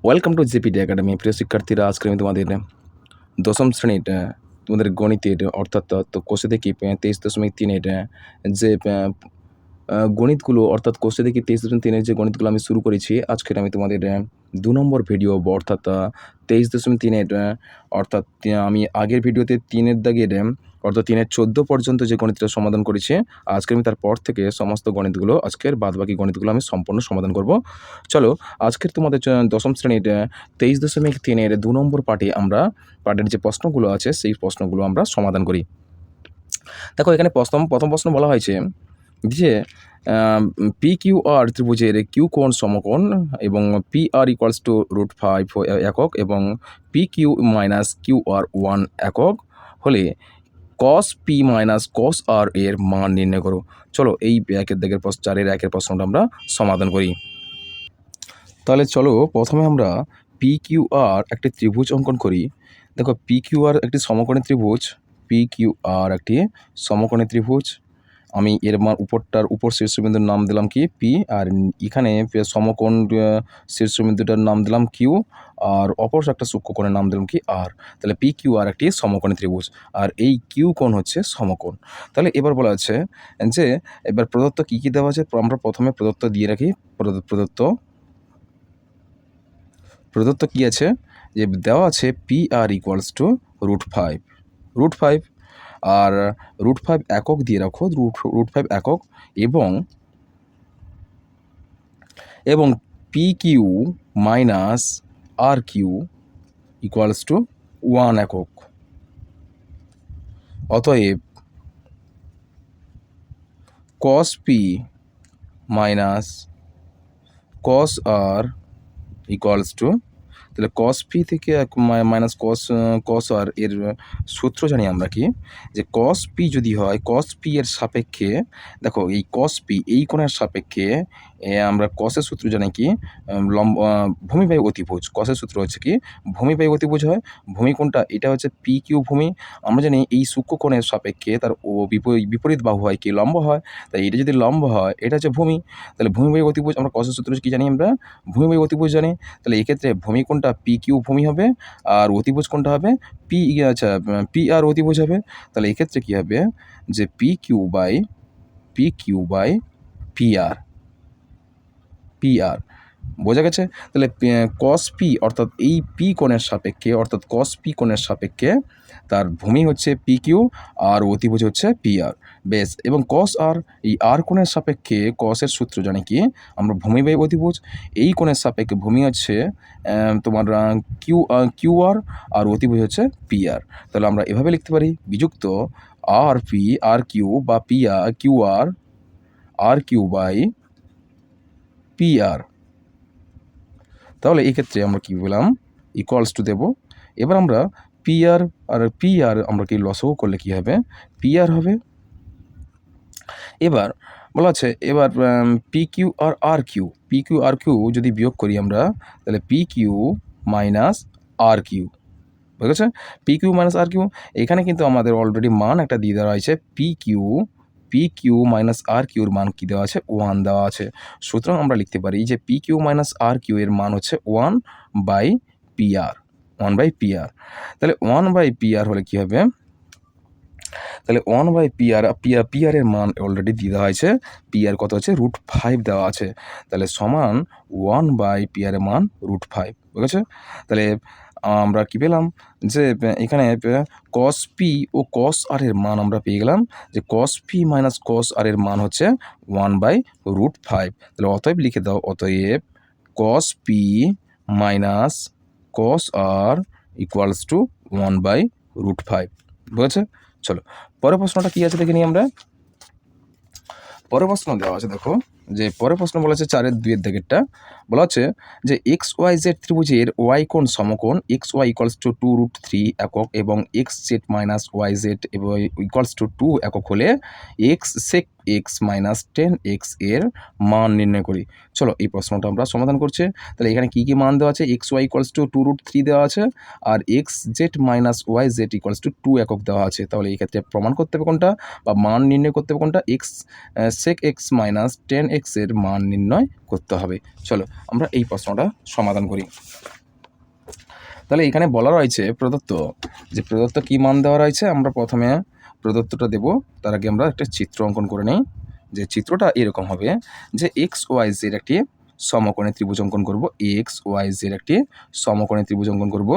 Welcome to GPT academy. প্রিয় শিক্ষার্থীরা, আজকে আমি তোমাদের দশম শ্রেণীর তোমাদের গণিতের অর্থাৎ কোষে দেখি 23.3-এর যে গণিতগুলো অর্থাৎ কোষে দেখি 23.3-এর যে গণিতগুলো আমি শুরু করেছি, আজকের আমি তোমাদের 2 নম্বর ভিডিও অর্থাৎ 23.3-এর অর্থাৎ আমি আগের ভিডিওতে 3-এর দাগের অর্থাৎ 3-এর 14 পর্যন্ত যে গণিতটা সমাধান করেছি, আজকে আমি তারপর থেকে সমস্ত গণিতগুলো আজকের বাদবাকি গণিতগুলো আমি সম্পূর্ণ সমাধান করব। চলো, আজকের তোমাদের দশম শ্রেণীর 23.3-এর 2 নম্বর পার্টের যে প্রশ্নগুলো আছে সেই প্রশ্নগুলো আমরা সমাধান করি। দেখো, এখানে প্রথম প্রশ্ন বলা হয়েছে যে পি কিউ আর ত্রিভুজের কিউ কোণ সমকোণ এবং পি আর ইকুয়ালস টু √5 একক এবং P Q minus Q R 1 একক হলে কস পি মাইনাস কস আর এর মান নির্ণয় করো। চলো, এই 4-এর 1-এর প্রশ্নটা আমরা সমাধান করি। তাহলে চলো, প্রথমে আমরা পি কিউ আর একটি ত্রিভুজ অঙ্কন করি। দেখো, পি কিউ আর একটি সমকোণী ত্রিভুজ। পি কিউ আর একটি সমকোণী ত্রিভুজ। আমি এর উপর শীর্ষবিন্দুর নাম দিলাম কি পি, আর এখানে সমকোণ শীর্ষবিন্দুটার নাম দিলাম কিউ, আর অপর একটা সূক্ষ্মকোণের নাম দিলাম কি আর। তাহলে পি কিউ আর একটি সমকোণী ত্রিভুজ, আর এই কিউ কোণ হচ্ছে সমকোণ। তাহলে এবার বলা আছে যে এবার প্রদত্ত কী কী দেওয়া আছে, আমরা প্রথমে প্রদত্ত দিয়ে রাখি। প্রদত্ত কী আছে, যে দেওয়া আছে পি আর ইকুয়ালস টু √5 আর √5 একক দিয়ে রাখো, √5 একক, এবং P Q minus R Q equals to 1 একক। অতএব cos P minus cos R equals to, তাহলে কস পি থেকে মাইনাস কস আর এর সূত্র জানি আমরা কি, যে কস পি যদি হয়, কস পি এর সাপেক্ষে, দেখো এই কস পি এই কোণের সাপেক্ষে আমরা কসের সূত্র জানি কি, ভূমি বাই অতিভুজ। কসের সূত্র হচ্ছে কি ভূমি বাই অতিভুজ হয়। ভূমি কোণটা এটা হচ্ছে পি কিউ ভূমি। আমরা জানি এই সূক্ষ্ম কোণের সাপেক্ষে তার বিপরীত বাহু হয় কি লম্ব হয়। তাই এটা যদি লম্ব হয়, এটা হচ্ছে ভূমি। তাহলে ভূমি বাই অতিভুজ, আমরা কসের সূত্র কি জানি, আমরা ভূমি বাই অতিভুজ জানি। তাহলে এক্ষেত্রে ভূমি কোণটা পি কিউ ভূমি হবে, আর অতিভুজ কোণটা হবে পি আর অতিভুজ হবে। তাহলে এক্ষেত্রে কী হবে, যে পি কিউ বাই পি আর বোঝা গেছে। তাহলে কস পি অর্থাৎ এই পি কোণের সাপেক্ষে, অর্থাৎ কস পি কোণের সাপেক্ষে তার ভূমি হচ্ছে পি কিউ আর অতিভুজ হচ্ছে পি আর। বেশ, এবং কস আর এই আর কোণের সাপেক্ষে কসের সূত্র জানি কি, আমরা ভূমি বাই অতিভুজ। এই কোণের সাপেক্ষে ভূমি হচ্ছে তোমার কিউ আর অতিভুজ হচ্ছে পি আর। তাহলে আমরা এভাবে লিখতে পারি, বিযুক্ত আর পি আর কিউ বা পি আর কিউ বাই পি আর। তাহলে এই ক্ষেত্রে আমরা কী বললাম, ইকুয়ালস টু দেব। এবার আমরা পি আর আমরা কি লসও করলে কী হবে, পি আর হবে। এবার বলা আছে, এবার পি কিউ আর কিউ যদি বিয়োগ করি আমরা, তাহলে P Q minus R Q, বুঝেছে। P Q minus R Q, এখানে কিন্তু আমাদের অলরেডি মান একটা দিয়ে দেওয়া হয়েছে, পি কিউ মাইনাস আর কিউর মান কী দেওয়া আছে, 1 দেওয়া আছে। সুতরাং আমরা লিখতে পারি যে P Q minus R Q এর মান হচ্ছে 1 বাই পি আর। তাহলে 1 বাই পি আর হলে কী হবে, তাহলে 1 বাই পি আর এর মান অলরেডি দিয়ে দেওয়া হয়েছে। পি আর কত আছে, √5 দেওয়া আছে। তাহলে সমান 1 বাই পি আর এর মান √5, বুঝেছে। তাহলে আমরা কি পেলাম, যে এখানে কস পি ও কস আর এর মান আমরা পেয়ে গেলাম, যে কস পি মাইনাস কস আর এর মান হচ্ছে 1 বাই √5। তাহলে অতএব লিখে দাও, অতএব cos P minus cos R equals to 1 by √5, বুঝেছে। চলো, পরের প্রশ্নটা কী আছে দেখে নিই আমরা। পরের প্রশ্ন দেওয়া আছে, দেখো যে পরের প্রশ্ন বলা আছে 4-2 দাগেরটা। বলা হচ্ছে যে এক্স ওয়াই জেড ত্রিভুজের ওয়াই কোণ সমকোণ এক্স ওয়াই ইকুয়ালস টু 2√3 একক এবং X Z minus Y Z equals to 2 একক হলে এক্স সেক এক্স মাইনাস 10x এর মান নির্ণয় করি। চলো এই প্রশ্নটা আমরা সমাধান করছি। তাহলে এখানে কী কী মান দেওয়া আছে? এক্স ওয়াই ইকুয়ালস টু 2√3 দেওয়া আছে, আর x Z minus Y Z equals to 2 একক দেওয়া আছে। তাহলে এই ক্ষেত্রে প্রমাণ করতে হবে কোনটা বা মান নির্ণয় করতে হবে কোনটা? সেক এক্স মাইনাস 10x এর মান নির্ণয় করতে হবে। চলো আমরা এই প্রশ্নটা সমাধান করি। তাহলে এখানে বলা রয়েছে প্রদত্ত কী মান দেওয়া রয়েছে। আমরা প্রথমে প্রদত্তটা দেব, তার আগে আমরা একটা চিত্র অঙ্কন করে নিই। যে চিত্রটা এরকম হবে যে এক্স ওয়াই জেড একটি সমকোণী ত্রিভুজ অঙ্কন করব। এক্স ওয়াই জেড একটি সমকোণী ত্রিভুজ অঙ্কন করব।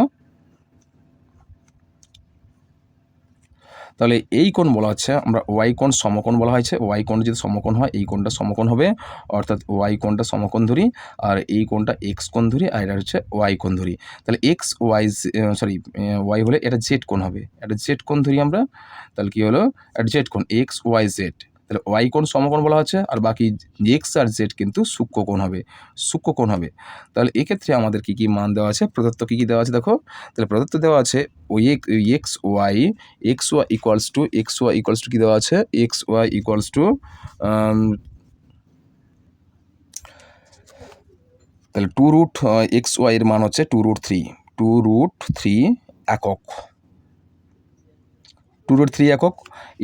তাহলে এই কোণ বলা হচ্ছে, আমরা ওয়াই কোণ সমকোণ বলা হয়েছে। ওয়াই কোণ যদি সমকোণ হয় এই কোণটা সমকোণ হবে, অর্থাৎ ওয়াই কোণটা সমকোণ ধরি, আর এই কোণটা এক্স কোণ ধরি, আর এটা হচ্ছে ওয়াই কোণ ধরি। তাহলে এক্স ওয়াই ওয়াই হলে এটা জেড কোণ হবে, এটা জেড কোণ ধরি আমরা। তাহলে কী হলো? এটা জেড কোণ, এক্স ওয়াই জেড। তাহলে ওয়াই কোণ সমকোণ বলা হচ্ছে, আর বাকি এক্স আর জেড কিন্তু সূক্ষ্মকোণ হবে। তাহলে এক্ষেত্রে আমাদের কী কী মান দেওয়া আছে, প্রদত্ত কী কী দেওয়া আছে দেখো। তাহলে প্রদত্ত দেওয়া আছে এক্স ওয়াই ইকুয়ালস টু কী দেওয়া আছে? এক্স ওয়াই ইকুয়ালস টু তাহলে 2√xy এর মান হচ্ছে 2√3 একক, 2√3 একক।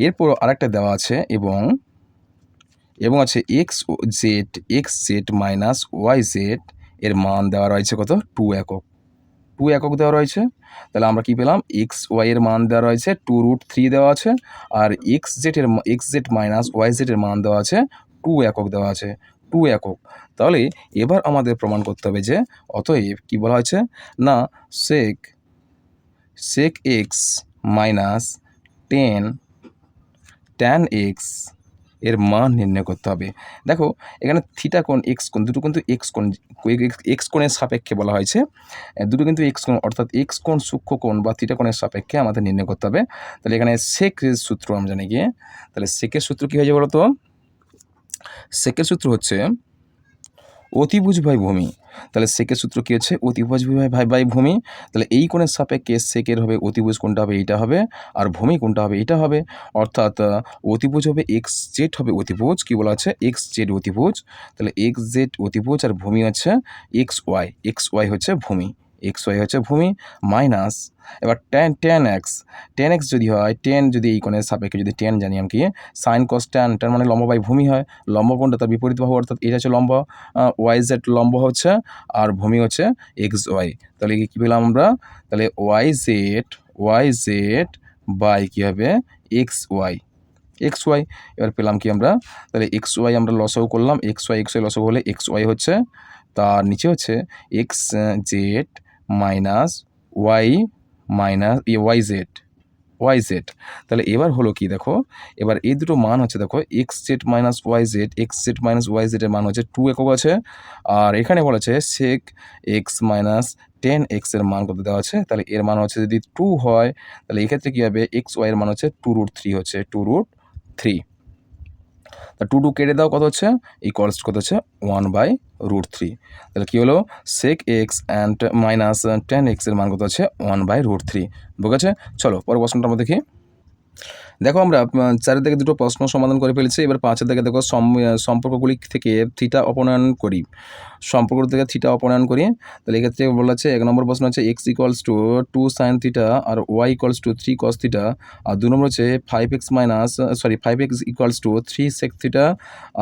এরপর আরেকটা দেওয়া আছে এবং আছে X Z minus Y Z এর মান দেওয়া রয়েছে কত? 2 একক দেওয়া রয়েছে। তাহলে আমরা কি পেলাম? এক্স ওয়াই এর মান দেওয়া রয়েছে 2√3 দেওয়া আছে, আর x Z minus Y Z এর মান দেওয়া আছে 2 একক দেওয়া আছে, 2 একক। তাহলে এবার আমাদের প্রমাণ করতে হবে যে অতএব কি বলা হয়েছে না, sec x minus 10 tan x এর মান নির্ণয় করতে হবে। দেখো এখানে থিটা কোণ এক্স কোণ দুটো কিন্তু এক্স কোণের সাপেক্ষে বলা হয়েছে, দুটো কিন্তু এক্স কোণ, অর্থাৎ এক্স কোণ সূক্ষ্ম কোণ বা থিটা কোণের সাপেক্ষে আমাদের নির্ণয় করতে হবে। তাহলে এখানে সেকের সূত্র আমরা জানি গিয়ে, তাহলে সেকের সূত্র কী হয়েছে বলো তো? সেকের সূত্র হচ্ছে অতিভুজ বাই ভূমি। তাহলে সেকের সূত্র কী হচ্ছে? অতিভুজ বাই ভূমি। তাহলে এই কোণের সাপেক্ষে সেকের হবে অতিভুজ কোণটা হবে এইটা হবে, আর ভূমি কোণটা হবে এটা হবে। অর্থাৎ অতিভুজ হবে এক্স জেড হবে অতিভুজ, কী বলা আছে? এক্স জেড অতিভুজ। তাহলে এক্স জেড অতিভুজ আর ভূমি হচ্ছে এক্স ওয়াই হচ্ছে ভূমি, মাইনাস এবার tan x যদি হয়, যদি এই কোণের সাপেক্ষে যদি tan জানি আমি কি, সাইন কস tan মানে লম্ব বাই ভূমি হয়। লম্ব কোণটা তার বিপরীত বাহু, অর্থাৎ এটা হচ্ছে লম্ব, ওয়াই জেড লম্ব হচ্ছে, আর ভূমি হচ্ছে এক্স ওয়াই। তাহলে কী পেলাম আমরা? তাহলে ওয়াই জেড বাই কী হবে? X Y. এবার পেলাম কি আমরা? তাহলে এক্স ওয়াই আমরা লসাগু করলাম, এক্স ওয়াই লসাগু হলে এক্স ওয়াই হচ্ছে, তার নিচে হচ্ছে X Z minus Y Z. তাহলে এবার হলো কি দেখো, এবার এই দুটো মান হচ্ছে দেখো X Z minus Y Z এর মান হচ্ছে 2 একক আছে, আর এখানে বলেছে সেক এক্স মাইনাস 10x এর মান কত দেওয়া আছে? তাহলে এর মান হচ্ছে যদি 2 হয়, তাহলে এক্ষেত্রে কী হবে? এক্স ওয়াই এর মান হচ্ছে 2√3 হচ্ছে 2√3। তা 2 কেটে দাও, কত হচ্ছে? ইকুয়ালস কত হচ্ছে? 1/√3। তাহলে কী হলো? সেক এক্স অ্যান্ড মাইনাস 10x এর মান কত হচ্ছে? 1/√3। বুঝেছে? চলো পরের প্রশ্নটা আমরা দেখি। দেখো আমরা 4 থেকে দুটো প্রশ্ন সমাধান করে ফেলেছি। এবার 5 থেকে দেখো সম্পর্কগুলি থেকে থিটা অপনয়ন করি। তাহলে এক্ষেত্রে বলা আছে 1 নম্বর প্রশ্ন হচ্ছে x equals to 2 sine theta আর y equals to 3 cos theta, আর 2 নম্বর হচ্ছে 5x equals to 3 sec theta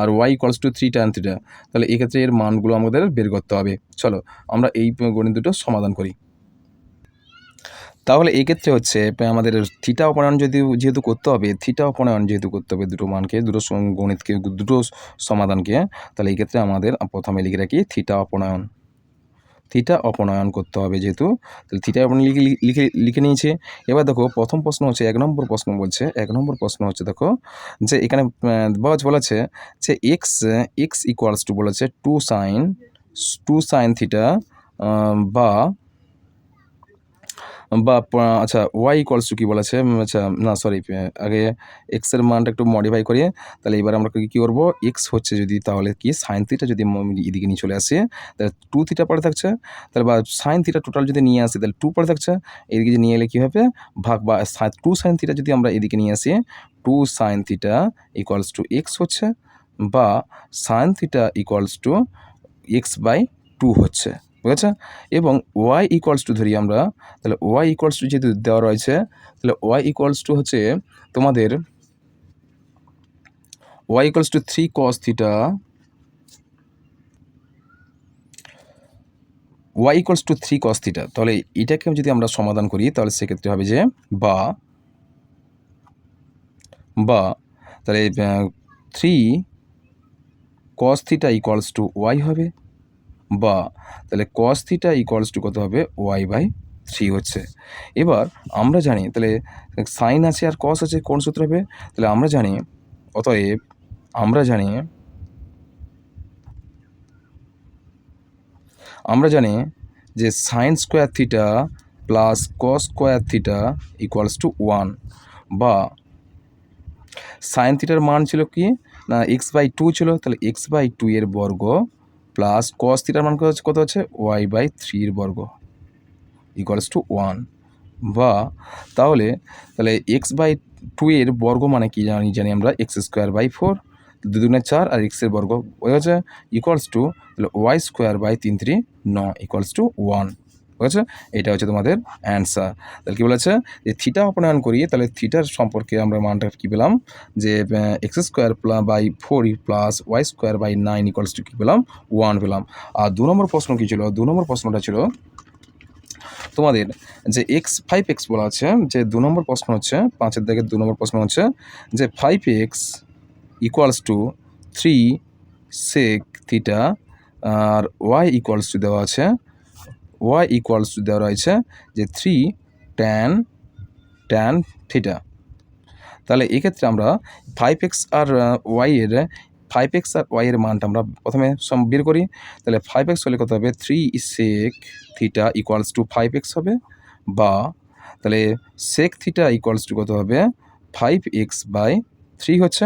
আর y equals to 3 tan theta. তাহলে এক্ষেত্রে এর মানগুলো আমাদের বের করতে হবে। চলো আমরা এই গণিত দুটো সমাধান করি। তাহলে এক্ষেত্রে হচ্ছে আমাদের থিটা অপনয়ন যেহেতু করতে হবে দুটো মানকে, দুটো গণিতকে, দুটো সমাধানকে, তাহলে এই ক্ষেত্রে আমাদের প্রথমে লিখে রাখি থিটা অপনয়ন করতে হবে যেহেতু, তাহলে থিটা অপনয়ন লিখে নিয়েছি। এবার দেখো প্রথম প্রশ্ন হচ্ছে 1 নম্বর প্রশ্ন হচ্ছে দেখো যে এখানে বলেছে যে এক্স ইকুয়ালস টু বলেছে 2 সাইন থিটা আচ্ছা ওয়াই ইকুয়ালস টু কী বলেছে, আগে এক্সের মানটা একটু মডিফাই করি। তাহলে এবার আমরা কী করবো? এক্স হচ্ছে যদি, তাহলে কি সাইন থিটা যদি এদিকে নিয়ে চলে আসে, তাহলে 2 থিটা পড়ে থাকছে, তাহলে বা সাইন থিটা টোটাল যদি নিয়ে আসি তাহলে 2 পড়ে থাকছে, এদিকে নিয়ে এলে কী হবে? ভাগ, বা 2 সাইন থিটা যদি আমরা এদিকে নিয়ে আসি, 2 two sine theta equals to x হচ্ছে, বা sine theta equals to x by two হচ্ছে, বুঝেছে? এবং ওয়াই ইকুয়ালস টু ধরি আমরা, তাহলে ওয়াই ইকুয়ালস টু যেহেতু দেওয়া রয়েছে, তাহলে ওয়াই ইকুয়ালস টু হচ্ছে তোমাদের y equals to 3 cos theta, y equals to 3 cos theta. তাহলে এটাকে যদি আমরা সমাধান করি তাহলে সেক্ষেত্রে হবে যে বা তাহলে 3 cos theta equals to y হবে, বা তাহলে cos থিটা ইকুয়ালস টু কত হবে, ওয়াই বাই 3 হচ্ছে। এবার আমরা জানি তাহলে সাইন আছে আর cos আছে, কোন সূত্র হবে? তাহলে আমরা জানি, অতএব আমরা জানি যে sine square theta plus cos square theta equals to 1, বা সাইন থিটার মান ছিল কি না এক্স বাই টু ছিল, তাহলে এক্স বাই টু এর বর্গ প্লাস কস থিটার মান কত হচ্ছে, ওয়াই বাই থ্রির বর্গ ইকুয়ালস টু 1, বা তাহলে এক্স বাই টু এর বর্গ মানে কি জানি আমরা এক্স স্কোয়ার বাই 4, 2 দুগুণে 4 আর এক্সের বর্গ হয়ে হচ্ছে ইকুয়ালস টু তাহলে y square by 3 3 9 equals to 1, বুঝেছে? এটা হচ্ছে তোমাদের অ্যান্সার। তাহলে কী বলেছে যে থিটা অপনয়ন করি, তাহলে থিটার সম্পর্কে আমরা মানটা কী পেলাম, যে x square by 4 plus y square by 9 equals to কী পেলাম, 1 পেলাম। আর 2 নম্বর প্রশ্ন কী ছিল? 2 নম্বর প্রশ্নটা ছিল তোমাদের যে x বলা আছে, যে 2 নম্বর প্রশ্ন হচ্ছে 5-এর দাগের 2 নম্বর প্রশ্ন হচ্ছে যে 5x equals to 3 sec theta, আর y ইকুয়ালস টু দেওয়া আছে, y ইকুয়ালস টু দেওয়া রয়েছে যে 3 tan থিটা। তাহলে এক্ষেত্রে আমরা 5x আর y এর মানটা আমরা প্রথমে বের করি। তাহলে 5x হলে কত হবে, 3 sec theta equals two 5x হবে, বা তাহলে sec থিটা ইকুয়ালস টু কত হবে, 5x বাই 3 হচ্ছে।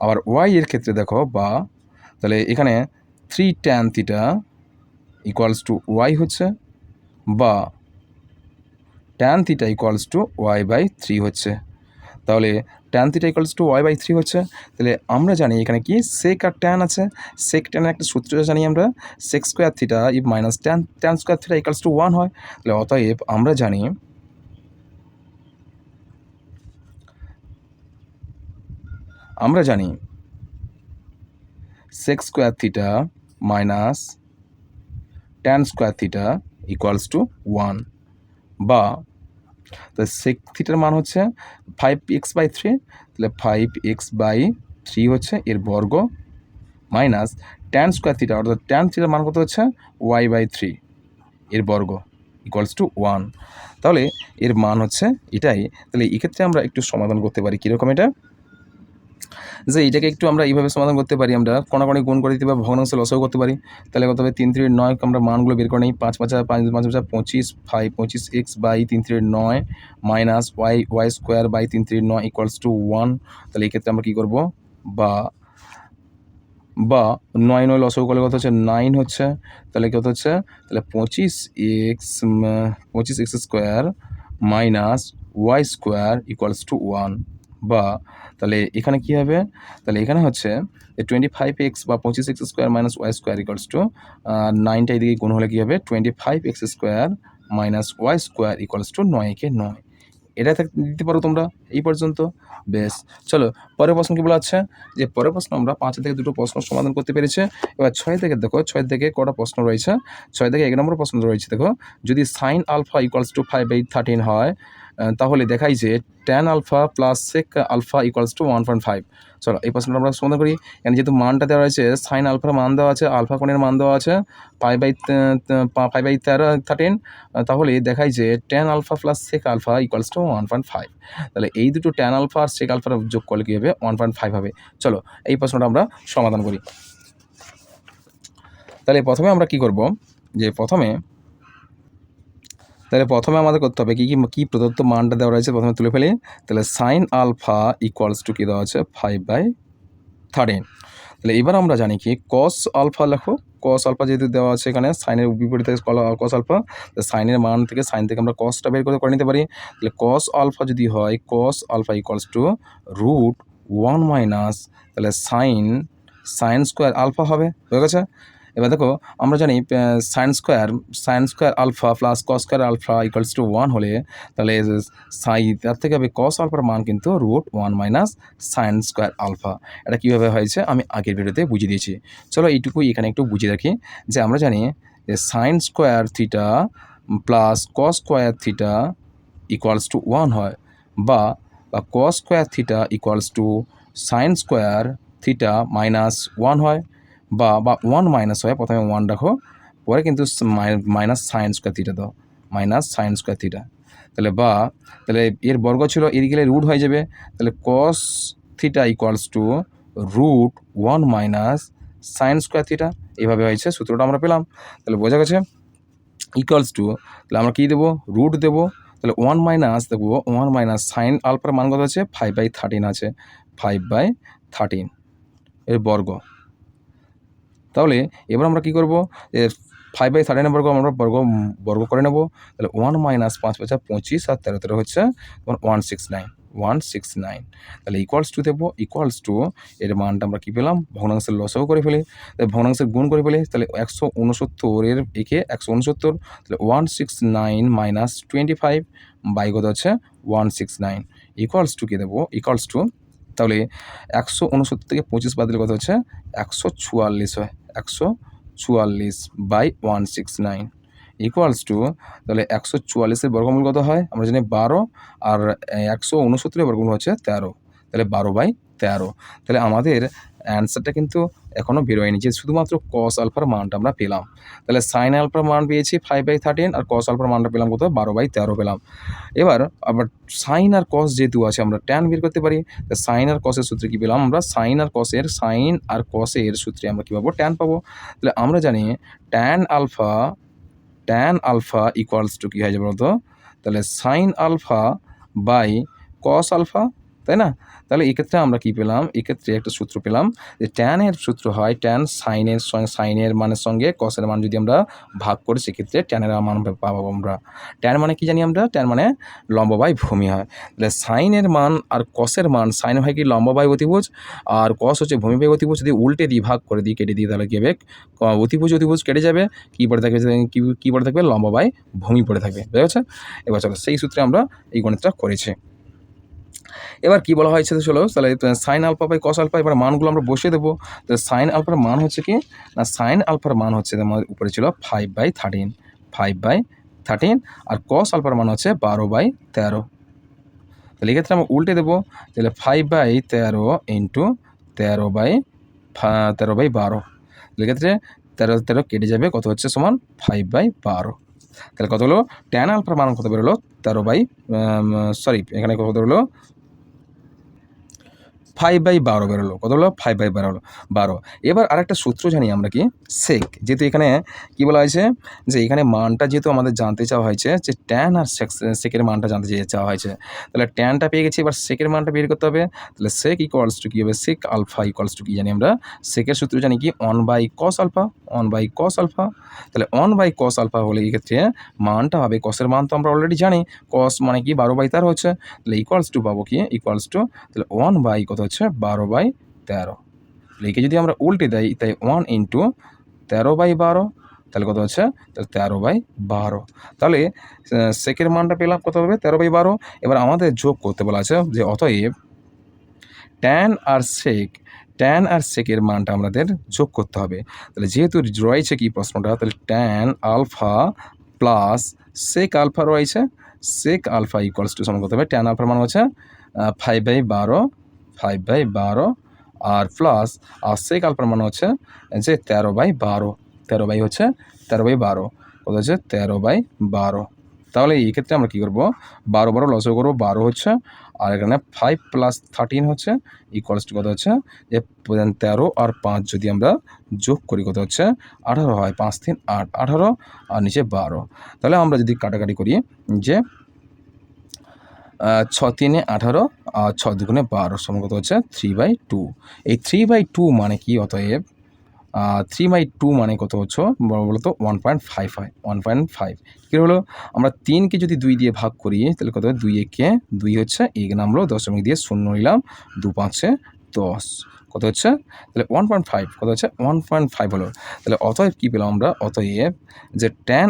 আবার y এর ক্ষেত্রে দেখো, বা তাহলে এখানে 3 tan theta equals to y হচ্ছে, বা tan theta equals to y by 3 হচ্ছে। তাহলে tan theta equals to Y by 3 হচ্ছে। তাহলে আমরা জানি এখানে কি সেক আর ট্যান আছে, সেক ট্যানের একটা সূত্র জানি আমরা, sec square theta minus tan square theta equals to 1 হয়। তাহলে অতএব আমরা জানি sec square theta minus tan square theta equals to 1, বা তাহলে সেক থিটার মান হচ্ছে 5x বাই 3, তাহলে 5x বাই 3 হচ্ছে এর বর্গ, মাইনাস ট্যান স্কোয়ার থিটা অর্থাৎ ট্যান থিটার মান কত হচ্ছে, ওয়াই বাই 3 এর বর্গ ইকুয়ালস টু 1। তাহলে এর মান হচ্ছে এটাই। তাহলে এক্ষেত্রে আমরা একটু সমাধান করতে পারি কীরকম, এটা যে এটাকে একটু আমরা এইভাবে সমাধান করতে পারি, আমরা কোনাকোনি গুণ করে দিতে বা ভগ্নাংশ লসাও করতে পারি। তাহলে কত হবে, 3 3 9 আমরা মানগুলো বের করে নিই, 5 5 5 5 25, 25x by 3 3 9 minus Y square by 3 3 9 equals to 1। তাহলে এক্ষেত্রে আমরা কী করবো, বা 9 9 লসাগু করলে কত হচ্ছে, 9 হচ্ছে। তাহলে কত হচ্ছে, তাহলে 25x square minus Y square equals to 1, বা তাহলে এখানে কী হবে, তাহলে এখানে হচ্ছে 25x বা 25x square minus Y square equals to 9টা এদিকে গুণ হলে কী হবে, 25x square minus Y square equals to 9কে 9। এটা দিতে পারো তোমরা এই পর্যন্ত। বেশ, চলো পরের প্রশ্ন কী বলা আছে, যে পরের প্রশ্ন আমরা 5 থেকে 2টো প্রশ্ন সমাধান করতে পেরেছে। এবার 6 থেকে দেখো, 6 থেকে কটা প্রশ্ন রয়েছে, 6 থেকে 1 নম্বর প্রশ্ন রয়েছে। দেখো, যদি সাইন আলফা ইকুয়ালস টু 5/13 হয়, তাহলে দেখাই যে tan alpha plus sec alpha equals to 1.5। চলো এই প্রশ্নটা আমরা সমাধান করি। এখানে যেহেতু মানটা দেওয়া রয়েছে, সাইন আলফার মান দেওয়া আছে, আলফা কোণের মান দেওয়া আছে 5/13, তাহলে দেখাই যে tan alpha plus sec alpha equals to 1.5। তাহলে এই দুটো ট্যান আলফা আর সেক আলফার যোগ করলে কী হবে, 1.5 হবে। চলো এই প্রশ্নটা আমরা সমাধান করি। তাহলে প্রথমে আমরা কি করব, যে প্রথমে আমাদের করতে হবে কি প্রদত্ত মানটা দেওয়া রয়েছে প্রথমে তুলে ফেলি। তাহলে সাইন আলফা ইকুয়ালস টু কী দেওয়া আছে, 5/13। তাহলে এবার আমরা জানি কি কস আলফা লেখো, কস আলফা যেহেতু দেওয়া আছে এখানে সাইনের বিপরীতে কস আলফা, সাইনের মান থেকে সাইন থেকে আমরা কসটা বের করে নিতে পারি। তাহলে কস আলফা যদি হয় cos alpha equals to root 1 minus তাহলে সাইন স্কোয়ার আলফা হবে, হয়ে গেছে। এবার দেখো আমরা জানি sine square alpha plus cos square alpha equals to 1 হলে তাহলে তার থেকে হবে কস আলফার মান কিন্তু root 1 minus sine square alpha. এটা কীভাবে হয়েছে আমি আগের ভিডিওতে বুঝিয়ে দিয়েছি। চলো এইটুকুই এখানে একটু বুঝিয়ে রাখি যে আমরা জানি যে sine square theta plus cos square theta equals to 1 হয়, বা কস square theta equals to sign square theta minus 1 হয়, বা 1 মাইনাস হয়, প্রথমে 1 রাখো পরে কিন্তু মাইনাস সাইন স্কোয়ার থিটা দাও, মাইনাস সাইন স্কোয়ার থিটা। তাহলে এর বর্গ ছিল, এর গেলে রুট হয়ে যাবে, তাহলে cos theta equals to root 1 minus sine square theta, এইভাবে হয়েছে, সূত্রটা আমরা পেলাম। তাহলে বোঝা গেছে ইকুয়ালস টু, তাহলে আমরা কী দেবো, রুট দেবো, তাহলে 1 মাইনাস দেবো 1 মাইনাস সাইন আলফার মান কত আছে 5/13 আছে, 5/13 এর বর্গ। তাহলে এবার আমরা কী করবো, 5/13 বর্গ আমরা বর্গ করে নেব, তাহলে 1 মাইনাস 5 5 25 আর 13 হচ্ছে 169, তাহলে ইকুয়ালস টু দেবো, ইকুয়ালস টু এর মানটা আমরা কী পেলাম, ভগ্নাংশের লসাও করে ফেলি, তাহলে ভগ্নাংশের গুণ করে ফেলি, তাহলে 169 একে 169, তাহলে 169 মাইনাস 25 বাই কত হচ্ছে 169 ইকুয়ালস টু কী দেবো, ইকুয়ালস টু তাহলে 169 থেকে 25 বাদ দিলে কত হচ্ছে 144 হয়, 144 বাই 169 ইকুয়ালস টু, তাহলে 144-এর বর্গমূল কত হয় আমরা জানি 12, আর 169-এর বর্গমূল হচ্ছে 13, তাহলে 12/13। তাহলে আমাদের অ্যান্সারটা কিন্তু এখনও বেরোয়নি, যে শুধুমাত্র কস আলফার মানটা আমরা পেলাম। তাহলে সাইন আলফার মান পেয়েছি 5/13 আর কস আলফার মানটা পেলাম কত 12/13 পেলাম। এবার আবার সাইন আর কস যেহেতু আছে আমরা ট্যান বের করতে পারি, তা সাইন আর কসের সূত্রে কী পেলাম আমরা, সাইন আর কসের সূত্রে আমরা কী পাবো, ট্যান পাবো। তাহলে আমরা জানি ট্যান আলফা ইকুয়ালস টু কী হয়ে যাবে বলতো, তাহলে sine alpha by cos alpha, তাই না। তাহলে এক্ষেত্রে আমরা কী পেলাম, এক্ষেত্রে একটা সূত্র পেলাম যে ট্যানের সূত্র হয় ট্যান সাইনের মানের সঙ্গে কসের মান যদি আমরা ভাগ করি সেক্ষেত্রে ট্যানের মান পাবো আমরা। ট্যান মানে কি জানি আমরা, ট্যান মানে লম্ব বাই ভূমি হয়। তাহলে সাইনের মান আর কসের মান, সাইন হয় কি লম্ব বাই অতিভুজ আর কস হচ্ছে ভূমি বাই অতিভুজ, যদি উল্টে দিই ভাগ করে দিই কেটে দিই তাহলে কী হবে, অতিভুজ কেটে যাবে, কী পড়ে থাকবে, কী পড়ে থাকবে, লম্ব বাই ভূমি পড়ে থাকবে, বুঝা গেছে। এবার চলো সেই সূত্রে আমরা এই গণিতটা করেছি। এবার কি বলা হয়েছে চলো, তাহলে sine alpha by cos alpha, এবার মানগুলো আমরা বসিয়ে দেবো। তো সাইন আলফার মান হচ্ছে কি না, সাইন আলফার মান হচ্ছে আমাদের উপরে ছিল 5/13 আর কস আলফার মান হচ্ছে 12/13। তাহলে এক্ষেত্রে আমরা উল্টে দেবো, তাহলে 5/13 ইন্টু 13/12, এক্ষেত্রে 13 কেটে যাবে, কত হচ্ছে সমান 5/12। তাহলে কত হলো, ট্যান আলফার মান কত বেরোলো এখানে কত বেরোলো 5/12 বেরোলো, কত হলো 5/12। এবার আরেকটা সূত্র জানি আমরা কি, সেক, যেহেতু এখানে কি বলা হয়েছে যে এখানে মানটা যেহেতু আমাদের জানতে চাওয়া হয়েছে যে ট্যান আর সেকের মানটা জানতে চাওয়া হয়েছে, তাহলে ট্যানটা পেয়ে গেছি, এবার সেকের মানটা বের করতে হবে। তাহলে সেক ইকুয়ালস টু কী হবে, সেক আলফা ইকুয়ালস টু কী জানি আমরা, সেকের সূত্র জানি কি 1/cos আলফা, তাহলে 1/cos আলফা হলে এই ক্ষেত্রে মানটা হবে, কসের মান তো আমরা অলরেডি জানি, কস মানে কি 12/13 হচ্ছে, তাহলে ইকুয়ালস টু পাবো কি, ইকুয়ালস টু তাহলে 1 কত হচ্ছে 12/13, একে যদি আমরা উল্টে দেই তাই 1 ইন্টু 13/12, তাহলে কত হচ্ছে, তাহলে 13/12। তাহলে সেকের মানটা পেলাম কত হবে 13/12। এবার আমাদের যোগ করতে বলা আছে যে অতএব ট্যান আর সেকের মানটা আমাদের যোগ করতে হবে। তাহলে যেহেতু রয়েছে কি প্রশ্নটা, তাহলে tan alpha plus sec alpha রয়েছে, সেক আলফা ইকুয়ালস টু সমান করতে হবে, ট্যান আলফার মান হচ্ছে 5/12 আর প্লাস আর সেক আলফার মান হচ্ছে যে 13/12, 13/12 কত হচ্ছে 13/12। তাহলে এই ক্ষেত্রে আমরা কী করবো, 12 লসও করবো, 12 হচ্ছে, আর এখানে 5 + 13 হচ্ছে ইকুয়ালস টু কত হচ্ছে যে 13 আর 5 যদি আমরা যোগ করি কত হচ্ছে 18 হয়, 5 3 8, 18 আর নিচে 12। তাহলে আমরা যদি কাটাকাটি করি যে 6×3 18, আর 6×2 12 সমান কত হচ্ছে 3/2। এই 3/2 মানে কি? অতএব 3/2 মানে কত হচ্ছে বলতো 1.5 হয়। 1.5 কী হলো? আমরা 3কে যদি 2 দিয়ে ভাগ করি তাহলে কত হবে? 2 একে 2 হচ্ছে, এখানে আমরা দশমিক দিয়ে শূন্য নিলাম, 2 5-এ 10, কত হচ্ছে? তাহলে 1.5 কত হচ্ছে? 1.5 হলো। তাহলে অতএব কী পেলাম আমরা? অতএব যে tan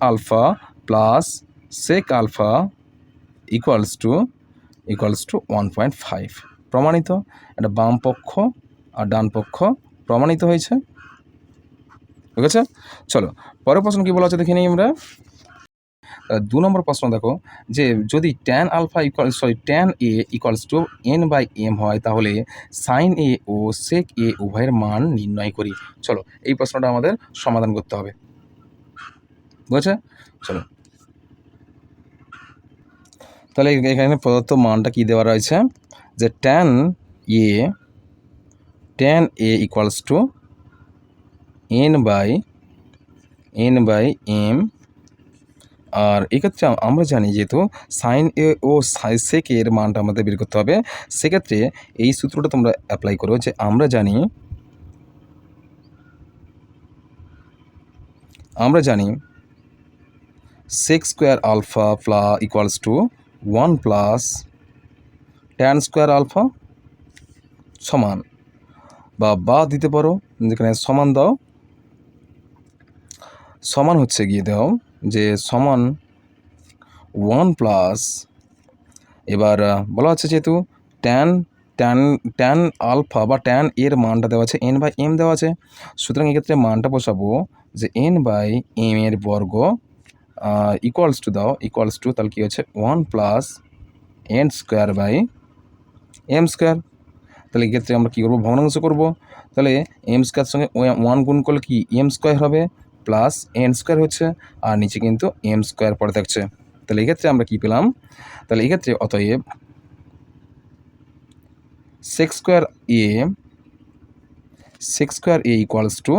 alpha plus sec alpha equals to 1.5 প্রমাণিত। এটা বাম পক্ষ আর ডান পক্ষ প্রমাণিত হয়েছে। ঠিক আছে, চলো পরের প্রশ্ন কী বলা আছে দেখে নিই আমরা। 2 নম্বর প্রশ্ন দেখো, যে যদি tan a equals two n/m হয় তাহলে sin a O sec a উভয়ের মান নির্ণয় করি। চলো এই প্রশ্নটা আমাদের সমাধান করতে হবে। বুঝেছে? চলো তাহলে এখানে প্রদত্ত মানটা কি দেওয়া রয়েছে, যে tan a equals two n/m, আর এক্ষেত্রে আমরা জানি যেহেতু সাইন এ ও সেক এর মানটা আমাদের বের করতে হবে, সেক্ষেত্রে এই সূত্রটা তোমরা অ্যাপ্লাই করো, যে আমরা জানি sec square alpha equals to 1 plus tan square alpha সমান, বা দিতে পারো, যেখানে সমান দাও, সমান হচ্ছে গিয়ে দাও যে সমান 1 প্লাস, এবার বলা হচ্ছে যেহেতু ট্যান আলফা বা ট্যান এর মানটা দেওয়া আছে n/m দেওয়া আছে, সুতরাং এক্ষেত্রে মানটা বসাবো যে n/m এর বর্গ ইকুয়ালস টু তাহলে কী হচ্ছে 1 প্লাস n স্কোয়ার/m স্কোয়ার। তাহলে এক্ষেত্রে আমরা কী করবো? ভগ্নাংশ করবো। তাহলে m স্কোয়ার সঙ্গে 1 গুণ করলে কি m স্কোয়ার হবে, প্লাস n স্কোয়ার হচ্ছে, আর নিচে কিন্তু m স্কোয়ার পড়ে থাকছে। তাহলে এক্ষেত্রে আমরা কী পেলাম? তাহলে এক্ষেত্রে অতএব sec square a equals to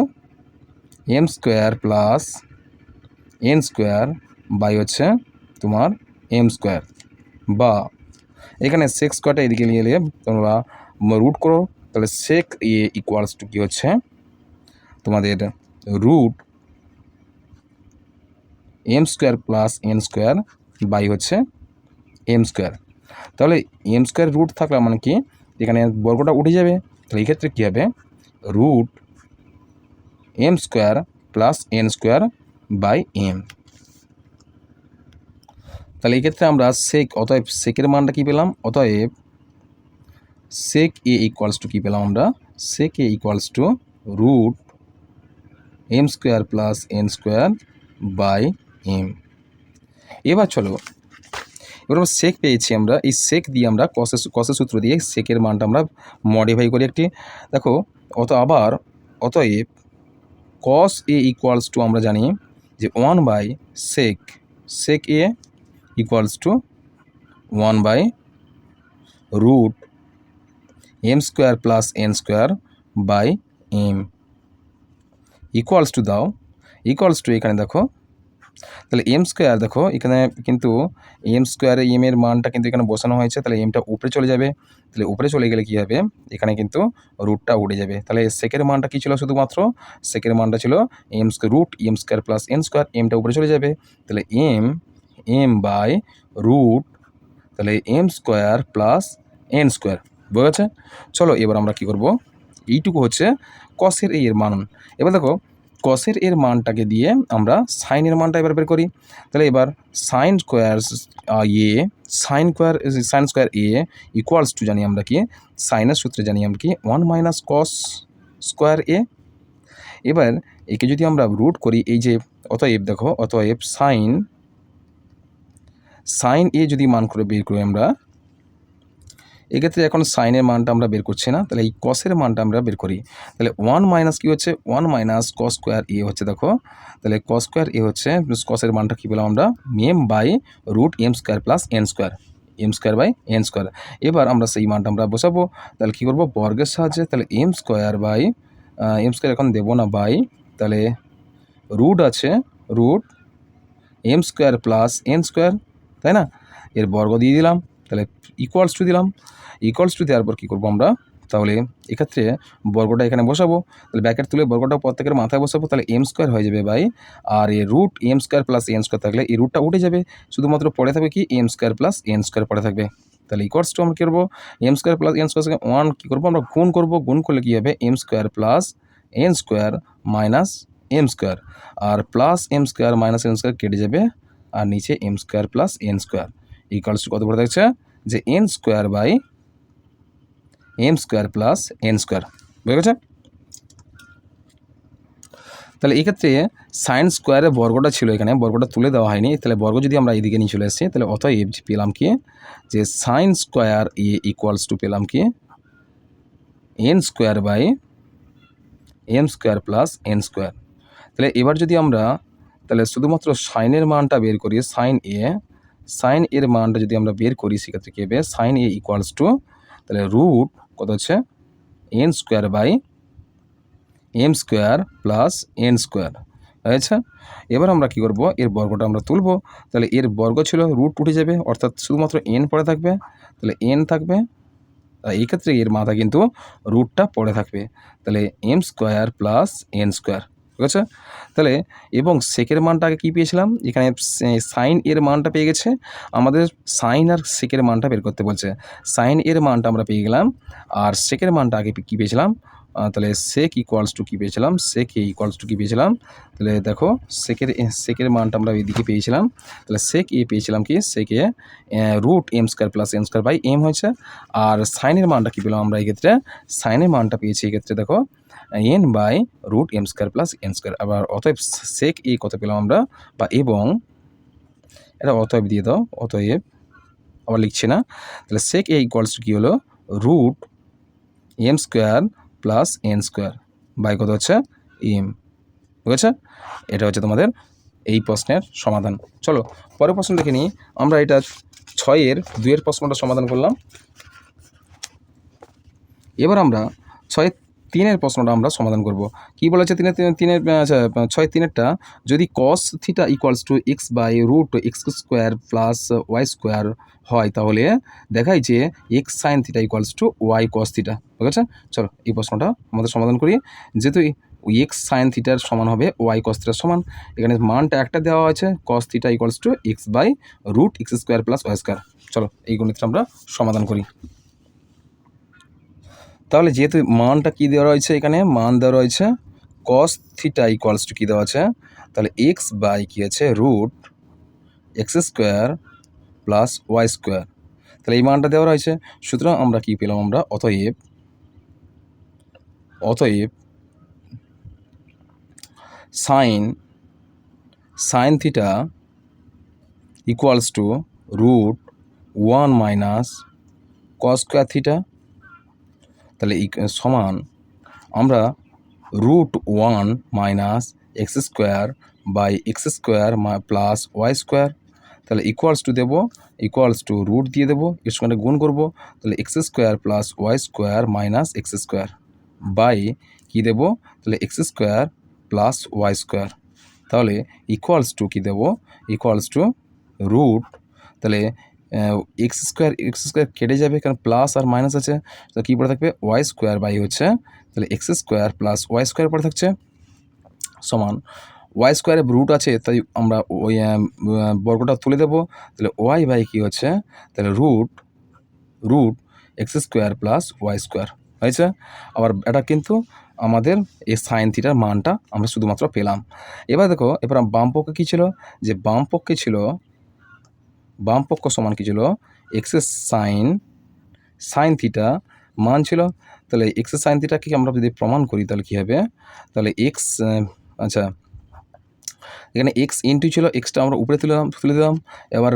m square plus n square by হচ্ছে তোমার m স্কোয়ার, বা এখানে sec স্কোয়ারটা এদিকে নিয়ে এলে তোমরা রুট করো, তাহলে sec a ইকুয়ালস টু কী হচ্ছে তোমাদের root m square plus n square by হচ্ছে m স্কোয়ার। তাহলে m স্কোয়ার রুট থাকলে মানে কি এখানে বর্গটা উঠে যাবে, তাহলে এই ক্ষেত্রে কী হবে? Root m square plus n square by m। তাহলে এই ক্ষেত্রে আমরা অতএব সেকের মানটা কী পেলাম? অতএব sec a ইকুয়ালস টু কী পেলাম আমরা? sec a equals to root m square plus n square by m। এবার চলো, এবার আমরা সেক পেয়েছি, আমরা এই সেক দিয়ে আমরা কসের সূত্র দিয়ে সেকের মানটা আমরা মডিফাই করি একটি। দেখো অতএব cos a ইকুয়ালস টু আমরা জানি যে 1/sec a ইকুয়ালস টু 1/রুট m square plus n square by m equals to এখানে দেখো, তাহলে m স্কোয়ার দেখো এখানে কিন্তু m স্কোয়ারে m এর মানটা কিন্তু এখানে বসানো হয়েছে, তাহলে mটা উপরে চলে যাবে, তাহলে উপরে চলে গেলে কী হবে? এখানে কিন্তু রুটটা উঠে যাবে। তাহলে সেকের মানটা কী ছিল? শুধুমাত্র সেকের মানটা ছিল root m square plus n square, mটা উপরে চলে যাবে, তাহলে m বাই রুট, তাহলে m square plus n square. বুঝেছে? চলো এবার আমরা কী করব? এইটুকু হচ্ছে কসের এর মান। এবার দেখো কসের এর মানটাকে দিয়ে আমরা সাইনের মানটা এবার বের করি। তাহলে এবার sign square a equals two জানি আমরা কি, সাইনের সূত্রে জানি আমরা কি 1 মাইনাস কস স্কোয়ার এ। এবার একে যদি আমরা রুট করি, এই যে অতএব সাইন এ যদি মান করে বের করি আমরা, এক্ষেত্রে এখন সাইনের মানটা আমরা বের করছি না, তাহলে এই কসের মানটা আমরা বের করি। তাহলে 1 মাইনাস কী হচ্ছে? 1 মাইনাস কস স্কোয়ার এ হচ্ছে, দেখো তাহলে কস স্কোয়ার এ হচ্ছে, কসের মানটা কী পেলাম আমরা? m by root m square plus n square, m square by n square. এবার আমরা সেই মানটা আমরা বসাবো, তাহলে কী করবো? বর্গের সাহায্যে, তাহলে m স্কোয়ার এখন দেবো না বাই, তাহলে রুট আছে root m square plus n square, তাই না? এর বর্গ দিয়ে দিলাম, তাহলে ইকুয়ালস টু দিলাম। ইকুয়ালস টু দেওয়ার পর কী করবো আমরা, তাহলে এক্ষেত্রে বর্গটা এখানে বসাবো, তাহলে ব্র্যাকেট তুলে বর্গটা প্রত্যেকের মাথায় বসাবো, তাহলে এম স্কোয়ার হয়ে যাবে বাই, আর এই root m square plus n square থাকলে এই রুটটা উঠে যাবে, শুধুমাত্র পড়ে থাকবে কি m square plus n square পড়ে থাকবে। তাহলে ইকুয়ালস টু আমরা কী করবো, m square plus n square থেকে 1 কী করবো আমরা গুণ করবো, গুণ করলে কী হবে m square plus n square minus m square, আর plus m square minus n square কেটে যাবে, আর নিচে m square plus n square equals to কত পড়ে থাকছে যে n square by m square plus n square. বুঝে গেছে? তাহলে এক্ষেত্রে সাইন স্কোয়ারের বর্গটা ছিল এখানে, বর্গটা তুলে দেওয়া হয়নি, তাহলে বর্গ যদি আমরা এইদিকে নিয়ে চলে এসেছি, তাহলে অতএব পেলাম কি যে sine square a equals to পেলাম কি n square by m square plus n square. তাহলে এবার যদি আমরা তাহলে শুধুমাত্র সাইনের মানটা বের করি, সাইন এর মানটা যদি আমরা বের করি সেক্ষেত্রে কী হবে, সাইন এ ইকুয়ালস টু তাহলে রুট কত হচ্ছে n square by m square plus n square. আচ্ছা, এবার আমরা কী করবো, এর বর্গটা আমরা তুলবো, তাহলে এর বর্গ ছিল রুট উঠে যাবে, অর্থাৎ শুধুমাত্র এন পড়ে থাকবে, তাহলে এন থাকবে, এই ক্ষেত্রে এর মাথা কিন্তু রুটটা পড়ে থাকবে, তাহলে m square plus n square. ঠিক আছে? তাহলে এবং সেকের মানটা আগে কী পেয়েছিলাম, এখানে সাইন এর মানটা পেয়ে গেছে, আমাদের সাইন আর সেকের মানটা বের করতে বলছে। সাইন এর মানটা আমরা পেয়ে গেলাম, আর সেকের মানটা আগে কী পেয়েছিলাম, তাহলে সেক ইকুয়ালস টু কী পেয়েছিলাম, সেক এ ইকুয়ালস টু কী পেয়েছিলাম, তাহলে দেখো সেকের মানটা আমরা এদিকে পেয়েছিলাম, তাহলে সেক এ পেয়েছিলাম কি, sec a root m square plus n square by m হয়েছে, আর সাইনের মানটা কী পেলাম আমরা এক্ষেত্রে, সাইনের মানটা পেয়েছি এক্ষেত্রে দেখো n by root m square plus n square. আবার অতএব সেক এ কত পেলাম আমরা, বা এবং এটা অতএব দিয়ে দাও, অতএব আবার লিখছি না, তাহলে সেক এ ইকুয়ালস টু কী হলো root m square plus n square by কত হচ্ছে এম। বুঝেছে? এটা হচ্ছে তোমাদের এই প্রশ্নের সমাধান। চলো পরের প্রশ্ন দেখে নিই। আমরা এটা 6-এর 2-এর প্রশ্নটা সমাধান করলাম। এবার আমরা 6-3-এর প্রশ্নটা আমরা সমাধান করব। কি বলেছে আচ্ছা 6-3-এরটা, যদি cos theta equals to x by root x square plus y square হয়, তাহলে দেখাই যে x sine theta equals to y cos theta. ঠিক আছে? চলো এই প্রশ্নটা আমাদের সমাধান করি। যেহেতু এক্স সাইন থিটার সমান হবে ওয়াই কস থিটার সমান, এখানে মানটা একটা দেওয়া আছে cos theta equals to x by root x square plus y square. চলো এই গণিতটা আমরা সমাধান করি। তাহলে যেহেতু মানটা কী দেওয়া রয়েছে, এখানে মান দেওয়া রয়েছে কস থিটা ইকুয়ালস টু কী দেওয়া আছে, তাহলে এক্স বাই কী আছে root x square plus y square, তাহলে এই মানটা দেওয়া রয়েছে। সুতরাং আমরা কী পেলাম, আমরা অতএব sine theta equals to root 1 minus cos square theta, তাহলে সমান আমরা root 1 minus x square by x square plus y square, তাহলে ইকুয়ালস টু দেবো, ইকুয়ালস টু রুট দিয়ে দেবো, এর সঙ্গে গুণ করবো, তাহলে x square plus y square minus x square by কী দেবো, তাহলে x square plus y square, তাহলে ইকুয়ালস টু কী দেবো, ইকুয়ালস টু রুট, তাহলে এক্স স্কোয়ার কেটে যাবে, কারণ প্লাস আর মাইনাস আছে, তো কী পড়ে থাকবে ওয়াই স্কোয়ার বাই হচ্ছে তাহলে x square plus y square পড়ে থাকছে, সমান ওয়াই স্কোয়ারে রুট আছে, তাই আমরা ওই বর্গটা তুলে দেবো, তাহলে ওয়াই বাই কী হচ্ছে, তাহলে root x square plus y square হয়েছে। আবার এটা কিন্তু আমাদের এই সাইন থিটার মানটা আমরা শুধুমাত্র পেলাম। এবার দেখো, এবার বাম পক্ষে কী ছিল, যে বাম পক্ষ সমান কী ছিল, এক্সের সাইন থিটা মান ছিল, তাহলে এক্সের সাইন থিটাকে আমরা যদি প্রমাণ করি তাহলে কী হবে, তাহলে এক্স আচ্ছা এখানে এক্স ইন্টু ছিল, এক্সটা আমরা উপরে তুলে দিলাম। এবার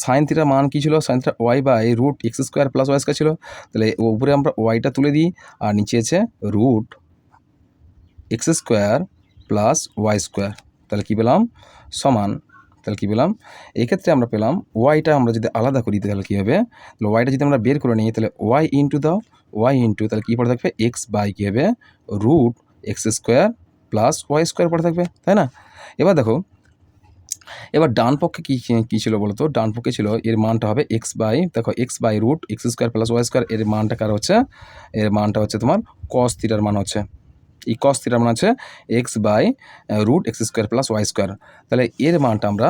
সাইন থিটার মান কী ছিল, sine theta y by root x square plus y square ছিল, তাহলে উপরে আমরা ওয়াইটা তুলে দিই, আর নিচে আছে root x square plus y square, তাহলে কী পেলাম সমান, তাহলে কী পেলাম, এক্ষেত্রে আমরা পেলাম ওয়াইটা আমরা যদি আলাদা করি তাহলে কী হবে, তাহলে ওয়াইটা যদি আমরা বের করে নিই, তাহলে ওয়াই ইন্টু তাহলে কী পড়ে থাকবে এক্স বাই কী হবে root x square plus y square পড়ে থাকবে, তাই না? এবার দেখো এবার ডান পক্ষে কী ছিল বলো তো? ডান পক্ষে ছিল এর মানটা হবে দেখো x by root x square plus y square. এর মানটা কার হচ্ছে? এর মানটা হচ্ছে তোমার কস থিটার মান হচ্ছে। এই কস থিটার মান হচ্ছে x by root x square plus y square. তাহলে এর মানটা আমরা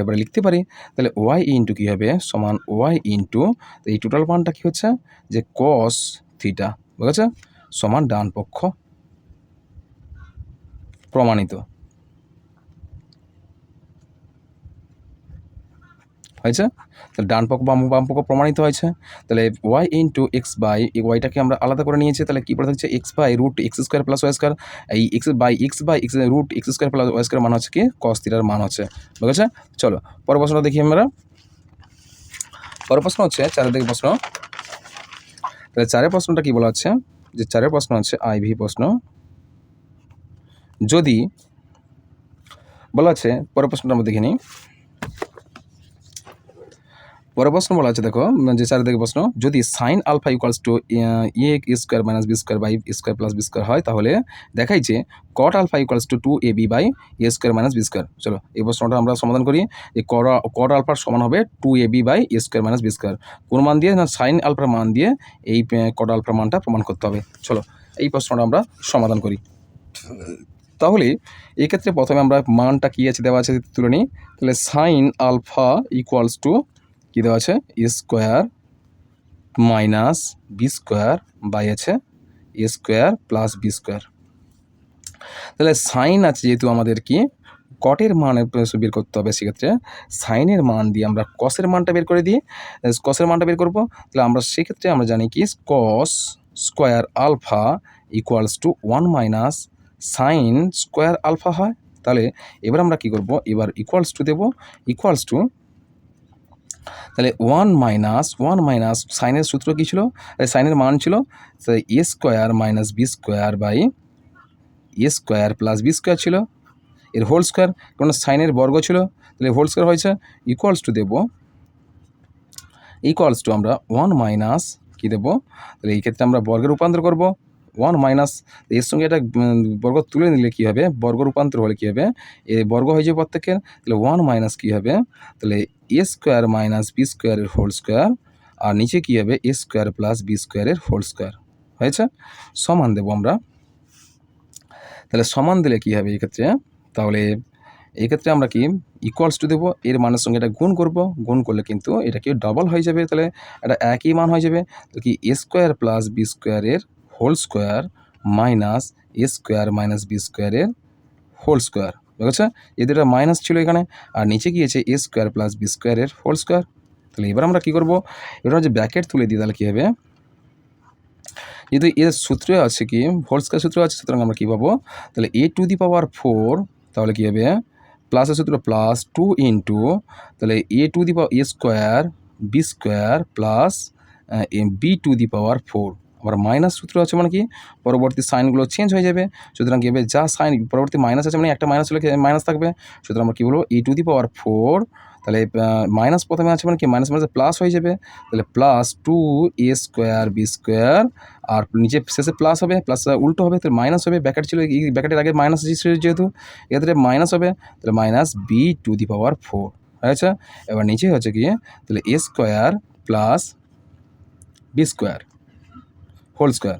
এবারে লিখতে পারি। তাহলে ওয়াই ইন্টু কী হবে? সমান ওয়াই ইন্টু এই টোটাল মানটা কী হচ্ছে? যে কস থিটা, বুঝেছে? সমান ডান পক্ষ প্রমাণিত হয়েছে। তাহলে ডান পক্ষ বাম পক্ষ প্রমাণিত হয়েছে। তাহলে ওয়াই ইন্টু এক্স বাই এই ওয়াইটাকে আমরা আলাদা করে নিয়েছি। তাহলে কী পড়ে থাকছে? X by root x square plus y square. এই x by x root x square plus y square মান হচ্ছে কি? কস থিটার মান হচ্ছে, বুঝেছে? চলো পরের প্রশ্নটা দেখি আমরা। পরের প্রশ্ন হচ্ছে 4 দিকে প্রশ্ন। তাহলে 4 প্রশ্নটা কি বলা হচ্ছে? যে 4 প্রশ্ন হচ্ছে আইভি প্রশ্ন। যদি বলা আছে, পরের প্রশ্নটা আমরা দেখে নিই। পরের প্রশ্ন বলা আছে দেখো, যে 4 দিকে প্রশ্ন, যদি sine alpha equals to a square minus B square by square plus B square হয়, তাহলে দেখাই যে cot alpha equals to 2ab by a square minus B square. চলো এই প্রশ্নটা আমরা সমাধান করি। যে কট আলফার সমান হবে 2ab by a square minus B square. কোন মান দিয়ে? না, সাইন আলফার মান দিয়ে এই কট আলফার মানটা প্রমাণ করতে হবে। চলো এই প্রশ্নটা আমরা সমাধান করি। তাহলে এই ক্ষেত্রে প্রথমে আমরা মানটা কী আছে দেওয়া আছে তুলে নিই। তাহলে সাইন আলফা ইকুয়ালস টু কী দেওয়া আছে? A square minus B square by আছে a square plus B square. তাহলে সাইন আছে যেহেতু আমাদের কি কটের মান বের করতে হবে, সেক্ষেত্রে সাইনের মান দিয়ে আমরা কসের মানটা বের করে দিই। কসের মানটা বের করবো। তাহলে আমরা সেক্ষেত্রে আমরা জানি কি cos square alpha equals to 1 minus sine square alpha হয়। তাহলে এবার আমরা কি করব? এবার ইকুয়ালস টু দেবো। ইকুয়ালস টু তাহলে 1 মাইনাস সাইনের সূত্র কী ছিল? সাইনের মান ছিল a square minus B square by a square plus B square ছিল, এর হোল স্কোয়ার, কারণ সাইনের বর্গ ছিল, তাহলে হোল স্কোয়ার হয়েছে। ইকুয়ালস টু দেবো, ইকুয়ালস টু আমরা 1 মাইনাস কী দেবো? তাহলে এই ক্ষেত্রে আমরা বর্গের রূপান্তর করব। 1 মাইনাস এর সঙ্গে এটা বর্গ তুলে নিলে কী হবে? বর্গ রূপান্তর হলে কী হবে? এ বর্গ হয়ে যাবে প্রত্যেকের। তাহলে 1 মাইনাস কী হবে? তাহলে এ স্কোয়ার মাইনাস বি স্কোয়ারের হোল স্কোয়ার, আর নিচে কী হবে? এ স্কোয়ার প্লাস বি স্কোয়ারের হোল স্কোয়ার হয়েছে। সমান দেবো আমরা। তাহলে সমান দিলে কী হবে এই ক্ষেত্রে? তাহলে এই ক্ষেত্রে আমরা কি ইকুয়ালস টু দেবো, এর মানের সঙ্গে এটা গুণ করব। গুণ করলে কিন্তু এটা কি ডবল হয়ে যাবে, তাহলে এটা একই মান হয়ে যাবে। তো কি এ স্কোয়ার প্লাস বি স্কোয়ারের হোল স্কোয়ার মাইনাস এ স্কোয়ার মাইনাস বি স্কোয়ারের হোল স্কোয়ার, বুঝেছে? এদের মাইনাস ছিল এখানে, আর নিচে গিয়েছে এ স্কোয়ার প্লাস বি স্কোয়ারের হোল স্কোয়ার। তাহলে এবার আমরা কী করব? এবার যে ব্র্যাকেট তুলে দিই, তাহলে কী হবে? যেহেতু এর সূত্রে আছে কি হোল স্কোয়ার সূত্র আছে, সুতরাং আমরা কী পাবো? তাহলে এ টু দি পাওয়ার 4, তাহলে কী হবে? প্লাসের সূত্র প্লাস 2 ইন্টু তাহলে a to the power a square b square plus b to the power 4। আবার মাইনাস সূত্র আছে মানে কি পরবর্তী সাইনগুলো চেঞ্জ হয়ে যাবে, সুতরাং কী হবে? যা সাইন পরবর্তী মাইনাস আছে মানে একটা মাইনাস হলে মাইনাস থাকবে, সুতরাং আমরা কী বলবো? ই টু দি পাওয়ার 4, তাহলে মাইনাস প্রথমে আছে মানে কি মাইনাস মাইনাস প্লাস হয়ে যাবে, তাহলে প্লাস 2 এ স্কোয়ার বি স্কোয়ার, আর নিচে শেষে প্লাস হবে, প্লাস উল্টো হবে, তাহলে মাইনাস হবে। ব্যাকেট ছিল, এই ব্যাকেটের আগে মাইনাস যেহেতু এক্ষেত্রে মাইনাস হবে, তাহলে minus b to the power 4। আচ্ছা, এবার নিচে হচ্ছে কি তাহলে এ square plus B square whole square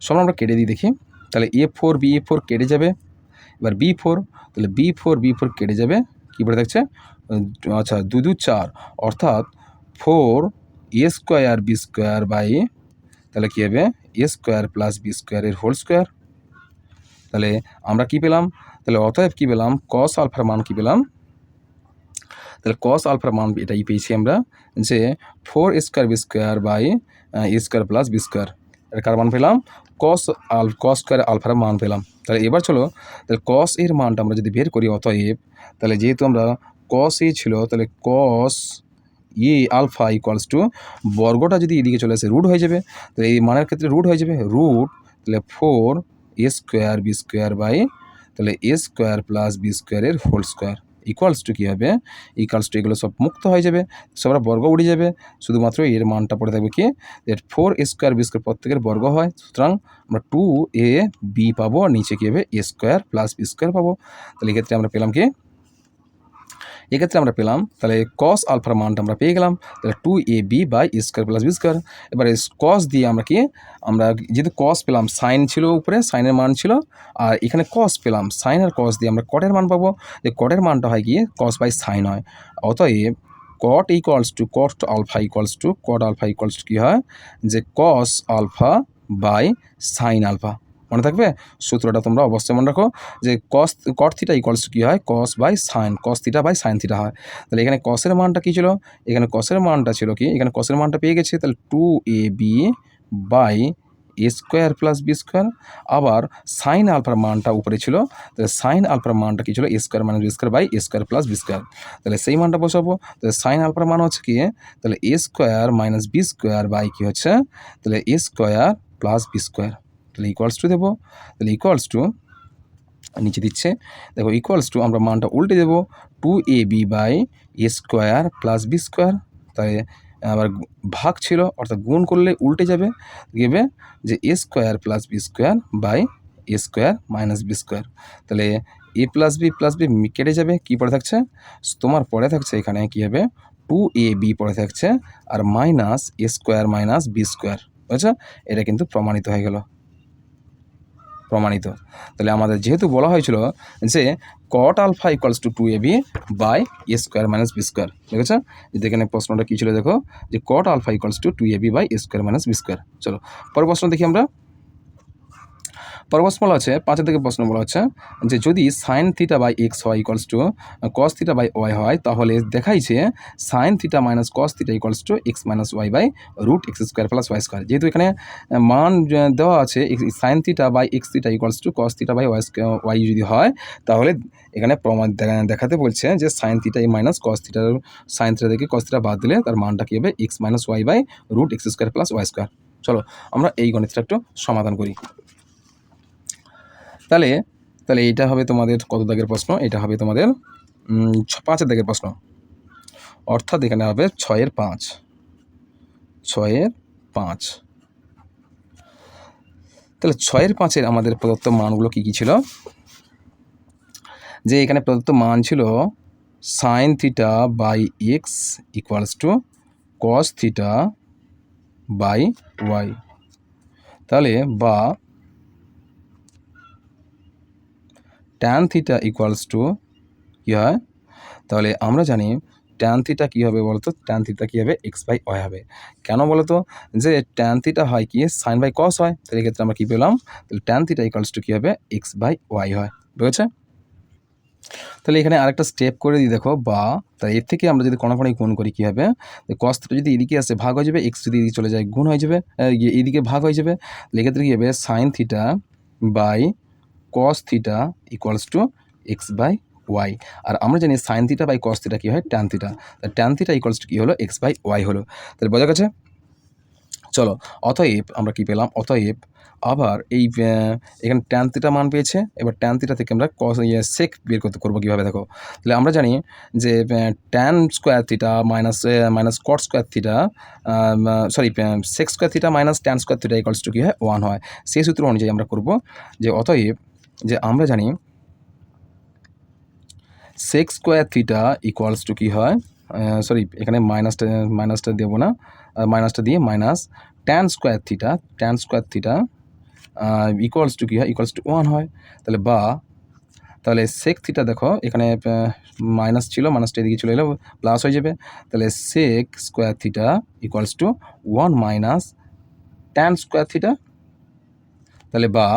সমান আমরা কেটে দিই দেখি। তাহলে এ4 বি4 কেটে যাবে। এবার বি4, তাহলে বি4 কেটে যাবে, কী পড়ে থাকছে? আচ্ছা 2 2 4, অর্থাৎ 4 এ স্কোয়ার বি স্কোয়ার বাই তাহলে কী হবে? এ স্কোয়ার প্লাস বি স্কোয়ারের হোল স্কোয়ার। তাহলে আমরা কী পেলাম? তাহলে অতএব কী পেলাম? কস আলফার মান কী পেলাম? তাহলে কস আলফার মান এটাই পেয়েছি আমরা, যে 4 square b square by a square plus B square. এটা কার মান পেলাম? কস স্কোয়ার আলফার মান পেলাম। তাহলে এবার চলো, তাহলে কস এর মানটা আমরা যদি বের করি, অতএব তাহলে যেহেতু আমরা কস এ ছিল, তাহলে কস এ আলফা ইকুয়ালস টু বর্গটা যদি এদিকে চলে আসে রুট হয়ে যাবে, তাহলে এই মানের ক্ষেত্রে রুট হয়ে যাবে, রুট তাহলে 4 এ স্কোয়ার বি স্কোয়ার বাই তাহলে এ স্কোয়ার প্লাস বি স্কোয়ারের হোল স্কোয়ার ইকুয়ালস টু কী হবে? ইকুয়ালস টু এগুলো সব মুক্ত হয়ে যাবে, সবরা বর্গ উঠে যাবে, শুধুমাত্র এর মানটা পড়ে থাকবে কি 4 স্কোয়ার বি স্কোয়ার প্রত্যেকের বর্গ হয়, সুতরাং আমরা 2 এ বি পাবো, আর নিচে কী হবে? এ স্কোয়ার প্লাস বি স্কোয়ার পাবো। তাহলে এক্ষেত্রে আমরা পেলাম কি এক্ষেত্রে আমরা পেলাম তাহলে কস আলফার মানটা আমরা পেয়ে গেলাম, তাহলে 2ab by a square plus B square. এবারে কস দিয়ে আমরা যেহেতু কস পেলাম, সাইন ছিল উপরে, সাইনের মান ছিল, আর এখানে কস পেলাম, সাইন আর কস দিয়ে আমরা কটের মান পাবো, যে কটের মানটা হয় গিয়ে কস বাই সাইন হয়। অতএব cot equals to cot alpha equals to cot alpha equals to কী হয়, যে cos alpha by sine alpha. মনে থাকবে সূত্রটা, তোমরা অবশ্যই মনে রাখো যে কট থিটা ইকুয়ালস টু কী হয়, cos by sine, cos theta by sine theta হয়। তাহলে এখানে কসের মানটা কী ছিল, এখানে কসের মানটা ছিল কি, এখানে কসের মানটা পেয়ে গেছে, তাহলে 2ab by a square plus B square. আবার সাইন আলফার মানটা উপরে ছিল, তাহলে সাইন আলফার মানটা কী ছিল, a square minus B square by a square plus B square. তাহলে সেই মানটা বসাবো, তাহলে সাইন আলফার মান হচ্ছে কি, তাহলে এ square minus B square by কী হচ্ছে, তাহলে এ স্কোয়ার প্লাস বি স্কোয়ার। তাহলে ইকুয়ালস টু দেবো, তাহলে ইকুয়ালস টু নিচে দিচ্ছে দেখো, ইকুয়ালস টু আমরা মানটা উল্টে দেবো, 2ab by a square plus B square. তাই আবার ভাগ ছিল, অর্থাৎ গুণ করলে উল্টে যাবে, গেবে যে a square plus B square by a square minus B square. তাহলে এ প্লাস বি কেটে যাবে, কী পড়ে থাকছে, তোমার পড়ে থাকছে এখানে কী হবে, 2ab পড়ে থাকছে, আর মাইনাস এ স্কোয়ার মাইনাস বি স্কোয়ার। বুঝছো, এটা কিন্তু প্রমাণিত হয়ে গেল, প্রমাণিত। তাহলে আমাদের যেহেতু বলা হয়েছিল যে cot alpha equals to 2ab by a square minus B square, দেখেছো, এখানে প্রশ্নটা কী ছিল দেখো, যে cot alpha equals to 2ab by a square minus B square. চলো পরের প্রশ্ন দেখি আমরা। পরের প্রশ্ন বলা হচ্ছে, 5 থেকে প্রশ্ন বলা হচ্ছে যে যদি সাইন থিটা বাই এক্স হয় equals to cos theta by y হয়, তাহলে দেখাইছে sine theta minus cos theta equals to x minus y by root x square plus y square. যেহেতু এখানে মান দেওয়া আছে sine theta by x theta equals to cos theta by y যদি হয়, তাহলে এখানে প্রমাণ দেখাতে বলছে যে সাইন থিটা মাইনাস কস থিটার, সাইন থিটা থেকে কস থিটা বাদ দিলে তার মানটা কী হবে, x minus y by root x square plus y square. চলো আমরা এই গণিতটা একটু সমাধান করি। তাহলে এইটা হবে তোমাদের কত দাগের প্রশ্ন, এটা হবে তোমাদের 5 দাগের প্রশ্ন, অর্থাৎ এখানে হবে 6-এর 5। তাহলে 6-এর 5-এর আমাদের প্রদত্ত মানগুলো কী কী ছিল, যে এখানে প্রদত্ত মান ছিল sine theta by x equals to cos theta by y. তাহলে বা ট্যান থিটা ইকুয়ালস টু কী হয়, তাহলে আমরা জানি ট্যান থিটা কী হবে বলতো, ট্যান থিটা কী হবে, এক্স বাই ওয়াই হবে। কেন বলতো, যে ট্যান থিটা হয় কি সাইন বাই কস হয়, তাহলে এক্ষেত্রে আমরা কী পেলাম, তাহলে ট্যান থিটা ইকুয়ালস টু কী হবে, এক্স বাই ওয়াই হয়। বুঝেছে? তাহলে এখানে আরেকটা স্টেপ করে দিই দেখো, বা তাই এর থেকে আমরা যদি কোনাকোনি গুণ করি কী হবে, কস থিটা যদি এদিকে আসে ভাগ হয়ে যাবে, এক্স যদি এদিকে চলে যায় গুণ হয়ে যাবে, এদিকে ভাগ হয়ে যাবে। তাহলে এক্ষেত্রে কী হবে, sine theta by cos theta equals to x by y. আর আমরা জানি sine theta by cos theta কী হয়, tan theta. Tan theta equals to কী হলো, এক্স বাই ওয়াই হলো। তাহলে বোঝা গেছে? চলো অতএব আমরা কী পেলাম, অতএব আবার এই এখানে ট্যান থিটা মান পেয়েছে, এবার ট্যান থিটা থেকে আমরা সেক বের করবো কীভাবে দেখো। তাহলে আমরা জানি যে tan square theta minus cot square theta, sorry sec square theta minus tan square theta equals to কী হয়, 1 হয়। সেই সূত্র অনুযায়ী আমরা করব যে অতএব যে আমরা জানি sec square theta equals to কী হয়, সরি এখানে মাইনাসটা দেবো না, মাইনাসটা দিয়ে minus tan square theta equals to কী হয়, ইকুয়ালস টু 1 হয়। তাহলে বা তাহলে সেক থিটা দেখো এখানে মাইনাস ছিল, মাইনাসটা এদিকে চলে এলো, প্লাস হয়ে যাবে। তাহলে sec square theta equals to 1 minus tan square theta. তাহলে বা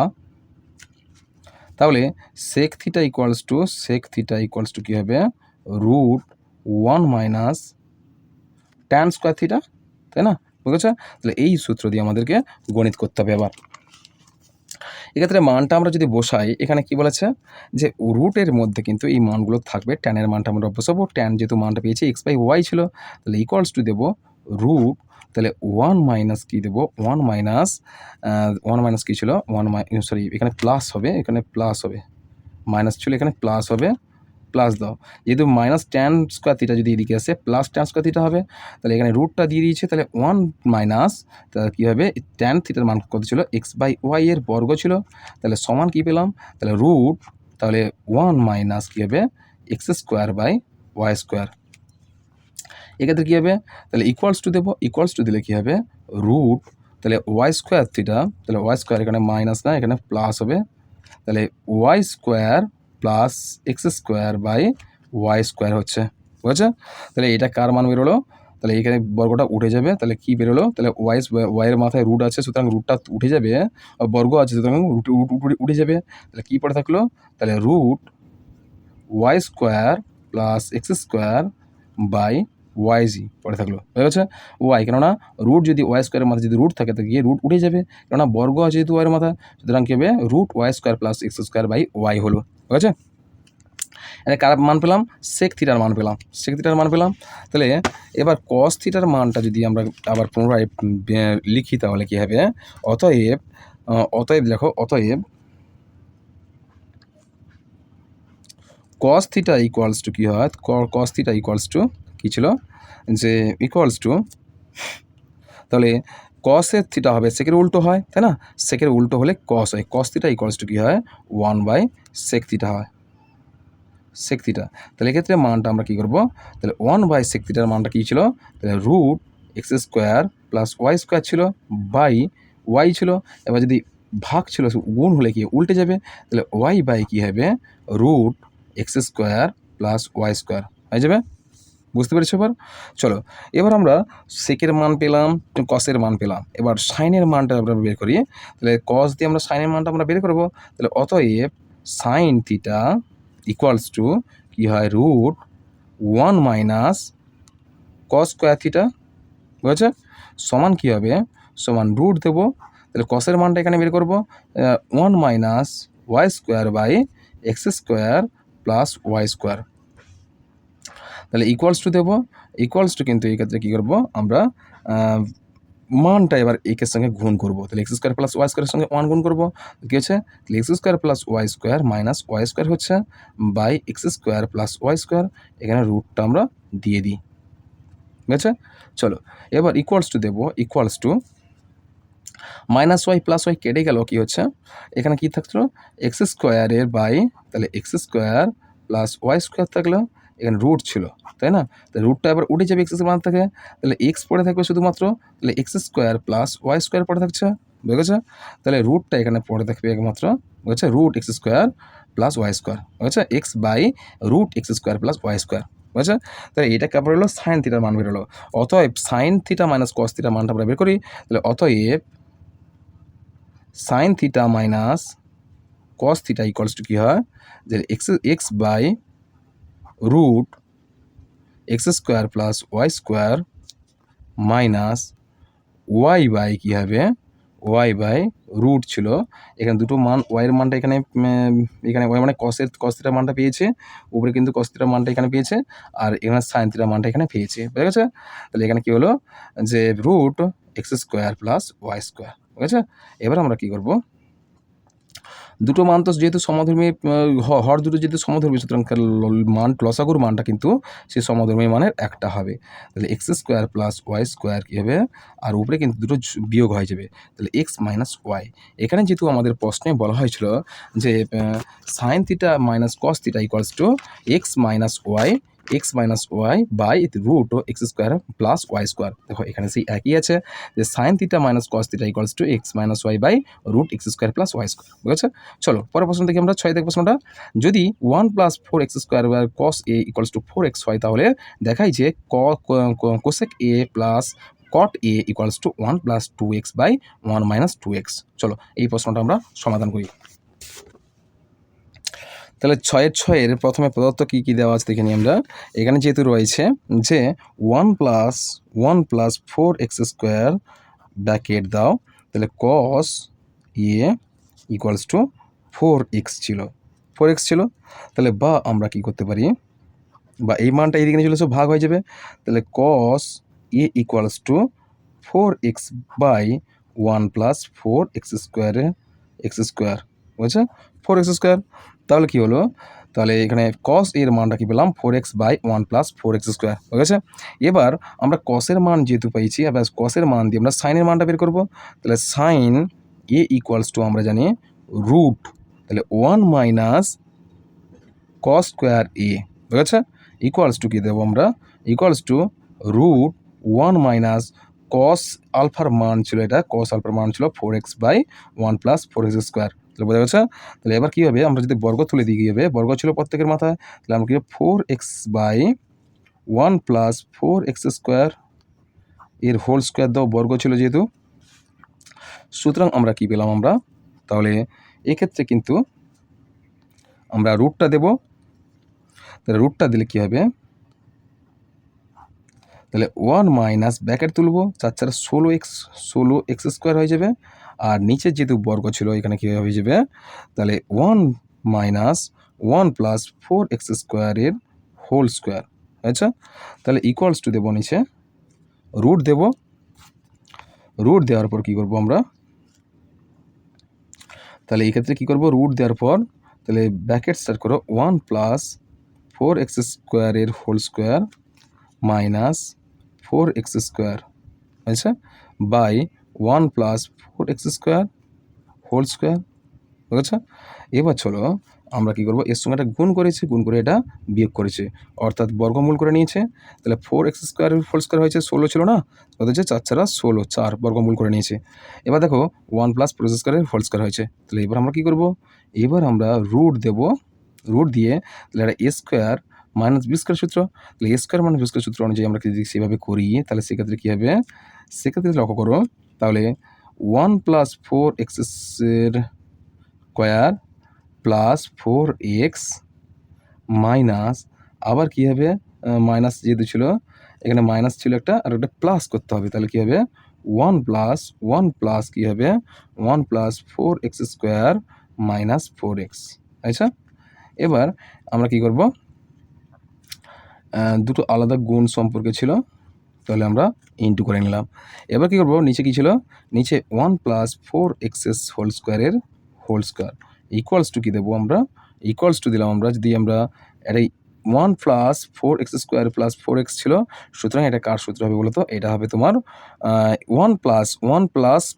তাহলে সেক থিটা ইকুয়ালস টু কী হবে, root 1 minus tan square theta, তাই না? বুঝেছ? তাহলে এই সূত্র দিয়ে আমাদেরকে গণিত করতে হবে। আবার এক্ষেত্রে মানটা আমরা যদি বসাই, এখানে কি বলেছে যে রুটের মধ্যে কিন্তু এই মানগুলো থাকবে, ট্যানের মানটা আমরা বসাবো, ট্যান যেহেতু মানটা পেয়েছি এক্স বাই ওয়াই ছিল, তাহলে ইকুয়ালস টু দেবো রুট, তাহলে 1 মাইনাস কী দেবো, 1 মাইনাস কী ছিল, সরি এখানে প্লাস হবে, এখানে প্লাস হবে, মাইনাস ছিল এখানে প্লাস হবে, প্লাস দাও, যেহেতু মাইনাস ট্যান স্কোয়ার থিটা যদি এদিকে আসে প্লাস ট্যান স্কোয়ার থিটা হবে। তাহলে এখানে রুটটা দিয়ে দিয়েছে, তাহলে 1 মাইনাস, তাহলে কী হবে, ট্যান থিটার মান কত ছিল, এক্স বাই ওয়াই এর বর্গ ছিল, তাহলে সমান কী পেলাম, তাহলে রুট, তাহলে 1 মাইনাস কী হবে, x square by y square. এক্ষেত্রে কী হবে, তাহলে ইকুয়ালস টু দেবো, ইকুয়ালস টু দিলে কী হবে রুট, তাহলে ওয়াই স্কোয়ার থিটা, তাহলে ওয়াই স্কোয়ার এখানে মাইনাস না এখানে প্লাস হবে, তাহলে y square plus x square by y square হচ্ছে, বুঝেছে? তাহলে এটা কার মান বেরোলো, তাহলে এখানে বর্গটা উঠে যাবে, তাহলে কী বেরোলো, তাহলে ওয়াইয়ের মাথায় রুট আছে সুতরাং রুটটা উঠে যাবে, বর্গ আছে সুতরাং রুট উঠে যাবে, তাহলে কী পড়ে থাকলো, তাহলে root y square plus x square by y জি পড়ে থাকলো, হয়ে গেছে? ওয়াই, কেননা রুট যদি ওয়াই স্কোয়ারের মাথায় যদি রুট থাকে তো গিয়ে রুট উঠে যাবে, কেননা বর্গ আছে যেহেতু ওয়াইয়ের মাথা, সুতরাং কী হবে root y square plus x square by y হলো, ঠিক আছে? এটা কার মান পেলাম, সেক থিটার মান পেলাম, সেক থিটার মান পেলাম। তাহলে এবার কস থিটার মানটা যদি আমরা আবার পুনরায় লিখি তাহলে কী হবে, অতএব দেখো, অতএব কস থিটা ইকুয়ালস টু কী হয়, কস থিটা ইকুয়ালস টু কী ছিল, যে ইকুয়ালস টু, তাহলে কসের থিটা হবে সেকের উল্টো হয়, তাই না? সেকের উল্টো হলে কস হয়, কস থিটা ইকুয়ালস টু কী হয় 1/sec থিটা হয়, সেক থিটা। তাহলে এক্ষেত্রে মানটা আমরা কী করবো, তাহলে 1/sec থিটার মানটা কী ছিল, তাহলে root x square plus y square ছিল বাই ওয়াই ছিল, এবার যদি ভাগ ছিল গুণ হলে কি উল্টে যাবে, তাহলে ওয়াই বাই কী হবে root x square plus y square হয়ে যাবে, বুঝতে পেরেছো? এবার চলো, এবার আমরা সেকের মান পেলাম, কসের মান পেলাম, এবার সাইনের মানটা আমরা বের করি, তাহলে কস দিয়ে আমরা সাইনের মানটা আমরা বের করবো, তাহলে অতএব সাইন থিটা ইকুয়ালস টু কী হয় রুট 1 - কস স্কোয়ার থিটা, বুঝেছে? সমান কী হবে, সমান রুট দেবো, তাহলে কসের মানটা এখানে বের করবো 1 - y square by x square plus y square, তাহলে ইকুয়ালস টু দেবো, ইকুয়ালস টু কিন্তু এই ক্ষেত্রে কী করবো আমরা মানটা এবার একের সঙ্গে গুণ করবো, তাহলে এক্স স্কোয়ার প্লাস ওয়াই স্কোয়ারের সঙ্গে 1 গুণ করবো, কী হচ্ছে, তাহলে x square plus y square minus Y square হচ্ছে by x square plus y square, এখানে রুটটা আমরা দিয়ে দিই, ঠিক আছে? চলো, এবার ইকুয়ালস টু দেবো, equals to minus y plus y কেটে গেল, কী হচ্ছে এখানে কী থাকলো এক্স স্কোয়ারের বাই, তাহলে x square plus y square থাকলো, এখানে রুট ছিল তাই না, তাহলে রুটটা এবার উঠে যাবে এক্স মান থেকে, তাহলে এক্স পড়ে থাকবে শুধুমাত্র, তাহলে x square plus y square পড়ে থাকছে, বুঝেছে? তাহলে রুটটা এখানে পড়ে থাকবে একমাত্র, বুঝেছে, root x square plus y square, বুঝেছে, x by root x square plus y square, বুঝেছে? তাহলে এটা কেবল হলো সাইন থিটার মান বেরোলো, অতএব সাইন থিটা মাইনাস কস থিটার মানটা আমরা বের করি, তাহলে অতএব sine theta minus cos theta equals to কী হয়, যে x by root x square plus y square minus y by কী হবে, ওয়াই বাই রুট ছিল, এখানে দুটো মান, ওয়াইয়ের মানটা এখানে ওয়াই মানে কস থিটার মানটা পেয়েছে, উপরে কিন্তু কস থিটার মানটা এখানে পেয়েছে, আর এখানে সাইন থিটার মানটা এখানে পেয়েছে, বুঝে গেছে? তাহলে এখানে কী হলো, যে root x square plus y square, ঠিক আছে? এবার আমরা কী করবো, দুটো মান তো যেহেতু সমধর্মী, হর দুটো যেহেতু সমধর্মী, সুতরাং মান লসাগুর মানটা কিন্তু সেই সমধর্মী মানের একটা হবে, তাহলে x square plus y square কী হবে, আর উপরে কিন্তু দুটো বিয়োগ হয়ে যাবে, তাহলে এক্স মাইনাস ওয়াই, এখানে যেহেতু আমাদের প্রশ্নে বলা হয়েছিল যে sine theta minus cos theta equals to x minus y by root x square plus y square, দেখো এখানে সেই একই আছে, যে sine theta minus cos theta equals to x minus y by root x square plus y square, বুঝেছে? চলো পরের প্রশ্ন দেখি আমরা, 6 দেখব প্রশ্নটা, যদি 1 + 4x স্কোয়ার বা কস এ ইকুয়ালস টু 4x হয়, তাহলে দেখাই যে cosec A plus cot A equals to 1 + 2x by 1 - 2x। চলো এই প্রশ্নটা আমরা সমাধান করি। তাহলে 6-এর প্রথমে প্রদত্ত কী কী দেওয়া আছে দেখে নিই আমরা, এখানে যেহেতু রয়েছে যে 1 + 4x স্কোয়ার ব্র্যাকেট দাও, তাহলে cos a equals to 4x ছিল, তাহলে বা আমরা কি করতে পারি, বা এই মানটা এইদিকে নিয়ে চলে এসে ভাগ হয়ে যাবে, তাহলে cos a equals to 4x by 1 + 4x square, বুঝছে, 4x স্কোয়ার, তাহলে কী হলো, তাহলে এখানে কস এর মানটা কি পেলাম 4x বাই 1 + 4x স্কোয়ার, ঠিক আছে? এবার আমরা কসের মান যেহেতু পেয়েছি, এবার কসের মান দিয়ে আমরা সাইনের মানটা বের করবো, তাহলে সাইন এ ইকুয়ালস টু আমরা জানি রুট, তাহলে 1 - কস স্কোয়ার এ, ঠিক আছে? ইকুয়ালস টু কী দেবো আমরা, equals to root 1 minus cos আলফার মান ছিল, এটা কস আলফার মান ছিল 4x/1 প্লাস 4x স্কোয়ার। তাহলে বোঝা গেছে? তাহলে এবার কী হবে, আমরা যদি বর্গ তুলে দিই কী হবে, বর্গ ছিল প্রত্যেকের মাথায়, তাহলে আমরা কী হবে 4x/1 প্লাস 4x স্কোয়ার এর হোল স্কোয়ার দাও, বর্গ ছিল যেহেতু, সুতরাং আমরা কী পেলাম আমরা, তাহলে এক্ষেত্রে কিন্তু আমরা রুটটা দেব। তাহলে রুটটা দিলে কী হবে, তাহলে 1 মাইনাস ব্র্যাকেট তুলব, 4 16x স্কোয়ার হয়ে যাবে, আর নিচে যেহেতু বর্গ ছিল এখানে কী হয়ে যাবে, তাহলে 1 মাইনাস 1 প্লাস 4x স্কোয়ারের হোল স্কোয়ার। আচ্ছা, তাহলে ইকুয়ালস টু দেবো নিচে রুট দেব, রুট দেওয়ার পর কী করবো আমরা, তাহলে এই ক্ষেত্রে কী করবো, রুট দেওয়ার পর তাহলে ব্র্যাকেট স্টার্ট করো 1 প্লাস 4x স্কোয়ারের whole square minus 4x square, আচ্ছা, by 1 plus 4x square whole square. বুঝেছো? এবার চলো আমরা কী করবো, এর সঙ্গে একটা গুণ করেছি, গুণ করে এটা বিয়োগ করেছে, অর্থাৎ বর্গমূল করে নিয়েছে। তাহলে 4x স্কোয়ারের হোল স্কোয়ার হয়েছে 16 ছিল না, কত হচ্ছে 4 4 16, 4 বর্গমূল করে নিয়েছে। এবার দেখো 1 প্লাস 4x স্কোয়ারের হোল স্কোয়ার হয়েছে। তাহলে এবার আমরা কী করবো, এবার আমরা রুট দেব, রুট দিয়ে তাহলে একটা এ স্কোয়ার মাইনাস বি স্কোয়ার সূত্র, তাহলে এ স্কোয়ার মাইনাস বি স্কোয়ার সূত্র অনুযায়ী আমরা যদি সেভাবে করি, তাহলে সেক্ষেত্রে কী হবে, সেক্ষেত্রে লক্ষ্য করো, তাহলে 1 plus 4x square plus 4x minus, আবার কী হবে, মাইনাস যেহেতু ছিল এখানে মাইনাস ছিল একটা, আর একটা প্লাস করতে হবে, তাহলে কী হবে 1 প্লাস কী হবে 1 plus 4x square minus 4x। আচ্ছা, এবার আমরা কী করব, দুটো আলাদা গুণ সম্পর্কে ছিল, তাহলে আমরা ইনটু করে নিলাম। এবার কী করবো, নিচে কী ছিল, নিচে 1 প্লাস 4x হোল স্কোয়ারের হোল স্কোয়ার ইকুয়ালস টু কী দেবো আমরা, ইকুয়ালস টু দিলাম আমরা, যদি আমরা এটাই 1 plus 4x square plus 4x ছিল, সুতরাং এটা কার সূত্র হবে বলো তো, এটা হবে তোমার 1 প্লাস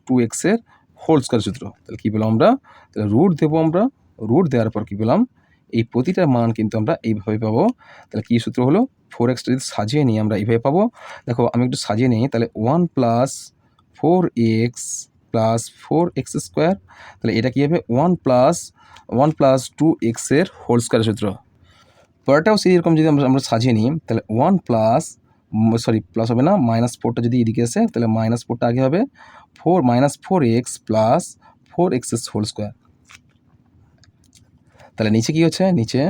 2x এর হোল স্কোয়ার সূত্র। তাহলে কী পেলাম আমরা, তাহলে রুট দেবো আমরা, রুট দেওয়ার পর কী পেলাম, এই প্রতিটা মান কিন্তু আমরা এইভাবে পাবো। তাহলে কী সূত্র হলো, 4xটা যদি সাজিয়ে নিই আমরা এইভাবে পাবো। দেখো আমি একটু সাজিয়ে নিই, তাহলে 1 plus 4x plus 4x square, তাহলে এটা কী হবে 1 প্লাস 2x এর হোল স্কোয়ার সূত্র। পরেরটাও সেই রকম যদি আমরা সাজিয়ে নিই, তাহলে 1 প্লাস প্লাস হবে না, মাইনাস 4টা যদি এদিকে আসে, তাহলে মাইনাস 4টা আগে হবে, 4 minus 4x plus 4x whole square. তাহলে নিচে কী হচ্ছে, নিচে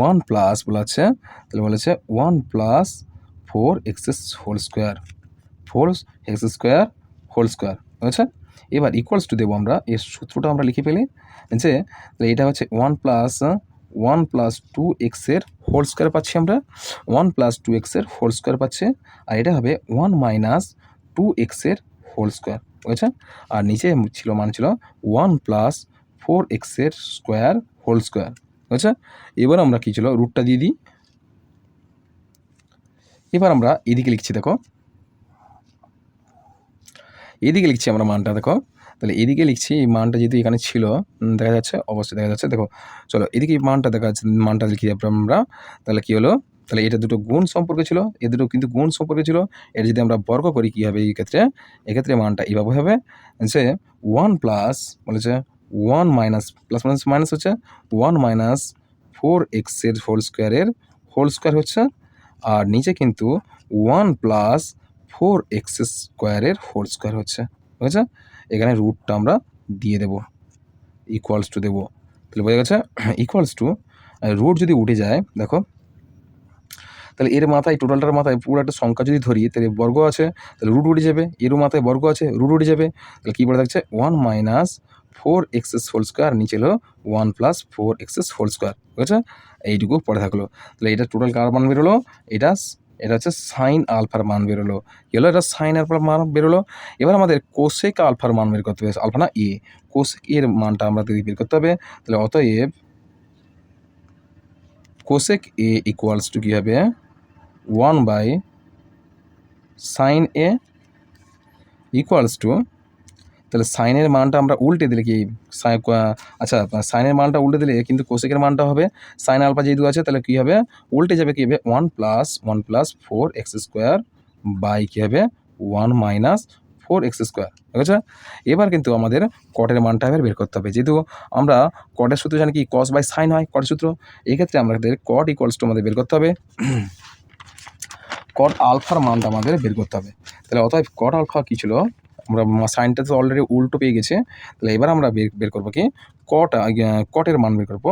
1 প্লাস বলা আছে, তাহলে বলেছে 1 plus 4x whole square, 4x square whole square. বুঝেছে? এবার ইকুয়ালস টু দেবো আমরা, এর সূত্রটা আমরা লিখে পেলে যে, তাহলে এটা হচ্ছে 1 প্লাস 2x এর হোল স্কোয়ার পাচ্ছি আমরা, 1 প্লাস 2x এর হোল স্কোয়ার পাচ্ছে, আর এটা হবে 1 মাইনাস 2x এর হোল স্কোয়ার। বুঝেছে? আর নিচে ছিল মান ছিল 1 প্লাস 4x এর স্কোয়ার হোল স্কোয়ার। বুঝেছে? এবার আমরা কী ছিল, রুটটা দিয়ে দিই। এবার আমরা এদিকে লিখছি, দেখো এদিকে লিখছি আমরা মানটা, দেখো তাহলে এদিকে লিখছি, এই মানটা যেহেতু এখানে ছিল দেখা যাচ্ছে, অবশ্যই দেখা যাচ্ছে, দেখো চলো এদিকে মানটা দেখা যাচ্ছে, মানটা লিখি আমরা, তাহলে কী হলো, তাহলে এটা দুটো গুণ সম্পর্কে ছিল, এ দুটো কিন্তু গুণ সম্পর্কে ছিল, এটা যদি আমরা বর্গ করি কী হবে, এক্ষেত্রে মানটা এইভাবে হবে যে 1 প্লাস বলেছে 1 মাইনাস প্লাস মাইনাস হচ্ছে 1 মাইনাস 4x এর হোল স্কোয়ারের হোল স্কোয়ার হচ্ছে, আর নিচে কিন্তু 1 প্লাস 4x স্কোয়ারের হোল স্কোয়ার হচ্ছে। বুঝেছে? এখানে রুটটা আমরা দিয়ে দেবো, ইকুয়ালস টু দেবো, তাহলে বোঝা গেছে। ইকুয়ালস টু রুট যদি উঠে যায়, দেখো তাহলে এর মাথায়, টোটালটার মাথায় পুরো একটা সংখ্যা যদি ধরি, তাহলে বর্গ আছে, তাহলে রুট উঠে যাবে, এরও মাথায় বর্গ আছে, রুট উঠে যাবে, তাহলে কী বলে থাকছে 1 মাইনাস 4x হোল স্কোয়ার, নিচে হলো 1 প্লাস 4x হোল স্কোয়ার। বুঝেছে? এইটুকু পড়ে থাকলো। তাহলে এটা টোটাল কার মান বেরোলো, এটা হচ্ছে সাইন আলফার মান বেরোলো। কী হলো, এটা সাইন আলফার মান বেরোলো। এবার আমাদের কোসেক আলফার মান বের করতে হবে, আলফা না এ, কোসেক এর মানটা আমরা বের করতে হবে। তাহলে অতএব কোসেক এ ইকুয়ালস টু কী হবে 1 by sine A equals to, তাহলে সাইনের মানটা আমরা উল্টে দিলে কি আচ্ছা, সাইনের মানটা উল্টে দিলে কিন্তু কোসেকের মানটা হবে সাইন আলফা যেহেতু আছে তাহলে কী হবে, উল্টে যাবে কী হবে 1+1+4x² বাই কী হবে 1 - 4x², ঠিক আছে। এবার কিন্তু আমাদের কটের মানটা এবার বের করতে হবে, যেহেতু আমরা কটের সূত্র জানি কি কস বাই সাইন হয় কটের সূত্র। এক্ষেত্রে আমাদের কট ইকুয়ালস টু আমাদের বের করতে হবে কট আলফার মানটা আমাদের বের করতে হবে। তাহলে অতএব কট আলফা কী ছিল, আমরা সাইনটা তো অলরেডি উল্টো পেয়ে গেছে, তাহলে এবার আমরা বের করবো কি কটের মান বের করবো।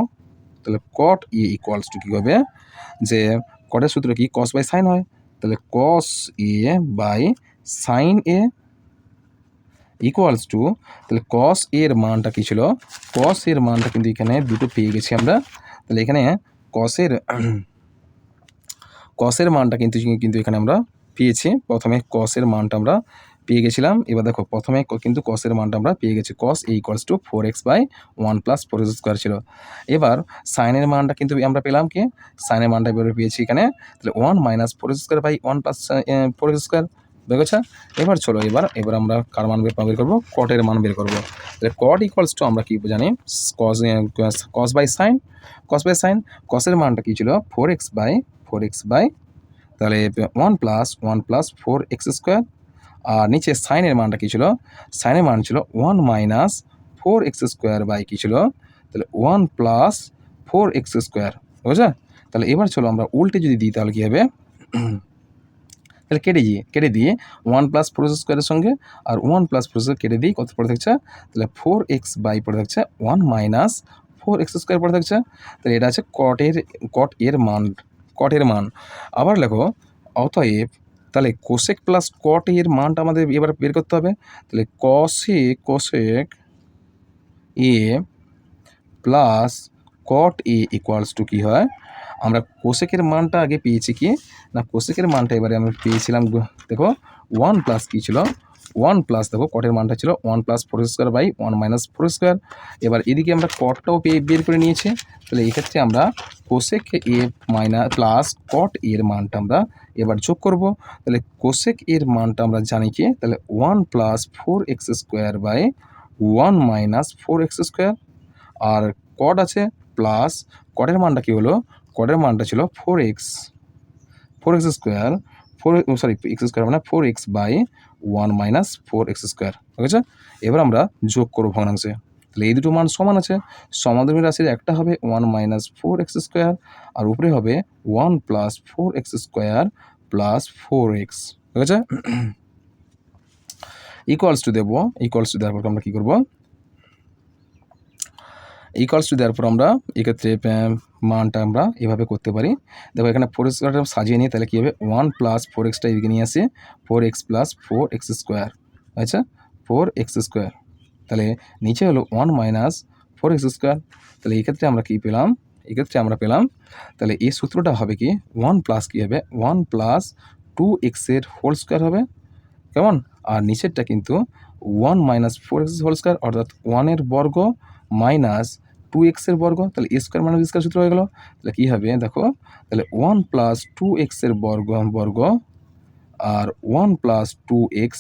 তাহলে কট এ ইকুয়ালস টু কী হবে, যে কটের সূত্র কি কস বাই সাইন হয়, তাহলে cos a by sine A equals to, তাহলে কস এর মানটা কী ছিল, কস এর মানটা কিন্তু এখানে দুটো পেয়ে গেছি আমরা। তাহলে এখানে কসের মানটা কিন্তু এখানে আমরা পেয়েছি। প্রথমে কসের মানটা আমরা পেয়ে গেছিলাম, এবার দেখো প্রথমে কিন্তু কসের মানটা আমরা পেয়ে গেছি, কস এ ইকুয়ালস টু 4x/1+4x² ছিল। এবার সাইনের মানটা কিন্তু আমরা পেলাম কি, সাইনের মানটা এবারে পেয়েছি এখানে, তাহলে 1 - 4x² দেখেছ। এবার চলো এবার আমরা কার মান বের করবো, কটের মান বের করবো। তাহলে কট ইকুয়ালস টু আমরা কী জানি কস বাই সাইন, কসের মানটা কী ছিল 4x/4x, তাহলে 1+1+4x², আর নিচে সাইনের মানটা কী ছিল, সাইনের মান ছিল 1 - 4x² বাই কী ছিল, তাহলে 1+4x², বুঝা। তাহলে এবার চলো আমরা উল্টে যদি দিই তাহলে কী হবে, তাহলে কেটে দিয়ে 1+4x² সঙ্গে আর 1+4x² কেটে দিই, কত পড়ে থাকছে, তাহলে 4x বাই পড়ে থাকছে 1 - 4x² পড়ে থাকছে। তাহলে এটা আছে কটের মান। আবার লেখো অতএব, তাহলে কোসেক প্লাস কট এর মানটা আমাদের এবার বের করতে হবে। তাহলে cosec A plus cot A equals to কী হয়, আমরা কোসেকের মানটা আগে পেয়েছি কি না, কোসেকের মানটা এবারে আমরা পেয়েছিলাম, দেখো 1+ কী ছিল, 1+ দেখো কটের মানটা ছিল 1+4x² বাই 1 - 4x²। এবার এদিকে আমরা কটটাও বের করে নিয়েছি, তাহলে এক্ষেত্রে আমরা কোসেক এ প্লাস কট এর মানটা আমরা এবার যোগ করব। তাহলে কোসেক এর মানটা আমরা জানি কি, তাহলে 1+4x² বাই 1 - 4x², আর কট আছে প্লাস, কটের মানটা কী হলো, কটের মানটা ছিল 4x² মানে 4x বাই 1 - 4x², ঠিক আছে। এবার আমরা যোগ করবো ভগ্নাংশে, তাহলে এই দুটো মান সমান আছে, সমান্তরাল রাশির একটা হবে 1 - 4x², আর উপরে হবে 1+4x² প্লাস 4x, ঠিক আছে। ইকুয়ালস টু দেবো, দেওয়ার পর আমরা কী করবো, দেওয়ার পর আমরা এক্ষেত্রে মানটা আমরা এভাবে করতে পারি। দেখো এখানে 4x² সাজিয়ে নিই, তাহলে কী হবে 1+4x এদিকে নিয়ে আসে 4x + 4x², আচ্ছা 4x², তাহলে নিচে হলো 1 - 4x²। তাহলে এক্ষেত্রে আমরা কী পেলাম, তাহলে এই সূত্রটা হবে কি 1+ কী হবে 1+2x² হবে, কেমন, আর নিচেরটা কিন্তু 1 - 4x² অর্থাৎ 1 বর্গ মাইনাস 2x বর্গ, তাহলে a² - b² সূত্র হয়ে গেল। তাহলে কী হবে দেখো, তাহলে 1+2x বর্গ আর 1+2x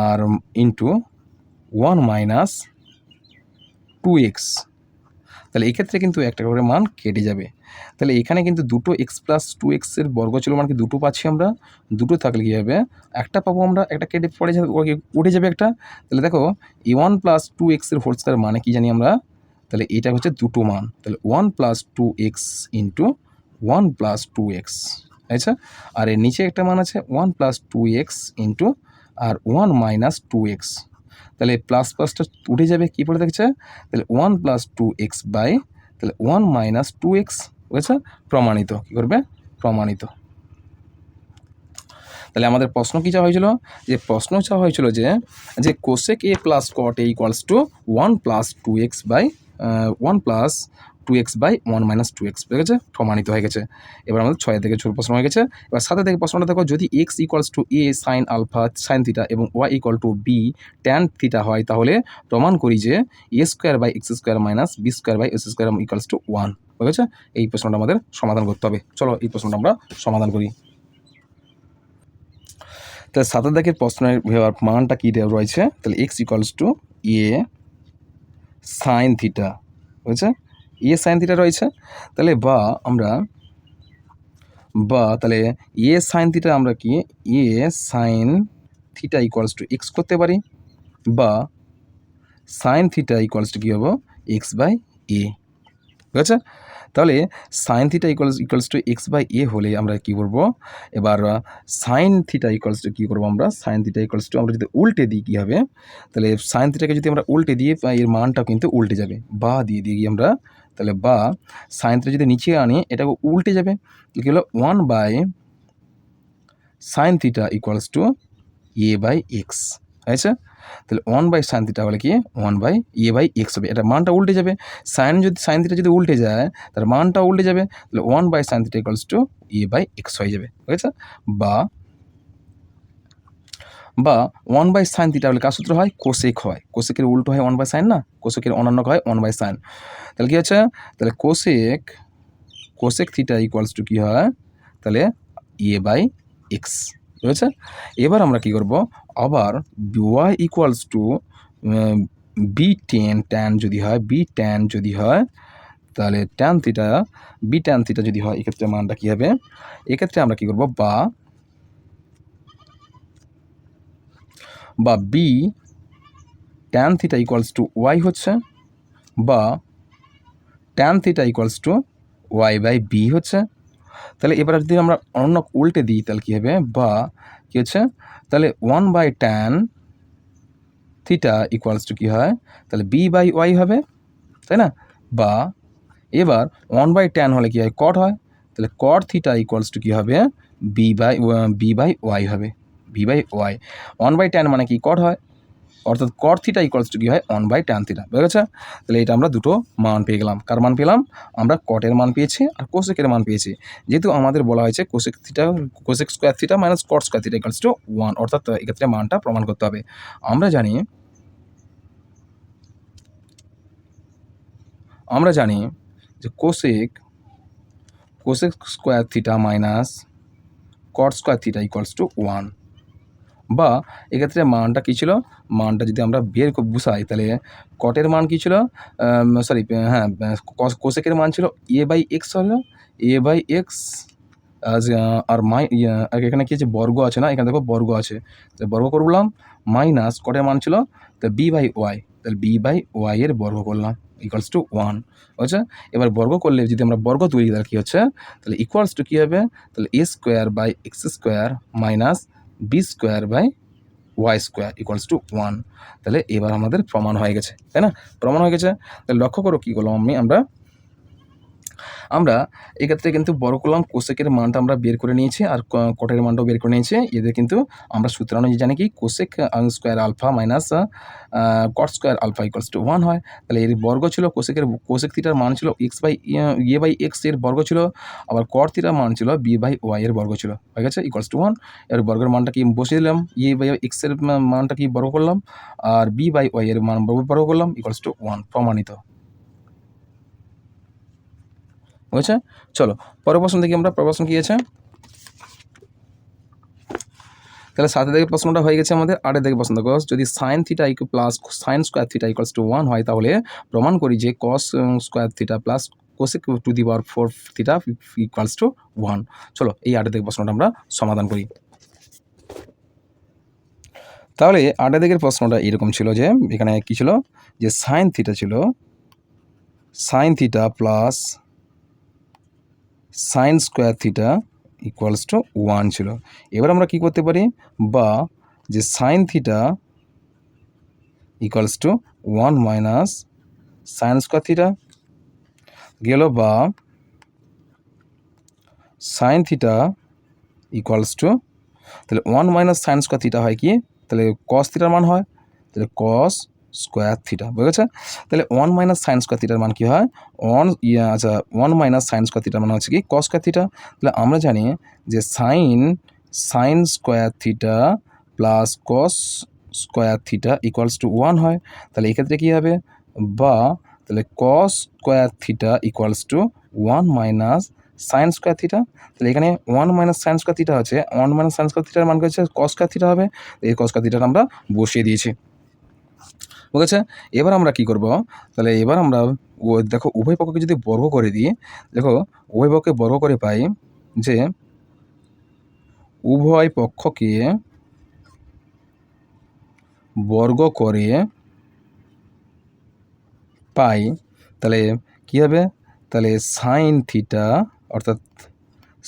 আর ইন্টু 1 - 2x, তাহলে এক্ষেত্রে কিন্তু একটা করে মান কেটে যাবে। তাহলে এখানে কিন্তু দুটো x+2x বর্গ ছিল, মানে কি দুটো পাচ্ছি আমরা, দুটো থাকলে কী হবে, একটা পাবো আমরা, একটা কেটে পড়ে যাবে, উঠে যাবে একটা। তাহলে দেখো এই 1+2x² মানে কি জানি আমরা, তাহলে এটা হচ্ছে দুটো মান, তাহলে 1+2x ইন্টু 1+2x, আচ্ছা, আর এর নিচে একটা মান আছে 1+2x ইন্টু আর 1 - 2x, তাহলে প্লাসটা উঠে যাবে, কী পড়ে থাকছে, তাহলে 1+2x বাই তাহলে 1 - 2x, বুঝেছে, প্রমাণিত, কী করবে, প্রমাণিত। তাহলে আমাদের প্রশ্ন কী চাওয়া হয়েছিল, যে cosec A plus cot A equals to 1+2x by 1+2x by 1 - 2x, ঠিক আছে, প্রমাণিত হয়ে গেছে। এবার আমাদের 6 থেকে 4 প্রশ্ন হয়ে গেছে। এবার 7 থেকে প্রশ্নটা দেখো, যদি x equals to a sine alpha sine theta এবং y equal to b tan theta হয়, তাহলে প্রমাণ করি যে a² by x² minus b² by s² equals to 1, ঠিক আছে। এই প্রশ্নটা আমাদের সমাধান করতে হবে, চলো এই প্রশ্নটা আমরা সমাধান করি। তাহলে 7 দাগের প্রশ্নের মানটা কী রয়েছে, তাহলে x equals to A sine theta, বুঝেছে, এ সাইন থিটা রয়েছে। তাহলে তাহলে এ সাইন থিটা আমরা কি a sine theta equals to x করতে পারি, বা সাইন থিটা ইকুয়ালস টু কী হবো এক্স বাই এ, ঠিক আছে। তাহলে sine theta equals to x by a হলে আমরা কী করবো, এবার সাইন থিটা ইকুয়ালস টু কী করবো আমরা, সাইন থিটা ইকুয়ালস টু আমরা যদি উল্টে দিই কী হবে, তাহলে সাইন থিটাকে যদি আমরা উল্টে দিয়ে এর মানটাও কিন্তু উল্টে যাবে, বা দিয়ে দিই আমরা, তাহলে বা সাইন থিটা যদি নিচে আনি এটাকে উল্টে যাবে, কী হলো 1 by sine theta equals to A by X, আছে। তাহলে 1 বাই সাইন থিটা হলে কি 1 বাই এ বাই এক্স হবে, এটা মানটা উল্টে যাবে, সাইন থিটা যদি উল্টে যায় তার মানটা উল্টে যাবে, তাহলে 1 by sine theta equals to A by X হয়ে যাবে, ঠিক আছে। বা 1 বাই সাইন থিটা হলে কার সূত্র হয়, কোসেক হয়, কোসেকের উল্টো হয় 1 বাই সাইন, না কোসেকের অনন্য হয় 1 বাই সাইন। তাহলে কী হচ্ছে, তাহলে কোসেক থিটা ইকুয়ালস টু কী হয়, তাহলে এ বাই এক্স, ঠিক আছে। এবার আমরা কী করব, আবার Y equals to B tan যদি হয় তাহলে ট্যান থিটা যদি হয়, এক্ষেত্রে মানটা কী হবে, এক্ষেত্রে আমরা কী করব, বা B tan theta equals to Y হচ্ছে, বা tan theta equals to Y by B হচ্ছে। তাহলে এবার যদি আমরা অন্য উল্টে দিই তাহলে কী হবে, বা কী হচ্ছে, তাহলে 1 by tan theta equals to কী হয়, তাহলে বি বাই ওয়াই হবে, তাই না। বা এবার 1 বাই ট্যান হলে কী হয়, কট হয়, তাহলে কট থিটা ইকুয়ালস টু কী হবে, বি বাই ওয়াই হবে, B by Y. 1 by tan মানে কি কট হয়, অর্থাৎ কট থিটা ইকুয়ালস টু কী হয় 1 বাই ট্যান থিটা, বুঝে গেছে। তাহলে এটা আমরা দুটো মান পেয়ে গেলাম, কার মান পেলাম, আমরা কটের মান পেয়েছি আর কোসেকের মান পেয়েছি। যেহেতু আমাদের বলা হয়েছে cosec square theta minus cot square theta equals to 1, অর্থাৎ এক্ষেত্রে মানটা প্রমাণ করতে হবে। আমরা জানি যে cosec square theta minus cot square theta equals to 1, বা এক্ষেত্রে মানটা কী ছিল, মানটা যদি আমরা বের বসাই তাহলে কটের মান কী ছিল, কোসেকের মান ছিল এ বাই এক্স, হলো এ বাই এক্স, আর এখানে কী আছে বর্গ আছে, না এখানে দেখো বর্গ আছে, তাহলে বর্গ করলাম, মাইনাস কটের মান ছিল তাহলে বি বাই ওয়াই, তাহলে বি বাই ওয়াই এর বর্গ করলাম ইকুয়ালস টু 1, আচ্ছা। এবার বর্গ করলে যদি আমরা বর্গ তৈরি তাহলে কী হচ্ছে, তাহলে ইকুয়ালস টু কী হবে, তাহলে এ square by x square minus B square by y square equals to 1। তাহলে এবার আমাদের প্রমাণ হয়ে গেছে, তাই না, প্রমাণ হয়ে গেছে। তাহলে লক্ষ্য করো কী করলাম আমরা এক্ষেত্রে কিন্তু বড় করলাম, কোসেকের মানটা আমরা বের করে নিয়েছি আর কটের মানটাও বের করে নিয়েছি। এদের কিন্তু আমরা সূত্র অনুযায়ী জানি কি cosec square alpha minus cot square alpha equals to 1 হয়। তাহলে এর বর্গ ছিল কোসেক থিটার মান ছিল X by A by X এর বর্গ ছিল, আবার কট থিটার মান ছিল বি বাই ওয়াই এর বর্গ ছিল, হয়ে গেছে ইকুয়ালস টু 1। এর বর্গের মানটা কি বসিয়ে দিলাম, এ বাই এক্স এর মানটা কি বর্গ করলাম আর বি বাই ওয়াই এর মান বর্গ করলাম ইকুয়ালস টু 1, প্রমাণিত, বুঝছে। চলো পরের প্রশ্ন দেখি আমরা, পরের প্রশ্ন কী আছে, তাহলে 7 থেকে প্রশ্নটা হয়ে গেছে আমাদের। 8 থেকে প্রশ্ন দেখো, যদি sine theta plus sign square theta equals to 1 হয় তাহলে প্রমাণ করি যে কস square theta plus cosec two the power 4 theta equals to 1। চলো এই 8 থেকে প্রশ্নটা আমরা সমাধান করি। তাহলে 8 দিকের প্রশ্নটা এরকম ছিল যে এখানে কী ছিল, যে সাইন থিটা ছিল, sine theta plus sign square theta equals to 1 ছিল। এবার আমরা কি করতে পারি, বা যে sine theta equals to 1 minus sine square theta গেল, বা সাইন থিটা ইকুয়ালস টু, তাহলে 1 মাইনাস সাইন স্কোয়ার থিটা হয় কি, তাহলে কস থিটার মান হয়, তাহলে কস স্কোয়ার থিটা, বুঝেছে। তাহলে 1 মাইনাস সাইন স্কোয়ার থিটার মান কী হয়, 1 মাইনাস সাইন স্কোয়ার থিটার মান হচ্ছে কি কস স্কোয়ার থিটা। তাহলে আমরা জানি যে sine square theta plus cos square theta equals to 1 হয়। তাহলে এক্ষেত্রে কী হবে, বা তাহলে কস square theta equals to 1 minus sine square theta. তাহলে এখানে 1 মাইনাস সাইন স্কোয়ার থিটা আছে, 1 মাইনাস সাইন স্কোয়ার থিটার মান হচ্ছে কস স্কোয়ার থিটা হবে। এই কস স্কোয়ার থিটাটা আমরা বসিয়ে দিয়েছি। ঠিক আছে, এবার আমরা কি করব, তাহলে এবার আমরা দেখো উভয় পক্ষকে যদি বর্গ করে দিই, দেখো উভয় পক্ষকে বর্গ করে পাই যে উভয় পক্ষকে বর্গ করে পাই, তাহলে কী হবে, তাহলে সাইন থিটা অর্থাৎ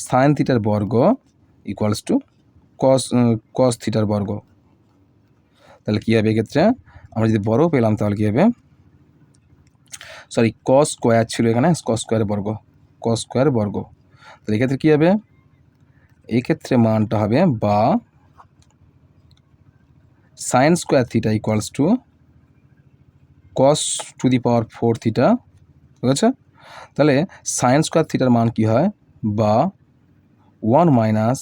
সাইন থিটার বর্গ ইকুয়ালস টু কস থিটার বর্গ। তাহলে কী হবে এক্ষেত্রে, আমরা যদি বর্গ পেলাম তাহলে কী হবে, সরি কস স্কোয়ার ছিল এখানে, কস স্কোয়ারের বর্গ, কস স্কোয়ার বর্গ। তাহলে এক্ষেত্রে কী হবে, এক্ষেত্রে মানটা হবে বা sine square theta equals to cos to the power 4 থিটা। ঠিক আছে, তাহলে সাইন স্কোয়ার থিটার মান কী হয়, বা 1 মাইনাস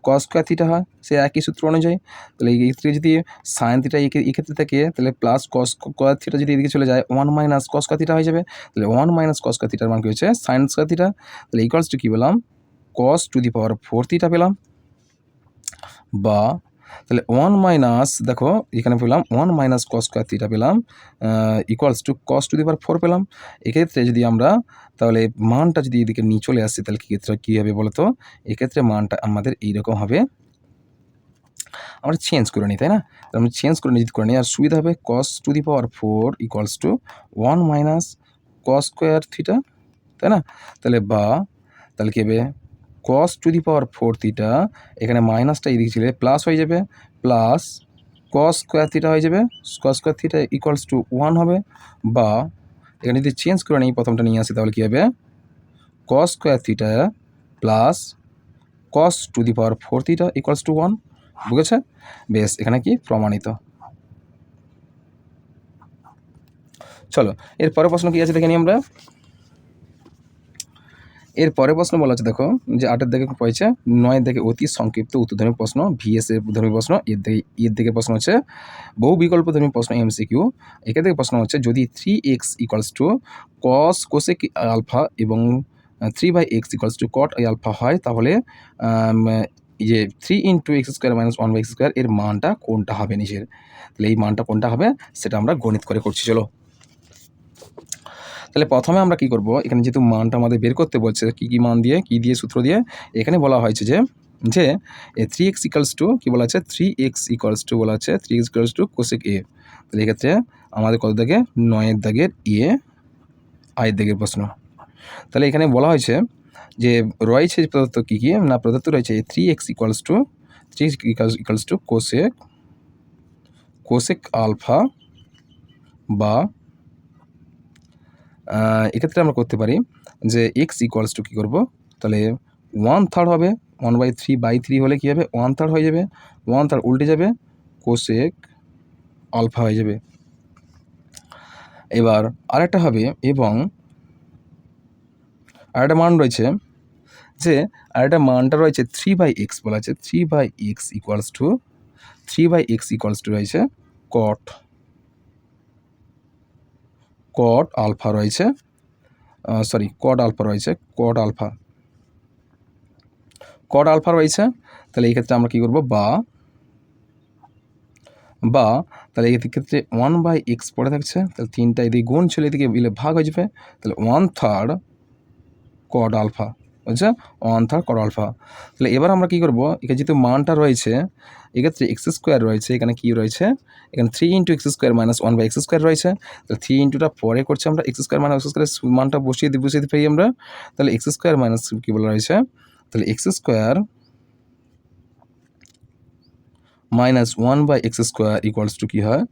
কস স্কোয়ার থিটা হয়, সে একই সূত্র অনুযায়ী। তাহলে এই ক্ষেত্রে যদি সাইন থিটা এই ক্ষেত্রে থাকে, তাহলে প্লাস কস স্কোয়ার থিটা যদি এদিকে চলে যায় 1 মাইনাস কস স্কোয়ার থিটা হয়ে যাবে। তাহলে 1 মাইনাস কস স্কোয়ার থিটার মান কী হচ্ছে সাইন স্কোয়ার থিটা। তাহলে ইকুয়ালস টু কী পেলাম, কস টু দি পাওয়ার 4 থিটা পেলাম, বা তাহলে 1 মাইনাস, দেখো এখানে পেলাম 1 মাইনাস কস স্কোয়ার থিটা পেলাম equals to cos to the power 4 পেলাম। এক্ষেত্রে যদি আমরা তাহলে মানটা যদি এদিকে নিয়ে চলে আসছে, তাহলে ক্ষেত্রে কী হবে বলো তো, এক্ষেত্রে মানটা আমাদের এইরকম হবে, আমরা চেঞ্জ করে নিই, তাই না? আমরা চেঞ্জ করে নিই, যদি করে নিই আর সুবিধা হবে, cos to the power 4 equals to 1 minus cos square theta, তাই না? তাহলে বা তাহলে কী হবে, cos to the power 4 theta, এখানে মাইনাসটা এদিকে ছিল প্লাস হয়ে যাবে, প্লাস কস স্কোয়ার থিটা হয়ে যাবে, কস স্কোয়ার থিটা ইকুয়ালস টু 1 হবে, বা এখানে যদি চেঞ্জ করে নিই, প্রথমটা নিয়ে আসি, তাহলে কী হবে, কস square theta plus cos to the power 4 theta equals to 1। বুঝেছে? বেশ, এখানে কি প্রমাণিত। চলো এর পরের প্রশ্ন কী আছে দেখে নিই আমরা। এর পরের প্রশ্ন বলা আছে, দেখো যে 8-এর দিকে পড়েছে, 9-এর দিকে অতি সংক্ষিপ্ত উত্তরধর্মী প্রশ্ন, VS এর ধর্মী প্রশ্ন, এর দিকে প্রশ্ন হচ্ছে বহু বিকল্পধর্মী প্রশ্ন MCQ। এখান থেকে প্রশ্ন হচ্ছে, যদি 3x equals to cosec alpha এবং 3/x equals to cot alpha হয়, তাহলে যে 3 into x square minus 1/x square এর মানটা কোনটা হবে নিচের। তাহলে এই মানটা কোনটা হবে সেটা আমরা গণিত করে করছি। চলো তাহলে প্রথমে আমরা কি করব, এখানে যেহেতু মানটা আমাদের বের করতে বলছে, কী মান দিয়ে, কী দিয়ে সূত্র দিয়ে, এখানে বলা হয়েছে যে 3x ইকুয়ালস টু কী বলা আছে, 3x ইকুয়ালস টু বলা আছে 3x ইকুয়ালস টু কোসেক এ। তাহলে এক্ষেত্রে আমাদের কত দাগে, 9-এর দাগের আয়ের দাগের প্রশ্ন। তাহলে এখানে বলা হয়েছে যে রয়েছে প্রদত্ত কী কী না, প্রদত্ত রয়েছে 3x equals to cosec alpha, বা এক্ষেত্রে আমরা করতে পারি যে x ইকুয়ালস টু কী করবো, তাহলে 1/3 হবে, 1/3 হলে কী হবে, 1/3 হয়ে যাবে, 1/3 উল্টে যাবে, কোসেক আলফা হয়ে যাবে। এবার আরেকটা হবে, এবং আরেকটা মান রয়েছে, যে আরেকটা মানটা রয়েছে 3/x বলা আছে, 3/x ইকুয়ালস টু রয়েছে কট আলফা রয়েছে, কট আলফা রয়েছে। তাহলে এই ক্ষেত্রে আমরা কী করবো, বা তাহলে এই ক্ষেত্রে 1/x পড়ে থাকছে, তাহলে 3টা এদিকে গুণ ছিল, এদিকে ভাগ হয়ে যাবে, তাহলে 1/3 কট আলফা, বুঝছে, 1/3 কট আলফা। তাহলে এবার আমরা কী করবো, এখানে যেহেতু মানটা রয়েছে, এক্ষেত্রে x স্কোয়ার রয়েছে, এখানে কি রয়েছে, এখানে 3 into x square minus 1/x square রয়েছে। তাহলে 3 ইন্টুটা পরে করছে আমরা, x স্কোয়ার মাইনাস x স্কোয়ারের মানটা বসিয়ে দিতে পারি আমরা। তাহলে x স্কোয়ার মাইনাস কী বলা রয়েছে, তাহলে x square minus 1/x square equals to কী হয়,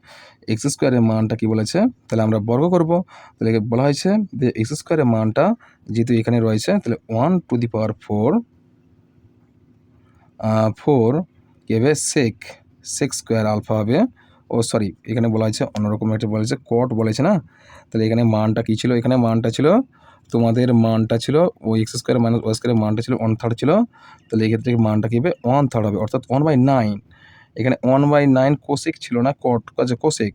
x স্কোয়ারের মানটা কী বলেছে, তাহলে আমরা বর্গ করব। তাহলে বলা হয়েছে যে x স্কোয়ারের মানটা যেহেতু এখানে রয়েছে, তাহলে 1 টু দি পাওয়ার 4 কী হবে, সেক স্কোয়ার আলফা হবে। এখানে বলা হয়েছে অন্যরকম একটা বলেছে, কট বলেছে না। তাহলে এখানে মানটা কী ছিল, এখানে মানটা ছিল তোমাদের, মানটা ছিল ওই x স্কোয়ার মাইনাস y স্কোয়ারের মানটা ছিল 1/3 ছিল। তাহলে এক্ষেত্রে মানটা কী হবে, 1/3 হবে, অর্থাৎ 1/9। এখানে 1/9 কোসেক ছিল না, কোসেক।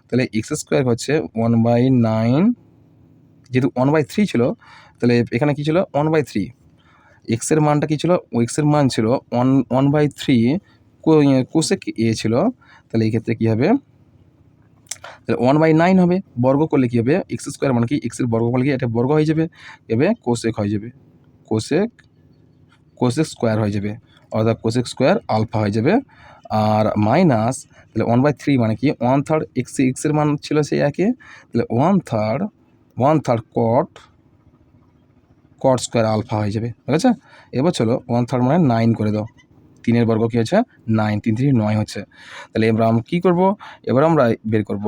তাহলে x স্কোয়ার হচ্ছে 1/9, যেহেতু 1/3 ছিল, তাহলে এখানে কী ছিল 1/3, এক্সের মানটা কী ছিল, এক্সের মান ছিল 1/3 কোসেক এ ছিল। তাহলে এই ক্ষেত্রে কী হবে, তাহলে 1/9 হবে। বর্গ করলে কী হবে, এক্স স্কোয়ার মানে কি এক্সের বর্গ করলে কি এটা বর্গ হয়ে যাবে, এভাবে কোসেক হয়ে যাবে, কোসেক স্কোয়ার হয়ে যাবে, অর্থাৎ কোসেক স্কোয়ার আলফা হয়ে যাবে। আর মাইনাস, তাহলে 1/3 মানে কি 1/3 এক্সের মান ছিল সেই একে, তাহলে 1/3 কট স্কোয়ার আলফা হয়ে যাবে, ঠিক আছে। এবার চলো 1/3 মানে 9 করে দাও, 3-এর বর্গ কী হচ্ছে 9, 3 3 9 হচ্ছে। তাহলে এবার আমরা কী করবো, এবার আমরা বের করব,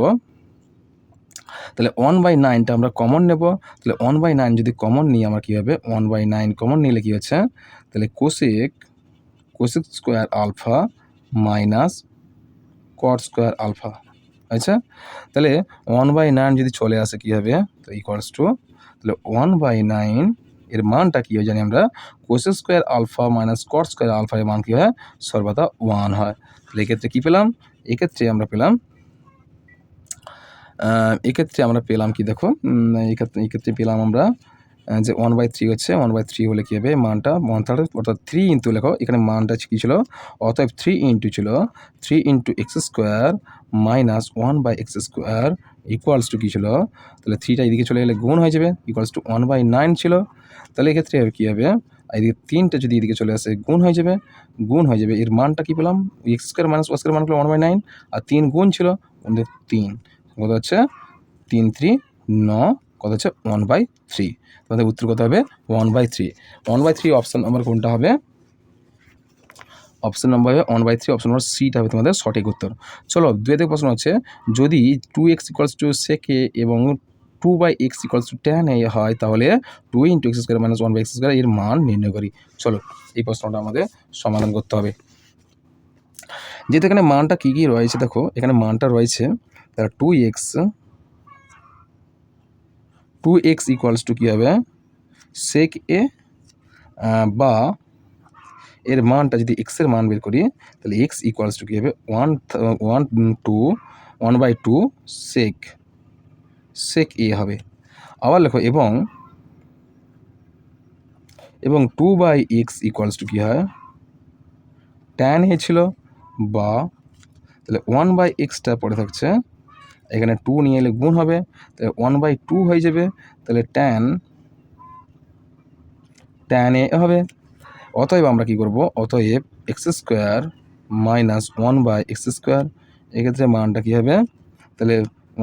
তাহলে 1/9টা আমরা কমন নেব। তাহলে 1/9 যদি কমন নিই আমরা কী হবে, 1/9 কমন নিলে কী হচ্ছে, তাহলে cosec square alpha minus cot square alpha, আচ্ছা। তাহলে 1/9 যদি চলে আসে কী হবে, তো ইকুয়ালস টু, তাহলে 1/9 এর মানটা কী হয় জানি আমরা, cosec square alpha minus cot square alpha এর মান কী হয়, সর্বদা 1 হয়। তাহলে এক্ষেত্রে কী পেলাম, এক্ষেত্রে আমরা পেলাম কি দেখো, এক্ষেত্রে পেলাম আমরা যে 1/3 হচ্ছে, 1/3 হলে কী হবে, মানটা 1/3 অর্থাৎ 3 ইন্টু লেখো, এখানে মানটা কী ছিল, অতএব 3 ইন্টু ছিল 3 into x square minus 1/x square equals to কী ছিল, তাহলে 3টা এদিকে চলে গেলে গুণ হয়ে যাবে, ইকুয়ালস টু 1/9 ছিল। তাহলে এক্ষেত্রে কী হবে, এদিকে 3টা যদি এদিকে চলে আসে গুণ হয়ে যাবে, এর মানটা কী পেলাম, X square minus Y square মান হলো 1/9, আর 3 গুণ ছিল 3, কত হচ্ছে 3 3 9, কত হচ্ছে 1/3। তোমাদের উত্তর কত হবে 1/3। 1/3 অপশান নাম্বার কোনটা হবে, অপশান নাম্বার হবে 1/3, অপশান নাম্বার সিটা হবে তোমাদের সঠিক উত্তর। চলো 2 প্রশ্ন হচ্ছে, যদি 2x equals to sec a এবং 2/x equals to tan a হয়, তাহলে 2 into x square minus 1/x square এর মান নির্ণয় করি। চলো এই প্রশ্নটা আমাদের সমাধান করতে হবে। যেহেতু এখানে মানটা কী কী রয়েছে দেখো, এখানে মানটা রয়েছে 2x ইকুয়ালস টু কী হবে sec a, বা এর মানটা যদি এক্সের মান বের করি, তাহলে এক্স ইকুয়ালস টু কী হবে 1/2 sec a হবে। আবার লেখো এবং 2/x ইকুয়ালস টু কী হয় tan a ছিল, বা তাহলে 1/xটা পড়ে থাকছে, এখানে 2 নিয়ে এলে গুণ হবে, তাহলে 1/2 হয়ে যাবে, তাহলে tan a হবে। অতএব আমরা কী করব, অতএব x square minus 1/x square, এক্ষেত্রে মানটা কী হবে, তাহলে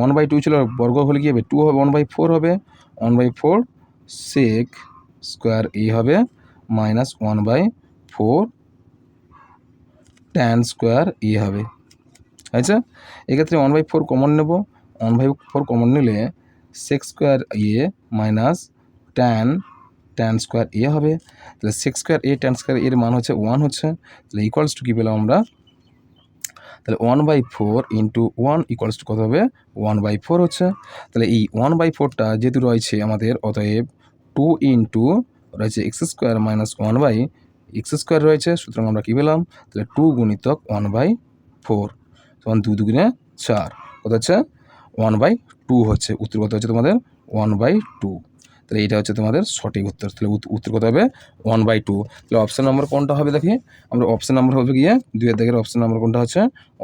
1/2 ছিল, বর্গ হলে কী হবে 2 হবে, 1/4 হবে, 1/4 sec স্কোয়ার a হবে মাইনাস 1/4 tan স্কোয়ার a হবে, আচ্ছা। এক্ষেত্রে 1/4 কমন নেব, 1/4 কমন নিলে sec square a minus tan square a হবে। তাহলে sec square a tan square এর মান হচ্ছে 1 হচ্ছে, তাহলে ইকুয়ালস টু কী পেলাম আমরা, তাহলে 1/4 ইন্টু 1 ইকুয়ালস টু কত হবে 1/4 হচ্ছে। তাহলে এই 1/4টা যেহেতু রয়েছে আমাদের, অতএব 2 ইন্টু রয়েছে x square minus 1/x square রয়েছে, সুতরাং আমরা কী পেলাম, তাহলে 2 গুণিতক 1/4 তখন 2 2 4, কত হচ্ছে 1/2 হচ্ছে। উত্তর কত হচ্ছে তোমাদের 1/2। তাহলে এইটা হচ্ছে তোমাদের সঠিক উত্তর। তাহলে উত্তর কত হবে 1/2। তাহলে অপশান নম্বর কোনটা হবে দেখি আমরা, অপশান নাম্বার হবে গিয়ে 2-এর দিকের অপশান নাম্বার কোনটা হচ্ছে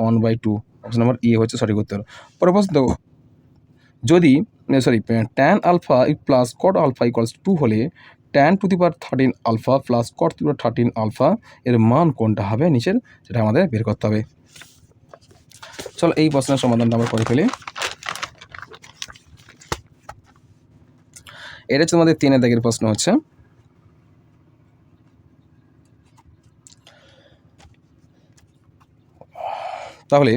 1/2, অপশান নাম্বার এ হচ্ছে সঠিক উত্তর। পরের প্রশ্ন দেখো, যদি tan alpha plus cot alpha equals 2 হলে tan to the power 13 alpha plus cot to the power 13 alpha এর মান কোনটা হবে নিচের, সেটা আমাদের বের করতে হবে। চলো এই প্রশ্নের সমাধানটা আমরা করে ফেলি। এটা হচ্ছে আমাদের 3-এর দাগের প্রশ্ন হচ্ছে, তাহলে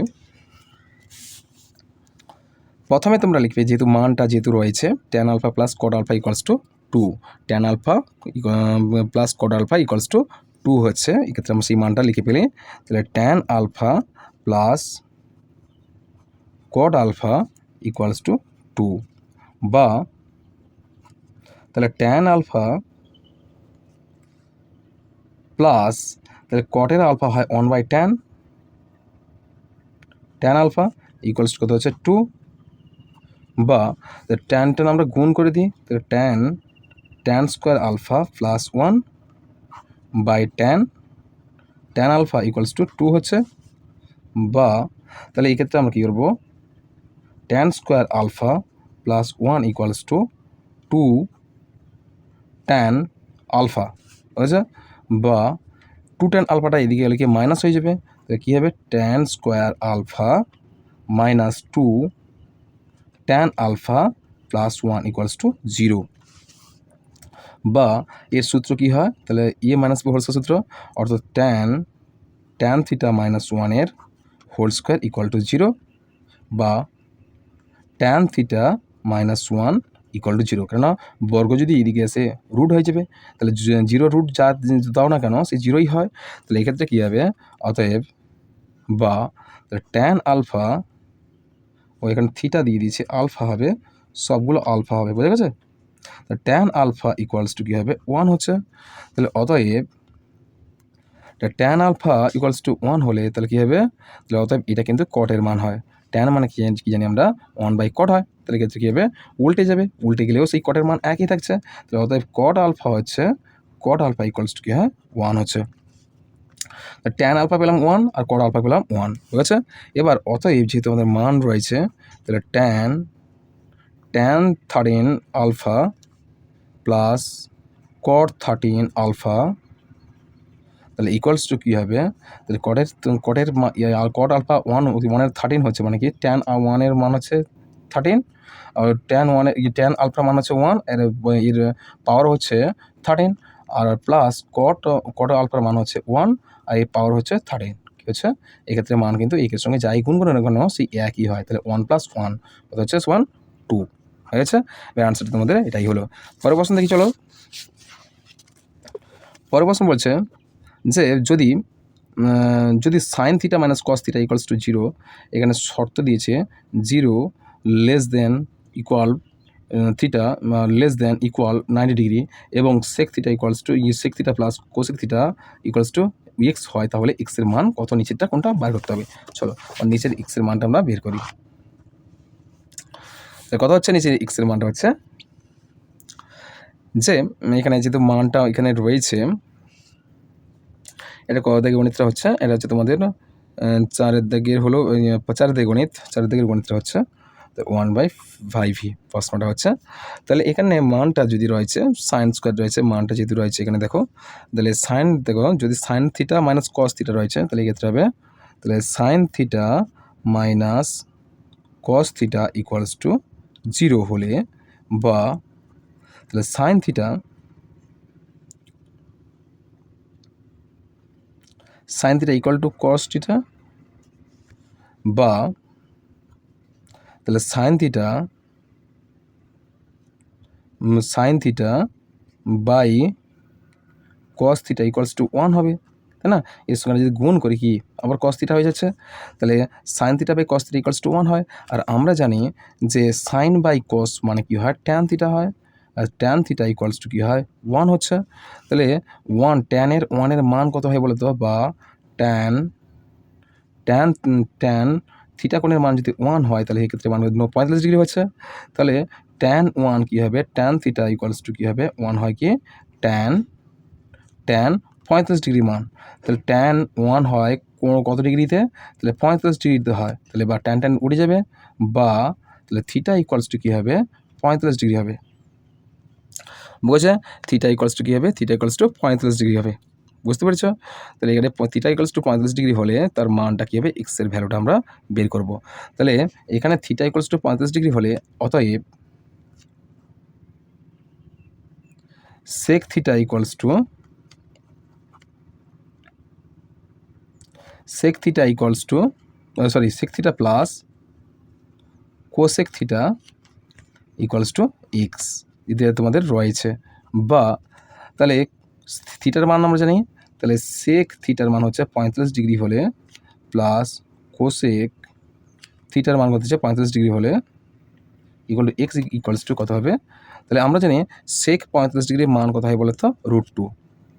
প্রথমে তোমরা লিখবে, যেহেতু মানটা রয়েছে tan alpha plus cot alpha equals to 2, tan alpha plus cot alpha equals to 2 হচ্ছে, এক্ষেত্রে আমরা সেই মানটা লিখে ফেলি। তাহলে tan alpha plus cot alpha equals to 2, বা তাহলে tan আলফা প্লাস, তাহলে কটের আলফা হয় 1/tan, tan alpha equals to কত হচ্ছে 2, বা tan আমরা গুণ করে দিই, তাহলে tan tan square alpha plus 1 by tan alpha equals to 2 হচ্ছে, বা তাহলে এই ক্ষেত্রে আমরা কী করবো, tan square alpha plus 1 equals to 2 tan alpha হয়েছে, বা 2 ট্যান আলফাটা এদিকে গেলে কি মাইনাস হয়ে যাবে, তাহলে কী হবে tan square alpha minus 2 tan alpha plus 1 equals to 0, বা এর সূত্র কী হয়, তাহলে মাইনাস বি হোল স্কোয়ার সূত্র, অর্থাৎ tan theta minus 1 whole square equal to 0, বা tan theta minus 1 equal to 0, কেননা বর্গ যদি এদিকে এসে রুট হয়ে যাবে, তাহলে 0 রুট যা দাও না কেন সে 0ই হয়, তাহলে এক্ষেত্রে কী হবে, অতএব বা ট্যান আলফা ও এখানে থিটা দিয়ে দিয়েছে আলফা হবে, সবগুলো আলফা হবে, বোঝা গেছে, ট্যান আলফা ইকুয়ালস টু কী হবে 1 হচ্ছে, তাহলে অতএব ট্যান আলফা ইকুয়ালস টু 1 হলে তাহলে কী হবে, তাহলে অতএব এটা কিন্তু কটের মান হয়, ট্যান মানে কি জানি আমরা 1 বাই কট হয়, তাহলে ক্ষেত্রে কী হবে উল্টে যাবে, উল্টে গেলেও সেই কটের মান একই থাকছে, তাহলে অতএব কট আলফা ইকুয়ালস টু কী হয় 1 হচ্ছে, ট্যান আলফা পেলাম 1 আর কট আলফা পেলাম 1, ঠিক আছে। এবার অতএব যেহেতু আমাদের মান রয়েছে, তাহলে tan 13 alpha plus cot 13 alpha তাহলে ইকুয়ালস টু কী হবে, তাহলে কটের কট আলফা 1 13 হচ্ছে, মানে কি ট্যান 1 মান হচ্ছে 13, আর ট্যান আলফা মান হচ্ছে 1, এর পাওয়ার হচ্ছে 13, আর প্লাস কট আলফার মান হচ্ছে 1 আর এর পাওয়ার হচ্ছে 13, কী হচ্ছে এক্ষেত্রে মান কিন্তু একের সঙ্গে যাই গুণ করে না কেন সেই একই হয়, তাহলে 1 + 1 কত হচ্ছে 2 হয়ে গেছে। এবার আনসারটা তোমাদের এটাই হলো। পরের প্রশ্ন দেখি চলো। পরের প্রশ্ন বলছে যে যদি sine theta minus cos theta equals to 0, এখানে শর্ত দিয়েছে 0 less than equal theta less than equal 90 degree এবং sec theta equals to sec theta plus cosec theta equals to x হয়, তাহলে এক্সের মান কত, নিচেরটা কোনটা বার করতে হবে। চলো নিচের এক্সের মানটা আমরা বের করি। কত হচ্ছে নিচের এক্সের মানটা হচ্ছে যে এখানে যেহেতু মানটা এখানে রয়েছে, এটা কত দিকের গণিতটা হচ্ছে, এটা হচ্ছে তোমাদের 4 দিকের হলো 4 দিকের গণিতটা হচ্ছে 1/5 প্রশ্নটা হচ্ছে। তাহলে এখানে মানটা যদি রয়েছে সাইন স্কোয়ার রয়েছে, মানটা যেহেতু রয়েছে এখানে দেখো, তাহলে যদি sine theta minus cos theta রয়েছে, তাহলে এক্ষেত্রে হবে তাহলে sine theta minus cos theta equals to 0 হলে, বা তাহলে sine theta equal to cos theta, বা তাহলে sine theta by cos theta equals to 1 হবে, তাই না। এর সঙ্গে যদি গুণ করি কি আবার কস থিটা হয়ে যাচ্ছে, তাহলে sine theta by cos theta equals to 1 হয়, আর আমরা জানি যে সাইন বাই কস মানে কি হয় ট্যান থিটা হয়, আর ট্যান থিটা ইকুয়ালস টু কী হয় 1 হচ্ছে, তাহলে ট্যানের 1 মান কত হয় বলো তো, বা ট্যান থিটা কোণের মান যদি 1 হয়, তাহলে এক্ষেত্রে মান 45 ডিগ্রি হচ্ছে, তাহলে ট্যান 1 কী হবে, ট্যান থিটা ইকুয়ালস টু কী হবে 1 হয় কি ট্যান 45 ডিগ্রি মান, তাহলে ট্যান 1 হয় কত ডিগ্রিতে, তাহলে 45 ডিগ্রিতে হয়, তাহলে বা ট্যান উঠে যাবে, বা তাহলে থিটা ইকুয়ালস টু কী হবে 45 ডিগ্রি হবে, বুঝছে, থিটা ইকুয়ালস টু কী হবে, থিটা ইকুয়ালস টু 45 ডিগ্রি হবে, বুঝতে পেরেছ। তাহলে এখানে থিটা ইকুয়ালস টু 45 ডিগ্রি হলে তার মানটা কী হবে, এক্সের ভ্যালুটা আমরা বের করব। তাহলে এখানে থিটা ইকুয়ালস টু 45 ডিগ্রি হলে অতএব sec theta equals to sec theta plus cosec theta equals to X এটা তোমাদের রয়েছে, বা তাহলে থিটার মান আমরা জানি, তাহলে সেক থিটার মান হচ্ছে 45 ডিগ্রি হলে প্লাস কোসেক থিটার মান হচ্ছে 45 ডিগ্রি হলে equal to x equals to কত হবে, তাহলে আমরা জানি সেক 45 ডিগ্রির মান কত হয় বলো তো √2,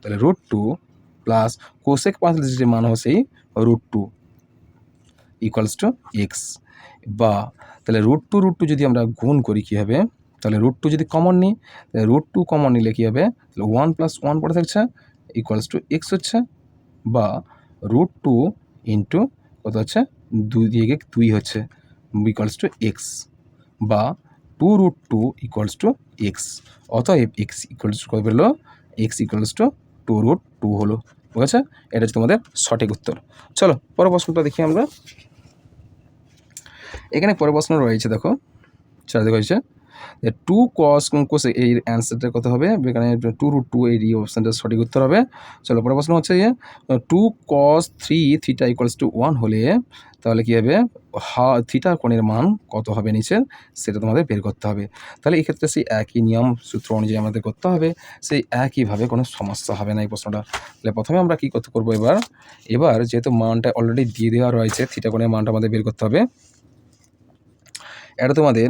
তাহলে √2 প্লাস কোসেক 45 ডিগ্রির মান হচ্ছে √2 ইকুয়ালস টু এক্স, বা তাহলে √2 যদি আমরা গুণ করি কী হবে, তাহলে √2 যদি কমন নিই, √2 কমন নিলে কী হবে, তাহলে 1 + 1 পড়ে থাকছে ইকুয়ালস টু এক্স হচ্ছে, বা √2 ইন্টু কত হচ্ছে 2 দিয়ে 2 হচ্ছে ইকুয়ালস টু এক্স, বা 2√2 ইকুয়ালস টু এক্স। অতএব এক্স ইকুয়ালস টু কত বেরোলো, এক্স ইকুয়ালস টু 2√2 হলো। ঠিক আছে, এটা হচ্ছে তোমাদের সঠিক উত্তর। চলো পরের প্রশ্নটা দেখি আমরা। এখানে পরের প্রশ্ন রয়েছে, দেখো দেখো হয়েছে 2 cos এই অ্যান্সারটা কত হবে, এখানে 2√2 এই অপশানটা সঠিক উত্তর হবে। চলো পরের প্রশ্ন হচ্ছে যে 2 cos 3 থিটা ইকুয়ালস টু 1 হলে তাহলে কী হবে, থিটা কোণের মান কত হবে নিচে, সেটা তোমাদের বের করতে হবে। তাহলে এক্ষেত্রে সেই একই নিয়ম সূত্র অনুযায়ী আমাদের করতে হবে, সেই একইভাবে কোনো সমস্যা হবে না এই প্রশ্নটা। তাহলে প্রথমে আমরা কী করতে করবো, এবার যেহেতু মানটা অলরেডি দিয়ে দেওয়া রয়েছে, থিটা কোণের মানটা আমাদের বের করতে হবে। এটা তোমাদের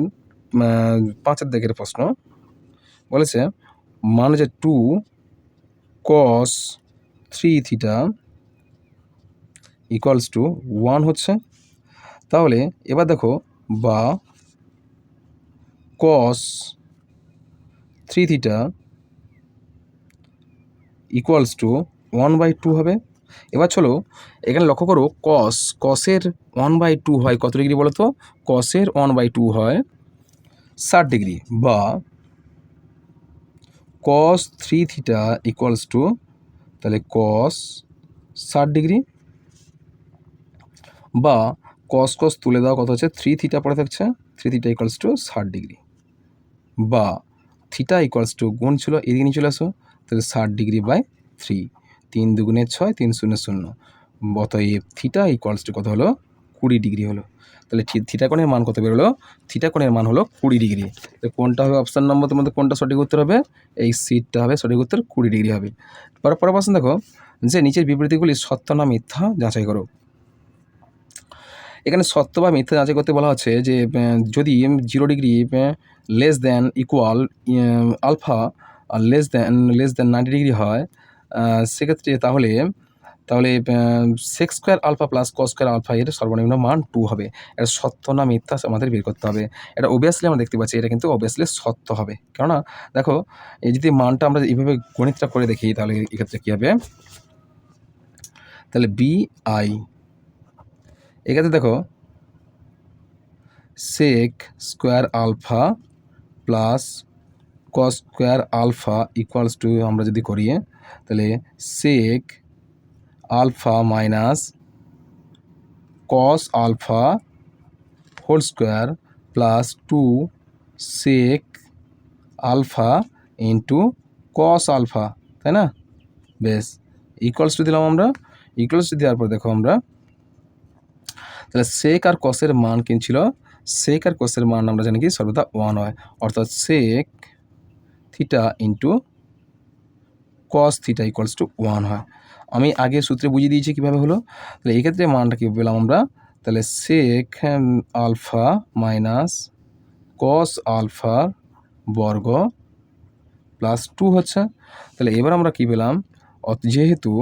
5 দাগের প্রশ্ন বলেছে, মান হচ্ছে 2 cos 3 থিটা ইকুয়ালস টু 1 হচ্ছে। তাহলে এবার দেখো, বা cos 3 থিটা ইকুয়ালস টু 1/2 হবে। এবার চলো এখানে লক্ষ্য করো, কসের 1/2 হয় কত ডিগ্রি বলো তো, কসের 1/2 হয় 60 ডিগ্রি, বা cos 3 থিটা ইকুয়ালস টু তাহলে cos 60 ডিগ্রি, বা cos তুলে দাও কত হচ্ছে 3 থিটা পড়ে থাকছে, 3 থিটা ইকুয়ালস টু 60 ডিগ্রি, বা থিটা ইকুয়ালস টু গুণ ছিল এদিকে নিয়ে চলে আসো, তাহলে 60 ডিগ্রি বাই 3, 3 দুগুণে 6, 3 শূন্য 0, অতএব থিটা ইকুয়ালস টু কত হলো, 20 ডিগ্রি হলো। তাহলে থিটা কোণের মান কত বেরোলো, থিটা কোণের মান হলো 20 ডিগ্রি। কোনটা হবে অপশান নম্বর তোমাদের, কোনটা সঠিক উত্তর হবে, এই সিটটা হবে সঠিক উত্তর, 20 ডিগ্রি হবে। পরের প্রশ্ন দেখো, যে নিচের বিবৃতিগুলি সত্য না মিথ্যা যাচাই করো। এখানে সত্য বা মিথ্যা যাচাই করতে বলা হচ্ছে যে যদি 0 degree less than equal alpha আর লেস দ্যান 90 ডিগ্রি হয়, সেক্ষেত্রে তাহলে sec square alpha plus cos square alpha এর সর্বনিম্ন মান 2 হবে। এটা সত্য না মিথ্যা আমাদের বের করতে হবে। এটা অবভিয়াসলি আমরা দেখতে পাচ্ছি, এটা কিন্তু অবভিয়াসলি সত্য হবে। কেননা দেখো, এই যদি মানটা আমরা এইভাবে গণিতটা করে দেখি, তাহলে এক্ষেত্রে কী হবে, তাহলে BI এক্ষেত্রে দেখো sec square alpha plus cos square alpha equals to আমরা যদি করি, তাহলে sec alpha minus cos alpha whole square plus 2 sec alpha into cos alpha, তাই না? বেশ, ইকুয়ালস টু দিলাম আমরা। ইকুয়ালস টু দেওয়ার পর দেখো আমরা, তাহলে সেক আর কসের মান কি ছিল, সেক আর কসের মান আমরা জানি কি সর্বদা 1 হয়, অর্থাৎ sec theta into cos theta equals to 1 হয়। আমি আগে সূত্রে বুঝিয়ে দিয়েছি কীভাবে হলো। তাহলে এক্ষেত্রে মানটা কী পেলাম আমরা, তাহলে সেক আলফা মাইনাস কস আলফার বর্গ প্লাস 2 হচ্ছে। তাহলে এবার আমরা কী পেলাম, যেহেতু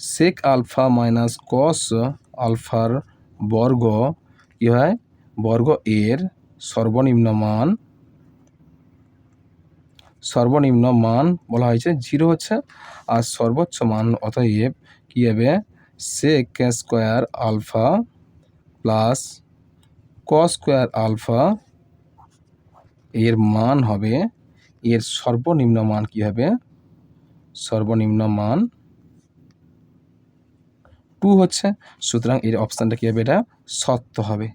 সেক আলফা মাইনাস কস আলফার বর্গ কী হয়, বর্গ এর সর্বনিম্ন মান বলা হয়েছে 0 হচ্ছে, আর সর্বোচ্চ মান অতএব কী হবে, sec square alpha plus cos square alpha এর মান হবে, এর সর্বনিম্ন মান কী হবে, সর্বনিম্ন মান 2 হচ্ছে। সুতরাং এর অপশানটা কী হবে, এটা সত্য হবে।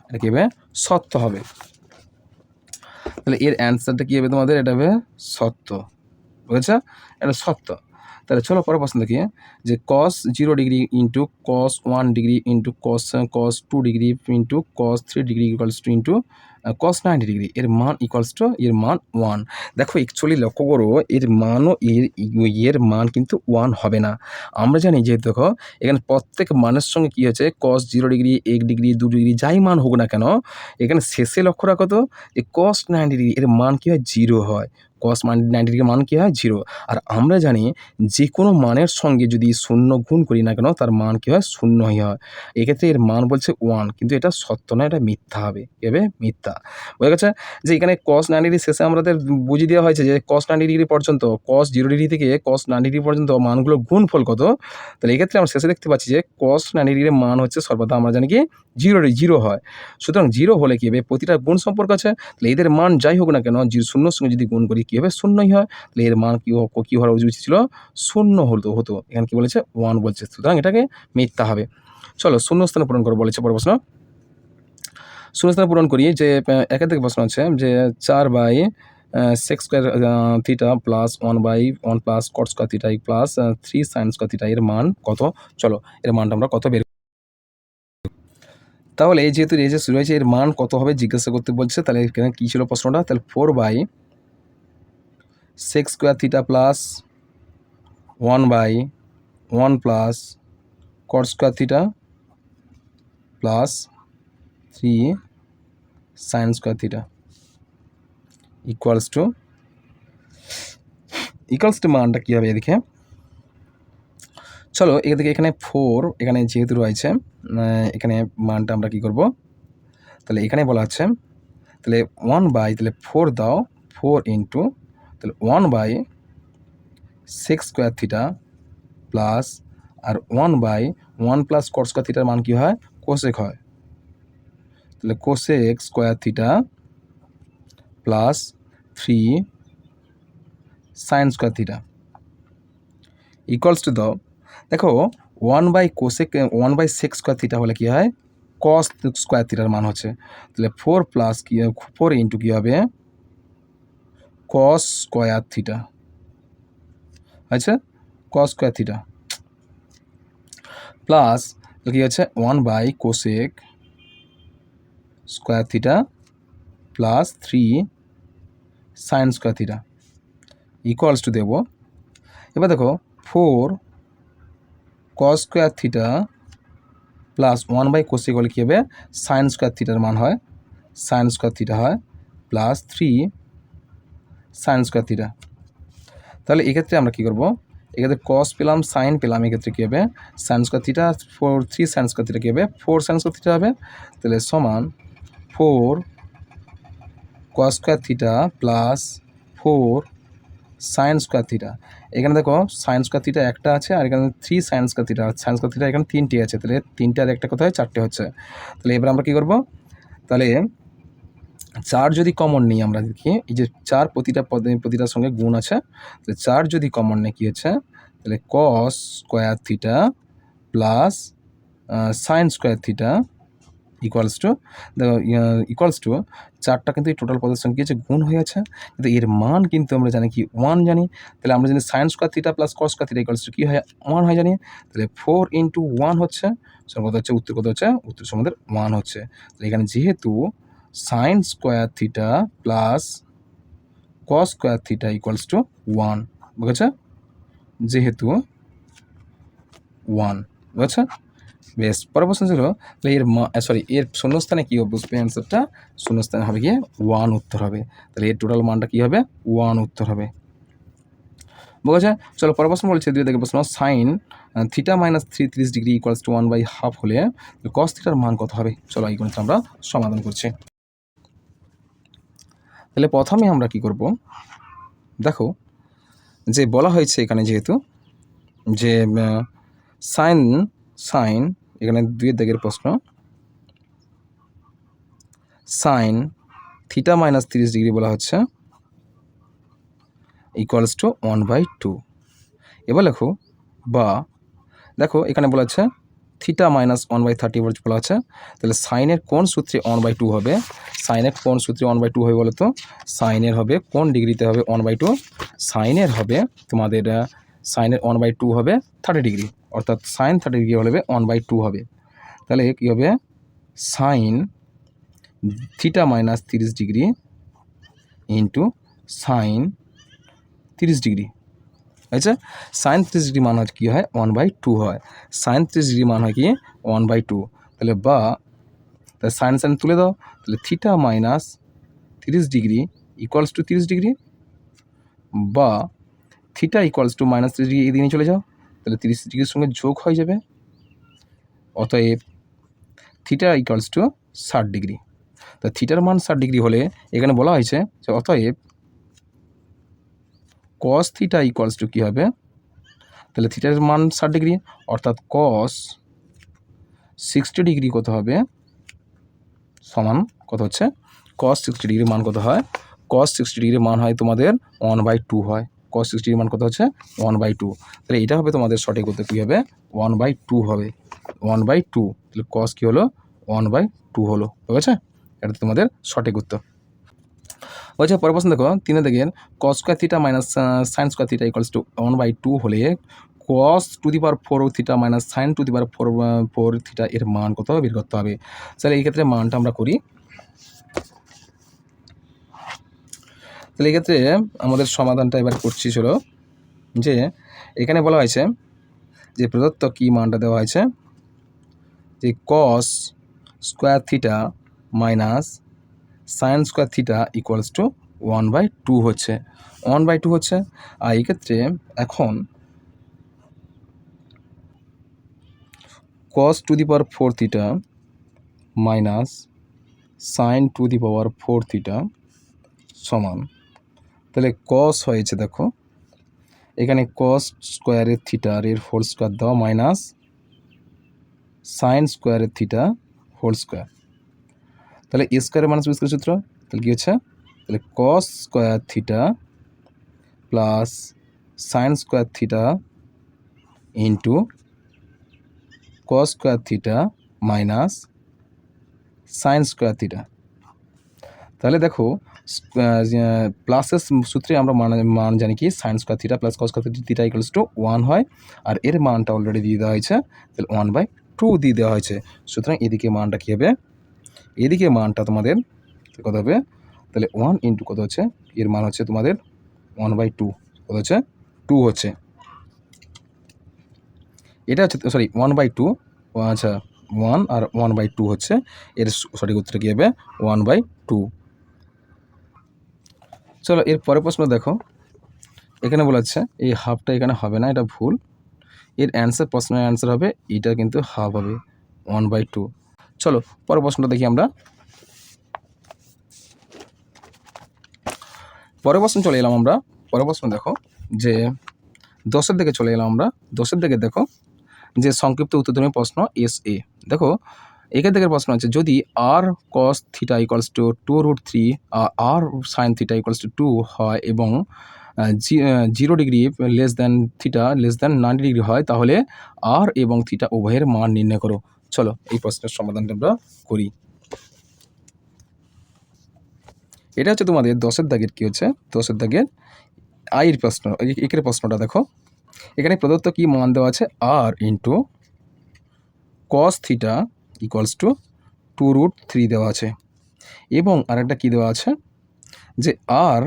এটা কী হবে, সত্য হবে। তাহলে এর অ্যান্সারটা কী হবে তোমাদের, এটা হবে সত্য, বুঝেছো, এটা সত্য। তাহলে চলো পরের প্রশ্ন দেখি, যে cos 0 degree into cos 1 degree into cos 2 degree into cos 3 degree equals two into cos 90 degree এর মান ইকুয়ালস টু এর মান 1। দেখো অ্যাকচুয়ালি লক্ষ্য করো, এর মানও এর মান কিন্তু 1 হবে না। আমরা জানি যে দেখো এখানে প্রত্যেক মানের সঙ্গে কী হচ্ছে, cos 0 ডিগ্রি 1 ডিগ্রি 2 ডিগ্রি যাই মান হোক না কেন, এখানে শেষে লক্ষ্য রাখো তো, এই cos 90 ডিগ্রি এর মান কী হয়, 0 হয়। cos 90 ডিগ্রির মান কী হয়, 0। আর আমরা জানি যে কোনো মানের সঙ্গে যদি 0 গুণ করি না কেন, তার মান কী হয়, 0ই হয়। এক্ষেত্রে এর মান বলছে 1, কিন্তু এটা সত্য না, এটা মিথ্যা হবে। কী হবে, মিথ্যা। থিটা। বোঝা গেছে যে এখানে cos 90 ডিগ্রি শেষে আমাদের বুঝিয়ে দেওয়া হয়েছে যে cos 90 ডিগ্রি পর্যন্ত cos 0 ডিগ্রি থেকে cos 90 ডিগ্রি পর্যন্ত মানগুলোর গুণফল কত। তাহলে এক্ষেত্রে আমরা শেষে দেখতে পাচ্ছি যে cos 90 ডিগ্রির মান হচ্ছে সর্বদা আমরা জানি কি 0 হয়। সুতরাং 0 হলে কী হবে, প্রতিটা গুণ সম্পর্ক আছে, তাহলে এদের মান যাই হোক না কেন শূন্যর সঙ্গে যদি গুণ করি কী হবে, শূন্যই হয়। তাহলে এর মান কী হওয়া উচিত ছিল, শূন্য হতো। এখানে কী বলেছে, 1 বলছে, সুতরাং এটাকে মিথ্যা হবে। চলো শূন্যস্থানে পূরণ করো বলেছে পরের প্রশ্ন। শূন্যস্থানে পূরণ করি যে একের থেকে প্রশ্ন আছে যে 4/sec square theta plus 1/1 plus cot square theta plus 3 sin square theta এর মান কত। চলো এর মানটা আমরা কত বের, তাহলে যেহেতু এই যে শুরু হয়েছে এর মান কত হবে জিজ্ঞাসা করতে বলছে। তাহলে এখানে কী ছিল প্রশ্নটা, তাহলে 4/sec square theta plus 1/1 plus cot square theta plus 3 sin square theta equals two মানটা কী হবে এদিকে। চলো এদিকে এখানে 4 এখানে যেহেতু রয়েছে এখানে মানটা আমরা কী করব, তাহলে এখানে বলা আছে তাহলে 1/, তাহলে 4 দাও, 4 ইন্টু তাহলে 1/sec স্কয়ার থিটা প্লাস আর 1/1 প্লাস cot স্কয়ার থিটার মান কী হয়, কোসেক হয়। তাহলে cosec square theta plus 3 sin square theta equals two দাও, দেখো 1/sec স্কয়ার থিটা হলে কী হয়, cos স্কয়ার থিটার মান হচ্ছে, তাহলে 4 প্লাস 4 ইন্টু কী হবে, cos স্কয়ার থিটা, আচ্ছা cos স্কয়ার থিটা প্লাস কী হচ্ছে 1/cosec square theta plus 3 sin square theta equals to দেবো। এবার দেখো 4 cos square theta plus 1/cosec হলে কী হবে, sin স্কয়ার থিটার মান হয়, sin স্কয়ার থিটা হয় প্লাস 3 sin স্কয়ার থিটা। তাহলে এক্ষেত্রে আমরা কী করবো, এক্ষেত্রে cos পেলাম, sin পেলাম, এক্ষেত্রে কী হবে sin square theta 3 sin square theta কী হবে 4 sin স্কয়ার থিটা হবে। তাহলে সমান 4 cos square theta plus 4 sin square theta. এখানে দেখো sin স্কয়ার থিটা একটা আছে আর এখানে 3 sin square theta, sin square theta এখানে 3টি আছে, তাহলে 3টে আর একটা কোথায় 4টে হচ্ছে। তাহলে এবার আমরা কী করব, তাহলে 4 যদি কমন নিই আমরা দেখি, এই যে 4 প্রতিটার সঙ্গে গুণ আছে, তাহলে 4 যদি কমন নেই কী হচ্ছে, তাহলে cos square theta plus sin square theta equals two, দেখো ইকুয়ালস টু 4টা কিন্তু এই টোটাল পদের সঙ্গে কী হচ্ছে, গুণ হয়ে আছে, কিন্তু এর মান কিন্তু আমরা জানি কি 1 জানি। তাহলে আমরা জানি sin square theta plus cos square theta equals to কী হয়, 1 হয় জানি। তাহলে 4 ইন্টু 1 হচ্ছে, কত হচ্ছে, উত্তর কত হচ্ছে, উত্তর আমাদের 1 হচ্ছে। তাহলে এখানে যেহেতু sin square theta plus cos square theta equals to 1, বুঝেছে, যেহেতু 1, বুঝেছে। বেশ, পরের প্রশ্ন ছিল তাহলে এর শূন্যস্থানে কী হবে, বুঝবে অ্যান্সারটা, শূন্যস্থানে হবে গিয়ে 1 উত্তর হবে। তাহলে এর টোটাল মানটা কী হবে, 1 উত্তর হবে, বুঝেছে। চলো পরের প্রশ্ন বলছে 2 দেখে প্রশ্ন, sign theta minus 30 degree equals to 1/2 হলে cos থিটার মান কত হবে। চলো এই গণিতটা আমরা সমাধান করছি। তাহলে প্রথমে আমরা কি করব, দেখো যে বলা হয়েছে এখানে যেহেতু যে সাইন এখানে 2 দাগের প্রশ্ন, সাইন থিটা মাইনাস 30 ডিগ্রি বলা হচ্ছে ইকুয়ালস টু 1/2। এবার দেখো এখানে বলা হচ্ছে থিটা মাইনাস 1/30 বলা আছে, তাহলে সাইনের কোন সূত্রে 1/2 হবে, সাইনের কোন সূত্রে 1/2 হবে বলো তো, সাইনের হবে কোন ডিগ্রিতে হবে 1/2, সাইনের হবে তোমাদের সাইনের 1/2 হবে 30 ডিগ্রি, অর্থাৎ সাইন 30 ডিগ্রি হলে 1/2 হবে। তাহলে কী হবে, sine theta minus 30 degree into sign 30 degree, আচ্ছা সাইন 30 ডিগ্রি মান হয় কী হয় 1/2 হয়, সাইন 30 ডিগ্রি মান হয় কি 1/2। তাহলে সাইন সাইন তুলে দাও, তাহলে theta minus 30 degree equals to 30 degree, বা theta equals to minus 30 degree এই দিকে চলে যাও, তাহলে 30 ডিগ্রির সঙ্গে যোগ হয়ে যাবে, অতএব থিটা ইকুয়ালস টু 60 ডিগ্রি। তা থিটার মান 60 ডিগ্রি হলে এখানে বলা হয়েছে যে অতএব কস থিটা ইকুয়ালস টু কী হবে, তাহলে থিটার মান 60 ডিগ্রি অর্থাৎ কস 60 ডিগ্রি কত হবে সমান কত হচ্ছে, কস 60 ডিগ্রির মান কত হয়, কস 60 ডিগ্রির মান হয় তোমাদের 1/2 হয়। কস 60 ডিগ্রির মান কত হচ্ছে 1/2, তাহলে এটা হবে তোমাদের সঠিক উত্তর কী হবে 1/2 হবে, 1/2। তাহলে কস কী হলো 1/2 হলো, ঠিক আছে, এটা তোমাদের সঠিক উত্তর। বলছে পরের প্রশ্ন দেখো, 3 দেখেন cos square theta minus sine square theta equals to 1/2 হলে cos to the power 4 theta minus sine to the power 4 theta এর মান কত বের করতে হবে। তাহলে এই ক্ষেত্রে মানটা আমরা করি। তাহলে এই ক্ষেত্রে আমাদের সমাধানটা এবার করছি ছিল যে এখানে বলা হয়েছে যে প্রদত্ত কি মানটা দেওয়া হয়েছে যে কস square theta minus sine square theta equals to 1/2 হচ্ছে, 1/2 হচ্ছে। আর এই ক্ষেত্রে এখন cos to the power 4 theta minus sine to the power 4 theta সমান, তাহলে cos হয়েছে দেখো এখানে cos স্কোয়ারের থিটার এর হোল স্কোয়ার দেওয়া মাইনাস সাইন স্কোয়ারের থিটা হোল স্কোয়ার, তাহলে এ স্কোয়ারের মাইনাস বি স্কোয়ার সূত্র, তাহলে কী হচ্ছে, তাহলে cos square theta plus sign square theta into cos square theta minus sine square theta. তাহলে দেখো প্লাসের সূত্রে আমরা মান জানি কি sign square theta plus cos square theta equals to 1 হয়, আর এর মানটা অলরেডি দিয়ে দেওয়া হয়েছে, তাহলে 1/2 দিয়ে দেওয়া হয়েছে। সুতরাং এদিকে মানটা কী হবে, এদিকে মানটা তোমাদের কত হবে, তাহলে 1 ইন্টু কত হচ্ছে, এর মান হচ্ছে তোমাদের 1/2 কত হচ্ছে 2 হচ্ছে, এটা হচ্ছে সরি 1/2, আচ্ছা 1 আর 1/2 হচ্ছে, এর সঠিক উত্তর কী হবে 1/2। চলো এর পরের প্রশ্ন দেখো, এখানে বলা হচ্ছে এই হাফটা এখানে হবে না, এটা ভুল, এর অ্যান্সার প্রশ্নের অ্যান্সার হবে এটা কিন্তু হাফ হবে 1/2। চলো পরের প্রশ্নটা দেখি আমরা। পরের প্রশ্ন চলে এলাম আমরা, পরের প্রশ্ন দেখো যে 10-এর দিকে চলে এলাম আমরা। 10-এর দিকে দেখো যে সংক্ষিপ্ত উত্তরধর্মী প্রশ্ন SA। দেখো এখান থেকে প্রশ্ন আছে যদি r cos theta equals to 2√3 r sine theta equals to 2 হয় এবং 0 degree less than theta less than 90 degree হয়, তাহলে আর এবং থিটা উভয়ের মান নির্ণয় করো। চলো এই প্রশ্নের সমাধানটা আমরা করি। এটা হচ্ছে তোমাদের 10-এর দাগের কী হচ্ছে, 10-এর দাগের আইয়ের প্রশ্ন, একের প্রশ্নটা দেখো এখানে প্রদত্ত কি মান দেওয়া আছে r into cos theta equals to 2√3 দেওয়া আছে, এবং আরেকটা কী দেওয়া আছে যে r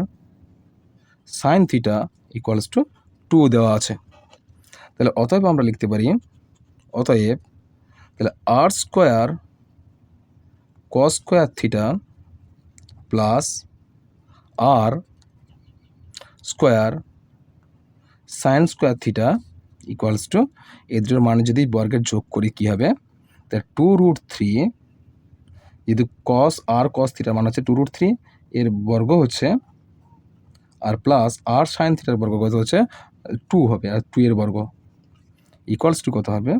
sine theta equals to 2 দেওয়া আছে। তাহলে অতএব আমরা লিখতে পারি, অতএব তাহলে r square cos square theta plus r square sine square theta equals to এদের মানে যদি বর্গের যোগ করি কী হবে, তাহলে 2√3 যদি কস আর কস থিটার মান হচ্ছে 2√3 এর বর্গ হচ্ছে, আর প্লাস আর সাইন থিটার বর্গ কত হচ্ছে 2 হবে, আর 2 এর বর্গ ইকুয়ালস টু কত হবে,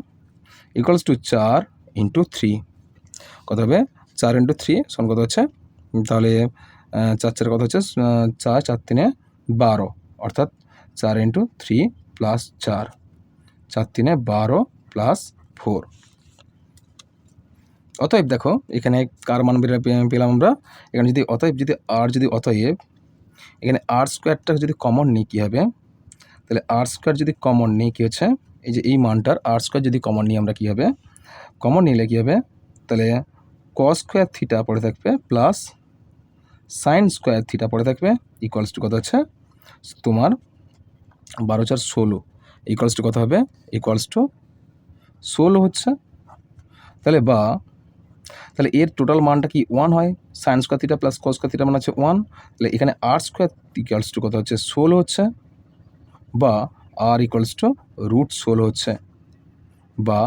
ইকুয়ালস টু 4 ইন্টু 3 কত হবে, 4 ইন্টু 3 সমান কত হচ্ছে, তাহলে 4 কত হচ্ছে 4 4 3 12, অর্থাৎ 4 ইন্টু 3 প্লাস 4 4 3 12 প্লাস 4। অতএব দেখো এখানে কার মান পেলাম আমরা, এখানে যদি অতএব যদি অতএব এখানে আর স্কোয়ারটা যদি কমন নিই কী হবে, তাহলে আর স্কোয়ার যদি কমন নিই কী হচ্ছে, এই যে এই মানটার আর স্কোয়ার যদি কমন নিই আমরা কী হবে, কমন নিলে কী হবে, তাহলে কস স্কোয়ার থিটা পড়ে থাকবে প্লাস সাইন স্কোয়ার থিটা পড়ে থাকবে ইকুয়ালস টু কত হচ্ছে তোমার 12 4 16 ইকুয়ালস টু কত হবে, ইকুয়ালস টু 16 হচ্ছে। তাহলে এর টোটাল মানটা কি 1 হয়, sign square theta plus cos square theta মানে হচ্ছে 1, তাহলে এখানে আর স্কোয়ার ইকুয়ালস টু কত হচ্ছে 16 হচ্ছে, বা আর ইকুয়ালস টু √16 হচ্ছে, বা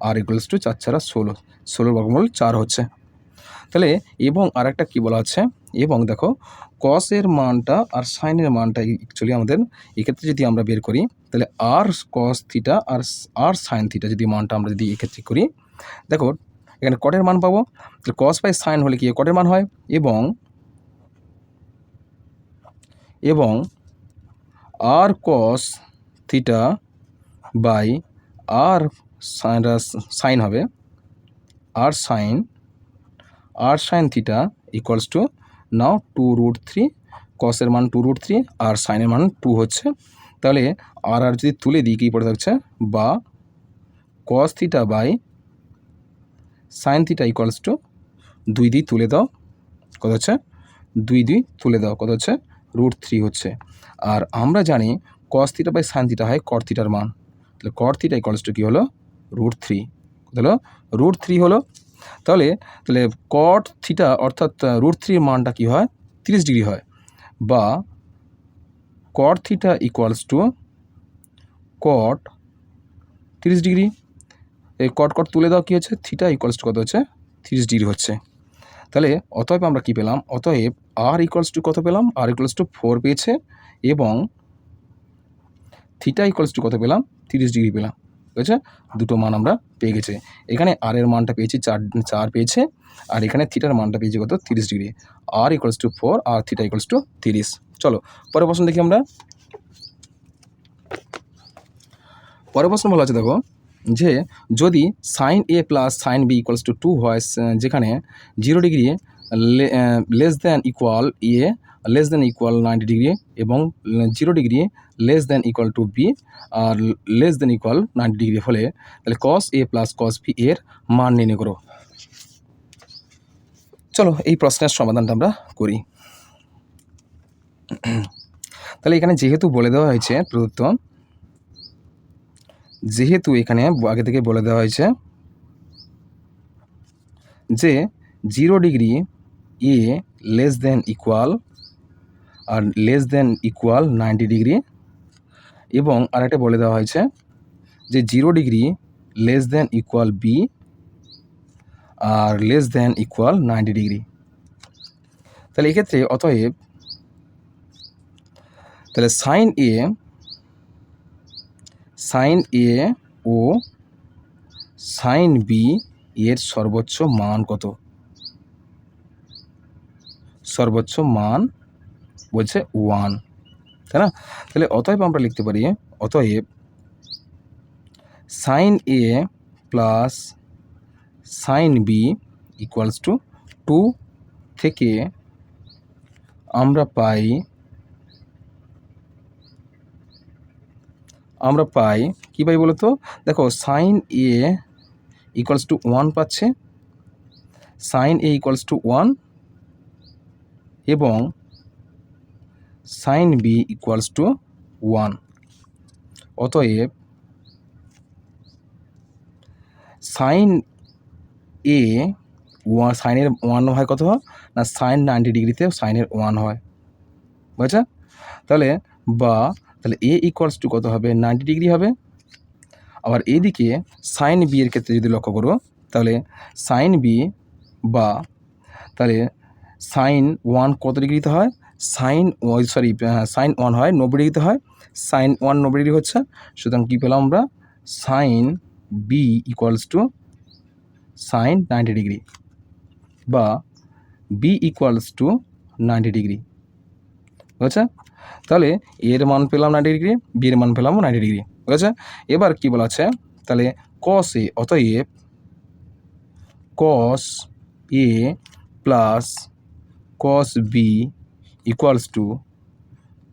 আর ইকুয়ালস টু 4 4 16, 16 বর্গমূল 4 হচ্ছে। তাহলে এবং আরেকটা কী বলা আছে, এবং দেখো কসের মানটা আর সাইনের মানটা অ্যাকচুয়ালি আমাদের এক্ষেত্রে যদি আমরা বের করি, তাহলে আর কস থিটা আর সাইন থিটা যদি মানটা আমরা যদি এক্ষেত্রে করি, দেখো এখানে কটের মান পাবো, তাহলে কস বাই সাইন হলে কি কটের মান হয়, এবং r cos theta by r sine হবে, r sine theta equals to নাও 2√3, কসের মান 2√3 আর সাইনের মান 2 হচ্ছে। তাহলে আর যদি তুলে দিই কী পড়ে থাকছে, বা cos theta by sine theta equals to 2 তুলে দাও কত হচ্ছে, 2 তুলে দাও কত হচ্ছে, √3 হচ্ছে। আর আমরা জানি cos theta by sine theta হয় কট থিটার মান, তাহলে কট থিটা ইকুয়ালস টু কী হলো, √3, কত হলো, √3 হলো। তাহলে কট থিটা অর্থাৎ √3 মানটা কী হয়, 30 ডিগ্রি হয়, বা cot theta equals to cot 30 degree. এই কট তুলে দাও কী হচ্ছে, থিটা ইকুয়ালস টু কত হচ্ছে, 30 ডিগ্রি হচ্ছে। তাহলে অতএব আমরা কী পেলাম, অতএব আর ইকুয়ালস টু কত পেলাম, আর ইকুয়ালস টু 4 পেয়েছে, এবং থিটা ইকুয়ালস টু কত পেলাম, 30 ডিগ্রি পেলাম। ঠিক আছে, দুটো মান আমরা পেয়ে গেছে। এখানে আর এর মানটা পেয়েছি 4 পেয়েছে, আর এখানে থিটার মানটা পেয়েছি কত, 30 ডিগ্রি। আর ইকুয়ালস টু 4 আর থিটা ইকুয়ালস টু 30। চলো পরের প্রশ্ন দেখি আমরা। পরের প্রশ্ন বলা আছে দেখো, যে যদি sine A plus sine B equals to 2 হয়, যেখানে 0 degree less than equal A less than equal 90 degree, এবং 0 degree less than equal to B আর লেস দ্যান ইকুয়াল 90 ডিগ্রি হলে, তাহলে cos A plus cos B এর মান নির্ণয় করো। চলো এই প্রশ্নের সমাধানটা আমরা করি। তাহলে এখানে যেহেতু বলে দেওয়া হয়েছে প্রদত্ত, যেহেতু এখানে আগে থেকে বলে দেওয়া হয়েছে যে 0 degree A less than equal আর লেস দেন ইকুয়াল 90 ডিগ্রি, এবং আরেকটা বলে দেওয়া হয়েছে যে 0 degree less than equal B আর লেস দেন ইকুয়াল 90 ডিগ্রি। তাহলে এক্ষেত্রে অতএব তাহলে সাইন এ ও সাইন বি এর সর্বোচ্চ মান কত, সর্বোচ্চ মান বলছে 1, তাই না? তাহলে অতএব আমরা লিখতে পারি, অতএব sine A plus sine B equals to 2 থেকে আমরা পাই কী পাই বলো তো, দেখো সাইন এ ইকুয়ালস টু 1 পাচ্ছে, সাইন এ ইকুয়ালস টু 1, এবং সাইন বি ইকুয়ালস টু 1। অতএব সাইন এ সাইনের 1 হয় কত না, সাইন 90 ডিগ্রিতে সাইনের 1 হয়, বুঝা? তাহলে এ ইকুয়ালস টু কত হবে, 90 ডিগ্রি হবে। আবার এইদিকে সাইন বি এর ক্ষেত্রে যদি লক্ষ্য করো, তাহলে সাইন বি তাহলে সাইন 1 কত ডিগ্রিতে হয়, সাইন 1 হয় 90 ডিগ্রিতে হয়, সাইন 1 90 ডিগ্রি হচ্ছে। সুতরাং কী পেলাম আমরা, sine B equals to sine 90 degree, বা বি ইকুয়ালস টু 90 ডিগ্রি, বুঝেছে? তাহলে এর মান পেলাম 90 ডিগ্রি, বি এর মান পেলাম 90 ডিগ্রি, বুঝেছে? এবার কী বলা আছে, তাহলে কস এ, অতএব cos A plus cos B equals to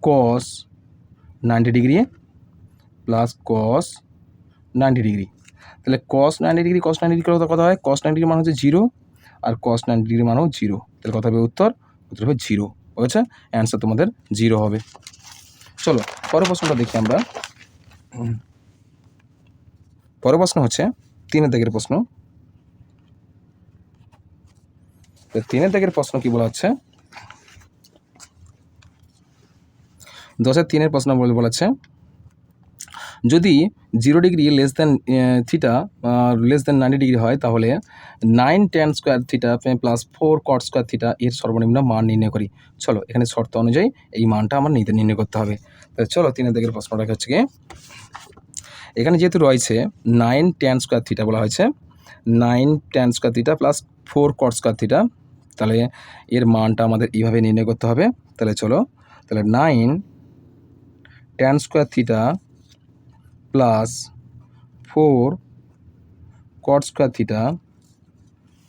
cos 90 degree plus cos 90 degree. তাহলে কস 90 ডিগ্রি কথা হয়, কস 90 ডিগ্রি মান হচ্ছে 0, আর কস 90 ডিগ্রি মানও 0। তাহলে কথা হবে উত্তর হবে 0, বুঝেছে? অ্যান্সার তোমাদের 0 হবে। চলো পরের প্রশ্নটা দেখি আমরা। পরের প্রশ্ন হচ্ছে 3 দাগের প্রশ্ন। 3 দাগের প্রশ্ন কি বলা হচ্ছে, 10-3 প্রশ্ন বলা আছে, যদি 0 degree less than theta less than 90 degree হয় তাহলে 9 tan square theta plus 4 cot square theta এর সর্বনিম্ন মান নির্ণয় করি। চলো এখানে শর্ত অনুযায়ী এই মানটা আমার নির্ণয় করতে হবে। তাহলে চলো 3 দাগের প্রশ্নটা হচ্ছে কি, এখানে যেহেতু রয়েছে 9 tan স্কোয়ার থিটা বলা হয়েছে, 9 tan square theta plus 4 cot square theta, তাহলে এর মানটা আমাদের এইভাবে নির্ণয় করতে হবে। তাহলে চলো, তাহলে 9 tan square theta plus 4 cot square theta,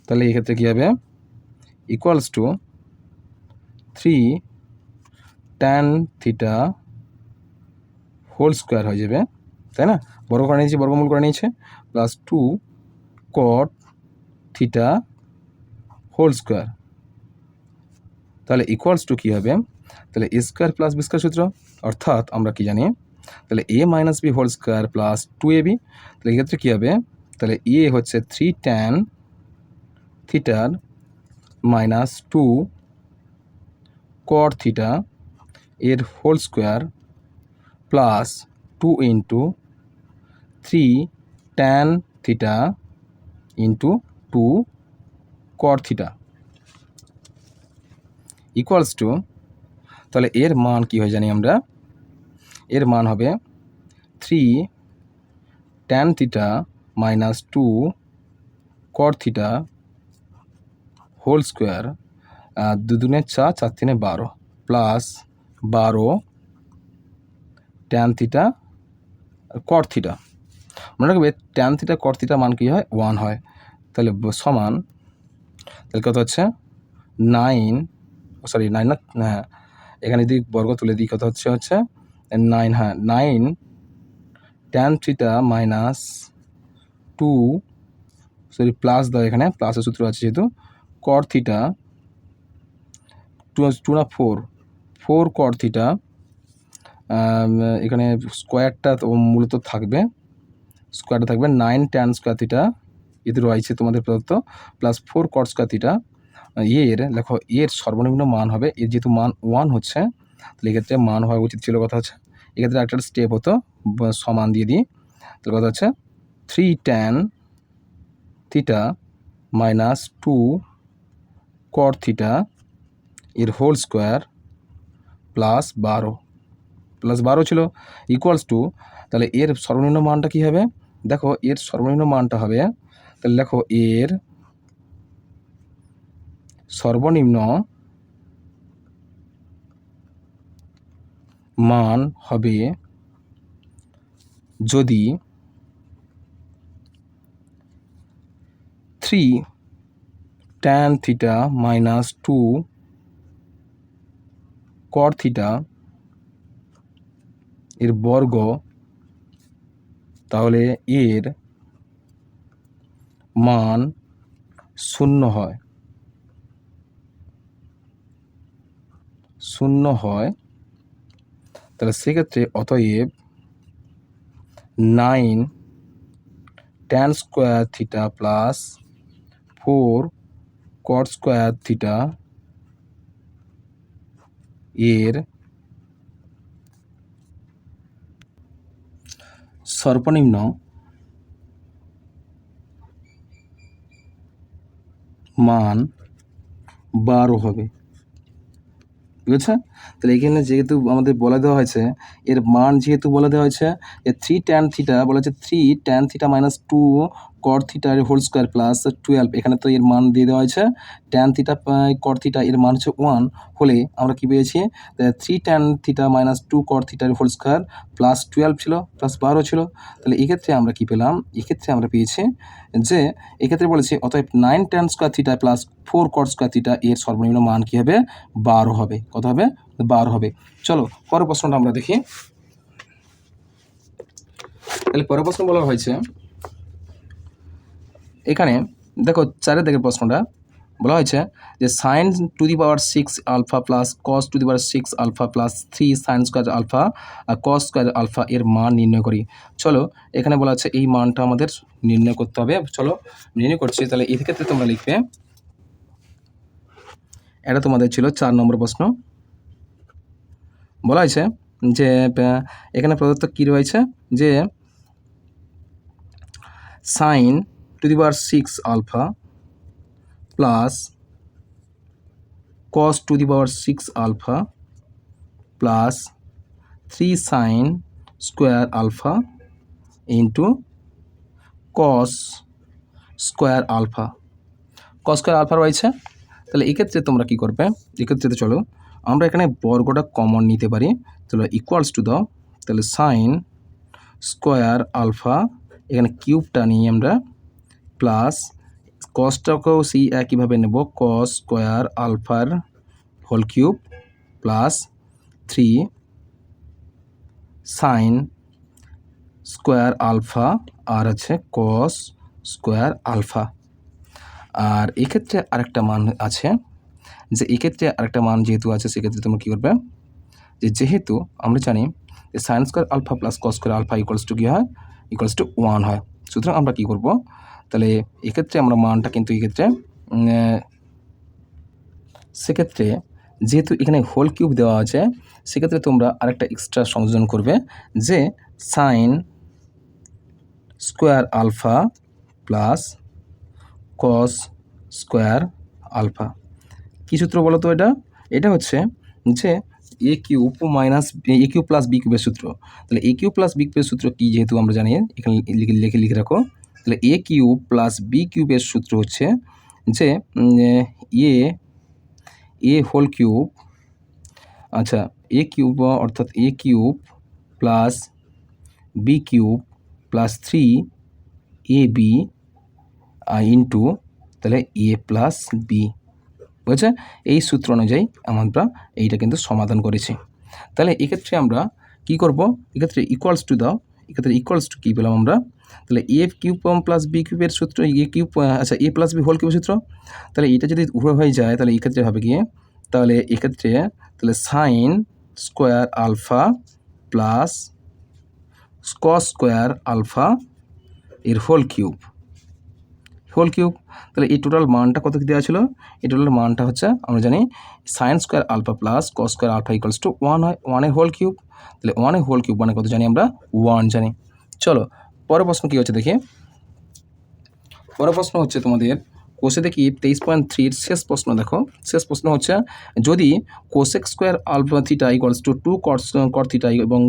তাহলে এক্ষেত্রে কী হবে, equals to 3 tan theta whole square হয়ে যাবে, তাই না? বর্গ করে নিয়েছি, বর্গমূল করে নিয়েছে, plus 2 cot theta whole square, তাহলে ইকুয়ালস টু কী হবে, তাহলে এ স্কোয়ার প্লাস বি স্কোয়ার সূত্র, অর্থাৎ আমরা কি জানি, তাহলে A minus B whole square plus 2ab, তাহলে এক্ষেত্রে কী হবে, তাহলে এ হচ্ছে 3 tan থিটার মাইনাস 2 cot থিটা এর whole square plus 2 into 3 tan theta into 2 cot theta equals to, তাহলে এর মান কী হয় জানি আমরা, এর মান হবে 3 tan theta minus 2 cot theta whole square, 2 দুগুণে 4, 4 তিনে 12, plus 12 tan theta cot theta. মনে রাখবে tan থিটা cot থিটা মান কী হয়, 1 হয়। তাহলে সমান, তাহলে কত হচ্ছে 9, সরি 9 না, হ্যাঁ এখানে যদি বর্গ তুলে দিই কত হচ্ছে 9, হ্যাঁ 9 tan theta minus 2, sorry plus দাও, এখানে প্লাসের সূত্র আছে যেহেতু, cot থিটা 2 না 4 cot থিটা, এখানে স্কোয়ারটা মূলত থাকবে, স্কোয়ারটা থাকবে 9 tan স্কোয়ার থিটা এতে রয়েছে তোমাদের প্রদত্ত, প্লাস 4 cot স্কোয়ার থিটা, এর লেখো এর সর্বনিম্ন মান হবে, এর যেহেতু মান 1 হচ্ছে, তাহলে এক্ষেত্রে মান হওয়া উচিত ছিল কথা হচ্ছে, এক্ষেত্রে একটা স্টেপ হতো, সমান দিয়ে দিই, তাহলে কথা হচ্ছে 3 tan theta minus 2 cot theta এর হোল স্কোয়ার প্লাস 12 ছিল, ইকুয়ালস টু, তাহলে এর সর্বনিম্ন মানটা কী হবে, দেখো এর সর্বনিম্ন মানটা হবে, তাহলে দেখো এর সর্বনিম্ন মান হবে যদি 3 tan theta minus 2 cot theta এর বর্গ, তাহলে এর মান 0 হয়, তাহলে সেক্ষেত্রে অতএব 9 tan square theta plus 4 cot square theta এর সর্বনিম্ন মান 12 হবে, বুঝেছে? তাহলে এখানে যেহেতু আমাদের বলে দেওয়া হয়েছে, এর মান যেহেতু বলে দেওয়া হয়েছে, এর 3 tan থিটা বলা হচ্ছে 3 tan theta minus 2 cot theta এর হোল স্কোয়ার প্লাস 12, এখানে তো এর মান দিয়ে দেওয়া হয়েছে, tan থিটা cot থিটা এর মান হচ্ছে 1 হলে আমরা কী পেয়েছি, 3 tan theta minus 2 cot theta এর হোল স্কোয়ার প্লাস 12 ছিল, প্লাস 12 ছিল, তাহলে এক্ষেত্রে আমরা কী পেলাম, এক্ষেত্রে আমরা পেয়েছি যে এক্ষেত্রে বলেছি অতএব 9 tan square theta plus 4 cot square theta এর সর্বনিম্ন মান কী হবে, 12 হবে। কত হবে, 12 হবে। চলো পরের প্রশ্নটা আমরা দেখি। তাহলে পরের প্রশ্ন বলা হয়েছে, এখানে দেখো 4 দাগের প্রশ্নটা বলা হয়েছে যে sin to the power 6 alpha plus cos to the power 6 alpha plus 3 sin square alpha আর cos স্কোয়ার আলফা এর মান নির্ণয় করি। চলো এখানে বলা আছে এই মানটা আমাদের নির্ণয় করতে হবে, চলো নির্ণয় করছি। তাহলে এই ক্ষেত্রে তোমরা লিখবে, এটা তোমাদের ছিল 4 নম্বর প্রশ্ন, বলা হয়েছে যে এখানে প্রদত্ত কী রয়েছে যে sin to the power 6 alpha plus cos to the power 6 alpha plus 3 sin square alpha into cos square alpha রয়েছে। তাহলে এক্ষেত্রে তোমরা কী করবে, এক্ষেত্রে চলো আমরা এখানে বর্গটা কমন নিতে পারি। তাহলে ইকুয়ালস টু দাও, তাহলে সাইন স্কোয়ার আলফা, এখানে কিউবটা নিই আমরা, প্লাস কসটাকেও সেই একইভাবে নেব, কস স্কোয়ার আলফার whole cube plus 3 sine square alpha আর আছে কস স্কোয়ার আলফা। আর এক্ষেত্রে আরেকটা মান আছে, যে এক্ষেত্রে আরেকটা মান যেহেতু আছে সেক্ষেত্রে তোমরা কী করবে, যে যেহেতু আমরা জানি যে sine square alpha plus cos square alpha equals to কী হয়, ইকুয়ালস টু 1 হয়। সুতরাং আমরা কী করব, তাহলে এক্ষেত্রে আমরা মানটা কিন্তু এক্ষেত্রে সেক্ষেত্রে যেহেতু এখানে হোল কিউব দেওয়া আছে সেক্ষেত্রে তোমরা আরেকটা এক্সট্রা সংযোজন করবে, যে sine square alpha plus cos square alpha. কী সূত্র বলো তো এটা হচ্ছে যে A cube minus A cube plus B কিউবের সূত্র। তাহলে এ কিউব প্লাস বি কিউবের সূত্র কী যেহেতু আমরা জানি, এখানে লিখে রাখো। তাহলে এ কিউব প্লাস বি কিউবের সূত্র হচ্ছে যে এ হোল কিউব, আচ্ছা এ কিউব অর্থাৎ A cube plus B cube plus 3ab into তাহলে এ প্লাস বি, বুঝেছে? এই সূত্র অনুযায়ী আমরা এইটা কিন্তু সমাধান করেছি। তাহলে এক্ষেত্রে আমরা কি করব, এক্ষেত্রে ইকুয়ালস টু দাও, এক্ষেত্রে ইকুয়ালস টু কী পেলাম আমরা, তাহলে এ কিউব প্লাস বি কিউবের সূত্র এ কিউব, আচ্ছা এ প্লাস বি হোল কিউবের সূত্র। তাহলে এটা যদি উভয় হয়ে যায় তাহলে এক্ষেত্রে হবে গিয়ে, তাহলে এক্ষেত্রে তাহলে sine square alpha plus cos square alpha এর হোল কিউব। তাহলে এই টোটাল মানটা কত দেওয়া ছিল, এই টোটাল মানটা হচ্ছে আমরা জানি sine square alpha plus cos square alpha equals to 1 হয়, 1 হোল কিউব। তাহলে 1 হোল কিউব মানে কত জানি আমরা, 1 জানি। চলো পরের প্রশ্ন কী হচ্ছে দেখি। পরের প্রশ্ন হচ্ছে তোমাদের কোষে দেখি 23.3 শেষ প্রশ্ন। দেখো শেষ প্রশ্ন হচ্ছে, যদি cosec square alpha theta equals to 2 cot theta এবং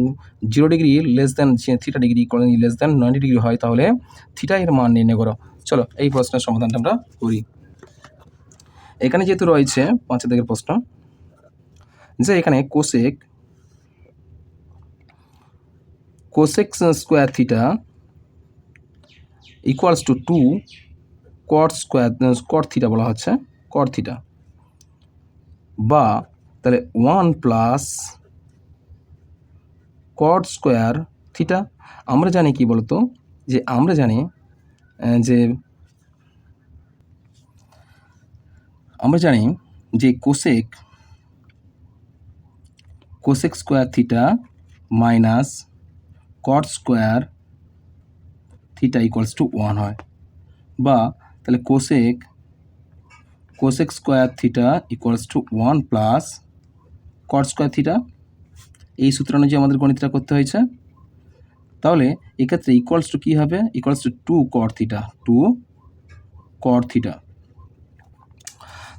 0 degree less than theta degree less than 90 degree হয়, তাহলে থিটা এর মান নির্ণয় করো। চলো এই প্রশ্নের সমাধানটা আমরা করি। এখানে যেহেতু রয়েছে 5 দাগের প্রশ্ন, যে এখানে cosec square theta equals to 2 cot theta বলা হচ্ছে, কট থিটা, বা তাহলে 1 প্লাস কট স্কোয়ার থিটা। আমরা জানি কি বলতো, যে আমরা জানি যে cosec square theta minus cot square theta equals to 1 হয়, বা তাহলে cosec square theta equals to 1 plus cot square theta. এই সূত্র অনুযায়ী আমাদের গণিতটা করতে হয়েছে। তাহলে এক্ষেত্রে ইকুয়ালস টু কী হবে, ইকুয়ালস টু 2 কট থিটা।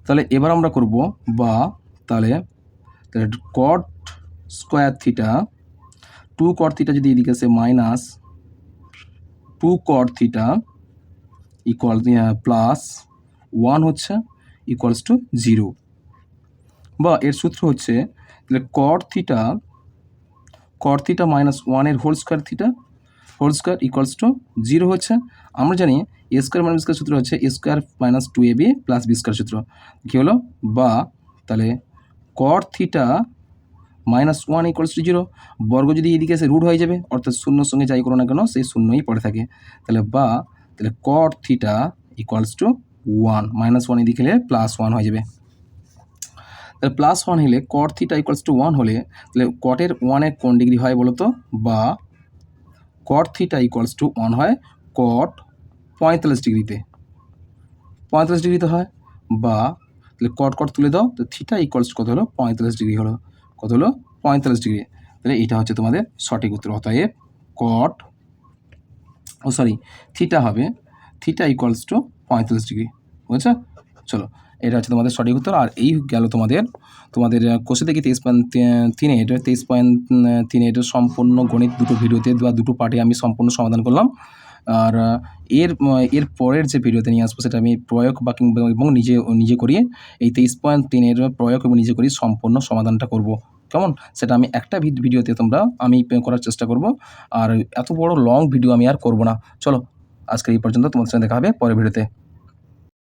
তাহলে এবার আমরা করব, বা তাহলে কট স্কোয়ার থিটা, 2 কট থিটা যদি এদিকে আসে minus 2 cot theta equal plus 1 হচ্ছে ইকুয়ালস টু 0, বা এর সূত্র হচ্ছে তাহলে কট থিটা মাইনাস 1 এর হোল স্কোয়ার ইকুয়ালস টু 0 হচ্ছে। আমরা জানি A square minus B square সূত্র হচ্ছে A square minus 2ab plus B square সূত্র। কী হলো, বা তাহলে cot theta minus 1 equals to 0, বর্গ যদি এদিকে এসে রুট হয়ে যাবে, অর্থাৎ শূন্যর সঙ্গে যাই করো না কেন সেই শূন্যই পড়ে থাকে। তাহলে cot theta equals to 1, minus 1 এদিকে হলে প্লাস 1 হয়ে যাবে। তাহলে প্লাস 1 হলে কট থিটা ইকুয়ালস টু 1 হলে তাহলে কটের 1 কোন ডিগ্রি হয় বলো তো, বা কট থিটা ইকুয়ালস টু 1 হয় কট 45 ডিগ্রিতে, 45 ডিগ্রিতে হয়, বা তাহলে কট তুলে দাও, তো থিটা ইকুয়ালস কত হলো, 45 ডিগ্রি হলো, কত হলো 45 ডিগ্রি। তাহলে এটা হচ্ছে তোমাদের সঠিক উত্তর। অতএব কট থিটা হবে থিটা ইকুয়ালস টু 45 ডিগ্রি। বুঝেছো? চলো, এটা হচ্ছে তোমাদের সঠিক উত্তর। আর এই গেল তোমাদের কোষে দেখি 23.38 সম্পূর্ণ গণিত দুটো ভিডিওতে বা দুটো পার্টে আমি সম্পূর্ণ সমাধান করলাম। আর এর পরের যে ভিডিওতে নিয়ে আসবো সেটা আমি প্রয়োগ বা কিংবা এবং নিজে করিয়ে এই 23.3 প্রয়োগ এবং নিজে করি সম্পূর্ণ সমাধানটা করব। কেমন? সেটা আমি একটা ভিডিওতে আমি করার চেষ্টা করব। আর এত বড় লং ভিডিও আমি আর করব না। চলো, আজকে এই পর্যন্ত। তোমাদের সঙ্গে দেখা হবে পরের ভিডিওতে।